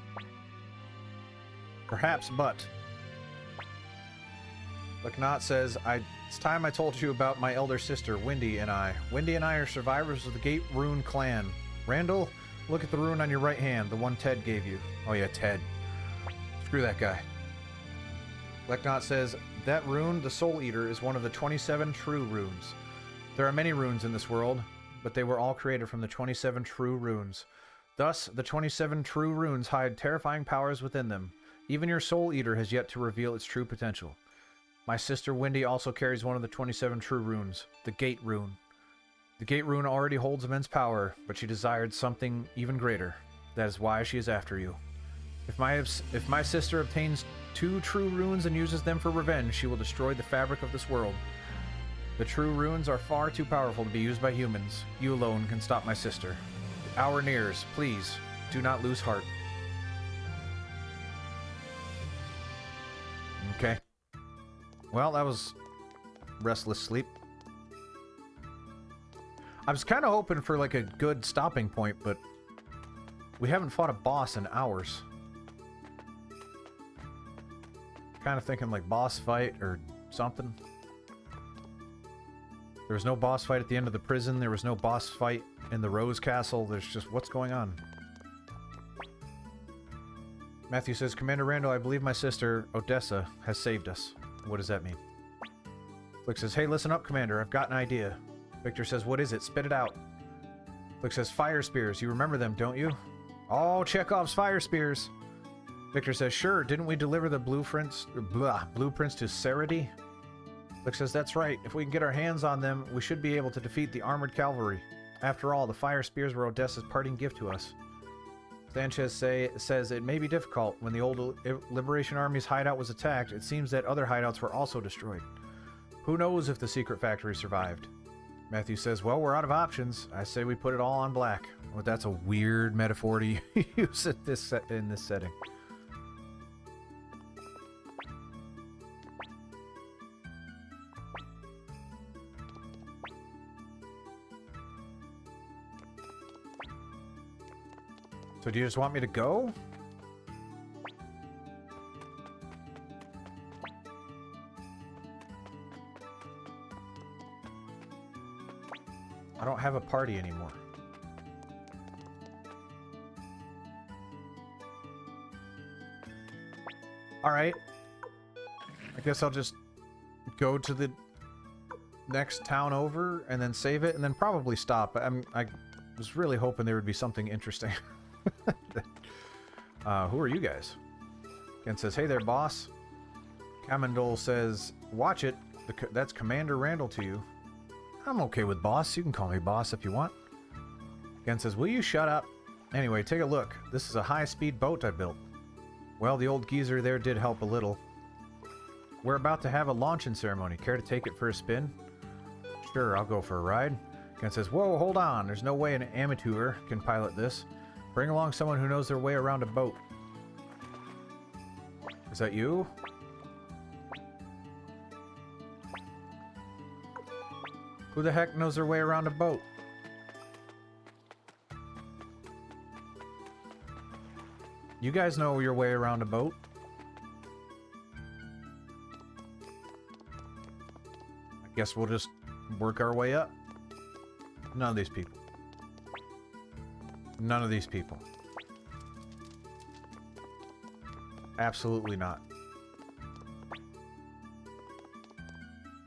Perhaps, but... Leknot says, it's time I told you about my elder sister, Wendy and I. Wendy and I are survivors of the Gate Rune clan. Randall, look at the rune on your right hand, the one Ted gave you. Oh yeah, Ted. Screw that guy. Leknot says, that rune, the Soul Eater, is one of the 27 true runes. There are many runes in this world, but they were all created from the 27 true runes. Thus, the 27 true runes hide terrifying powers within them. Even your Soul Eater has yet to reveal its true potential. My sister Wendy also carries one of the 27 true runes, the Gate rune. The Gate rune already holds immense power, but she desired something even greater. That is why she is after you. If my sister obtains 2 true runes and uses them for revenge, she will destroy the fabric of this world. The true runes are far too powerful to be used by humans. You alone can stop my sister. The hour nears. Please, do not lose heart. Okay. Well, that was restless sleep. I was kind of hoping for like a good stopping point, but we haven't fought a boss in hours. Kind of thinking like boss fight or something. There was no boss fight at the end of the prison. There was no boss fight in the Rose Castle. There's just, what's going on? Matthew says, Commander Randall, I believe my sister, Odessa, has saved us. What does that mean? Flick says, hey, listen up, Commander. I've got an idea. Victor says, what is it? Spit it out. Flick says, fire spears. You remember them, don't you? Oh, Chekhov's fire spears. Victor says, sure. Didn't we deliver the blueprints to Saradi? Flick says, that's right. If we can get our hands on them, we should be able to defeat the armored cavalry. After all, the fire spears were Odessa's parting gift to us. Sanchez says it may be difficult. When the old Liberation Army's hideout was attacked, it seems that other hideouts were also destroyed. Who knows if the secret factory survived? Matthew says, well, we're out of options. I say we put it all on black. Well, that's a weird metaphor to use in this setting. So do you just want me to go? I don't have a party anymore. Alright. I guess I'll just go to the next town over and then save it and then probably stop. I was really hoping there would be something interesting. Who are you guys? Ken says, hey there, boss. Kamandol says, watch it. That's Commander Randall to you. I'm okay with boss. You can call me boss if you want. Ken says, will you shut up? Anyway, take a look. This is a high-speed boat I built. Well, the old geezer there did help a little. We're about to have a launching ceremony. Care to take it for a spin? Sure, I'll go for a ride. Ken says, whoa, hold on. There's no way an amateur can pilot this. Bring along someone who knows their way around a boat. Is that you? Who the heck knows their way around a boat? You guys know your way around a boat. I guess we'll just work our way up. None of these people. None of these people. Absolutely not.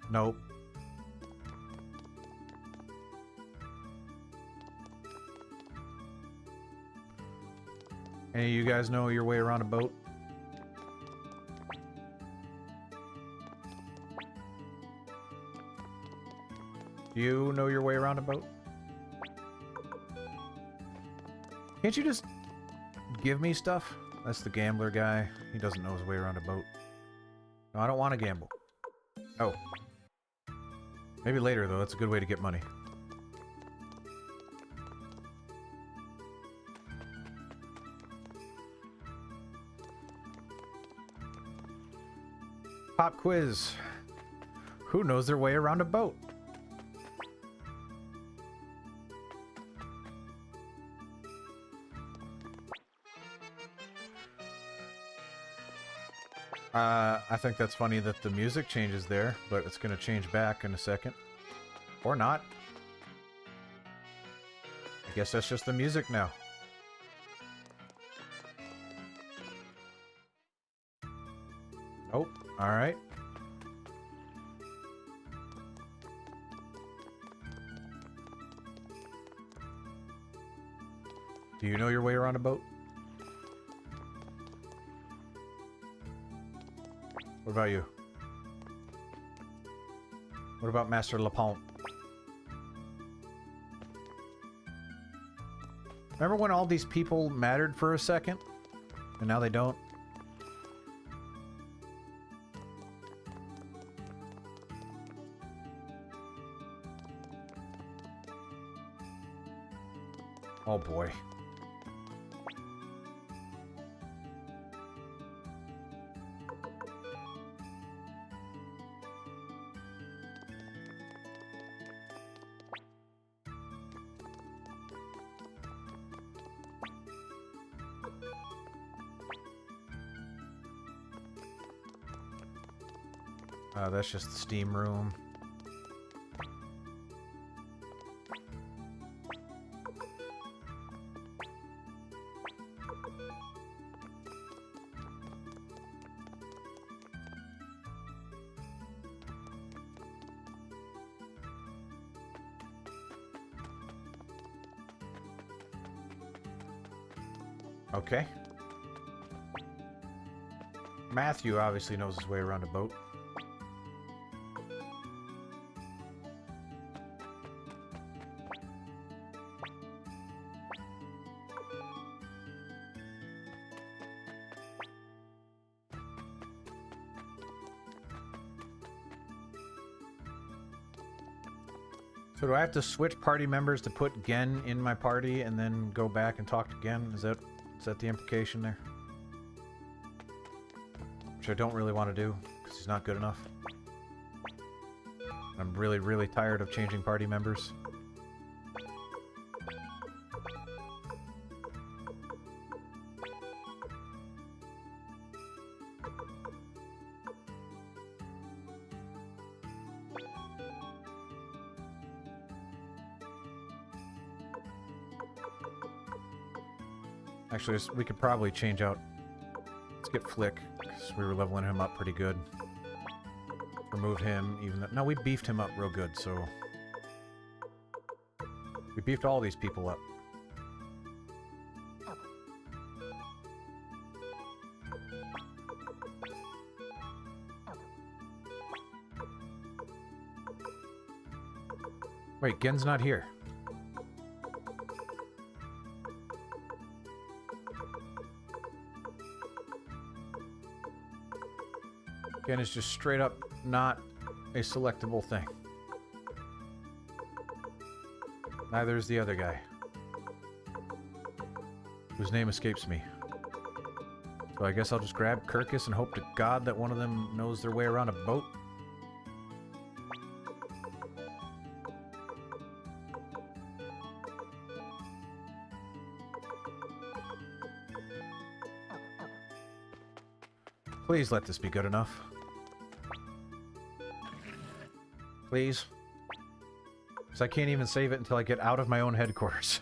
Nope. Any of you guys know your way around a boat? Do you know your way around a boat? Can't you just give me stuff? That's the gambler guy. He doesn't know his way around a boat. No, I don't want to gamble. Oh. Maybe later, though. That's a good way to get money. Pop quiz. Who knows their way around a boat? I think that's funny that the music changes there, but it's going to change back in a second. Or not. I guess that's just the music now. Nope. Alright. Do you know your way around a boat? What about you? What about Master Lapont? Remember when all these people mattered for a second? And now they don't? Oh boy. That's just the steam room. Okay. Matthew obviously knows his way around a boat. So do I have to switch party members to put Gen in my party and then go back and talk to Gen? Is that the implication there? Which I don't really want to do, because he's not good enough. I'm really, really tired of changing party members. Actually, we could probably change out... Let's get Flick, because we were leveling him up pretty good. Remove him, even though... No, we beefed him up real good, so... We beefed all these people up. Wait, Gen's not here. Gen is just straight up not a selectable thing. Neither is the other guy, whose name escapes me. So I guess I'll just grab Kirkus and hope to God that one of them knows their way around a boat. Please let this be good enough. Please. Because I can't even save it until I get out of my own headquarters.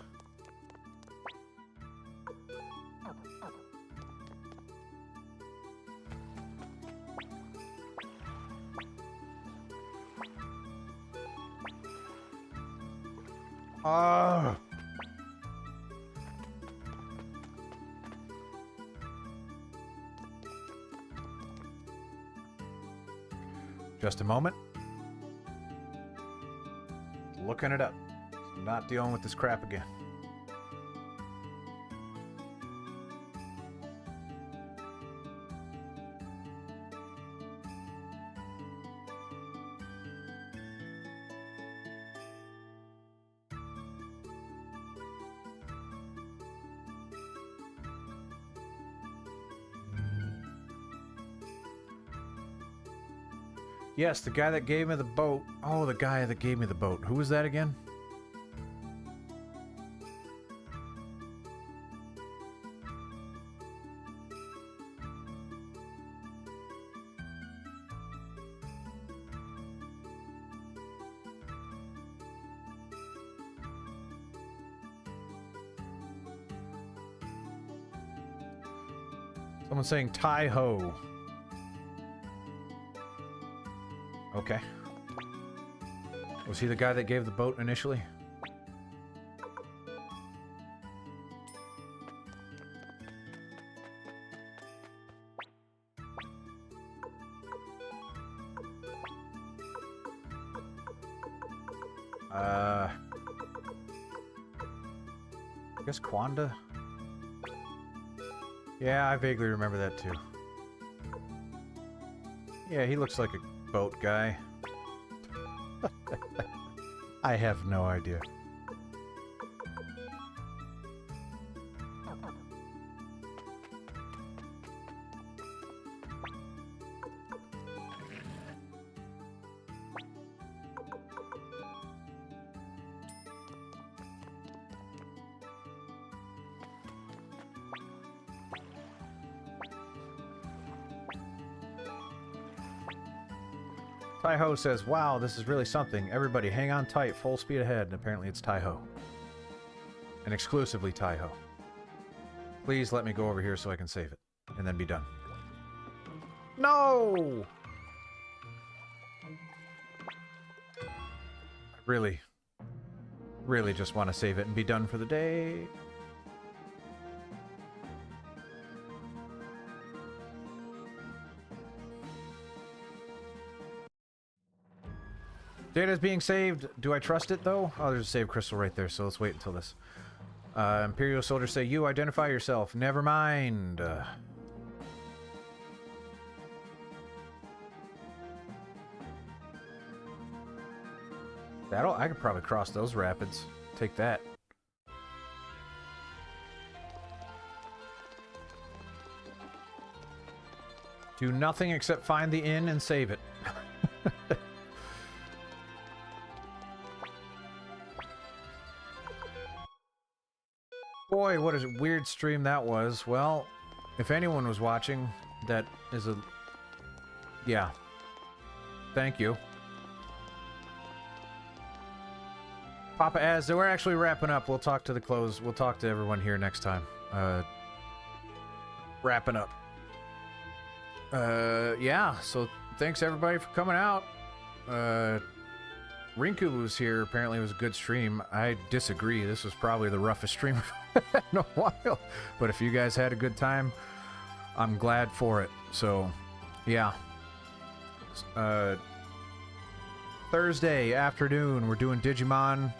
Just a moment. Looking it up. Not dealing with this crap again. Yes, the guy that gave me the boat. Oh, the guy that gave me the boat. Who was that again? Someone's saying Tai Ho. Okay. Was he the guy that gave the boat initially? I guess Kwanda? Yeah, I vaguely remember that too. Yeah, he looks like a boat guy. I have no idea. Taiho says, wow, this is really something. Everybody hang on tight, full speed ahead. And apparently it's Taiho. And exclusively Taiho. Please let me go over here so I can save it. And then be done. No! I really just want to save it and be done for the day. Data is being saved. Do I trust it, though? Oh, there's a save crystal right there, so let's wait until this. Imperial soldiers say, you identify yourself. Never mind. I could probably cross those rapids. Take that. Do nothing except find the inn and save it. Boy, what a weird stream that was. Well, if anyone was watching, that is a... yeah. Thank you. Papa Az, we're actually wrapping up. We'll talk to the close. We'll talk to everyone here next time. Wrapping up. Yeah, so thanks everybody for coming out. Rinku was here. Apparently it was a good stream. I disagree. This was probably the roughest stream I've had in a while. But if you guys had a good time, I'm glad for it. So, yeah. Thursday afternoon, we're doing Digimon.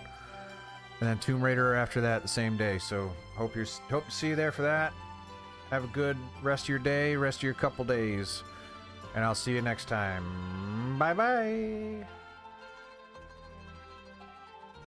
And then Tomb Raider after that the same day. So, hope to see you there for that. Have a good rest of your day, rest of your couple days. And I'll see you next time. Bye-bye.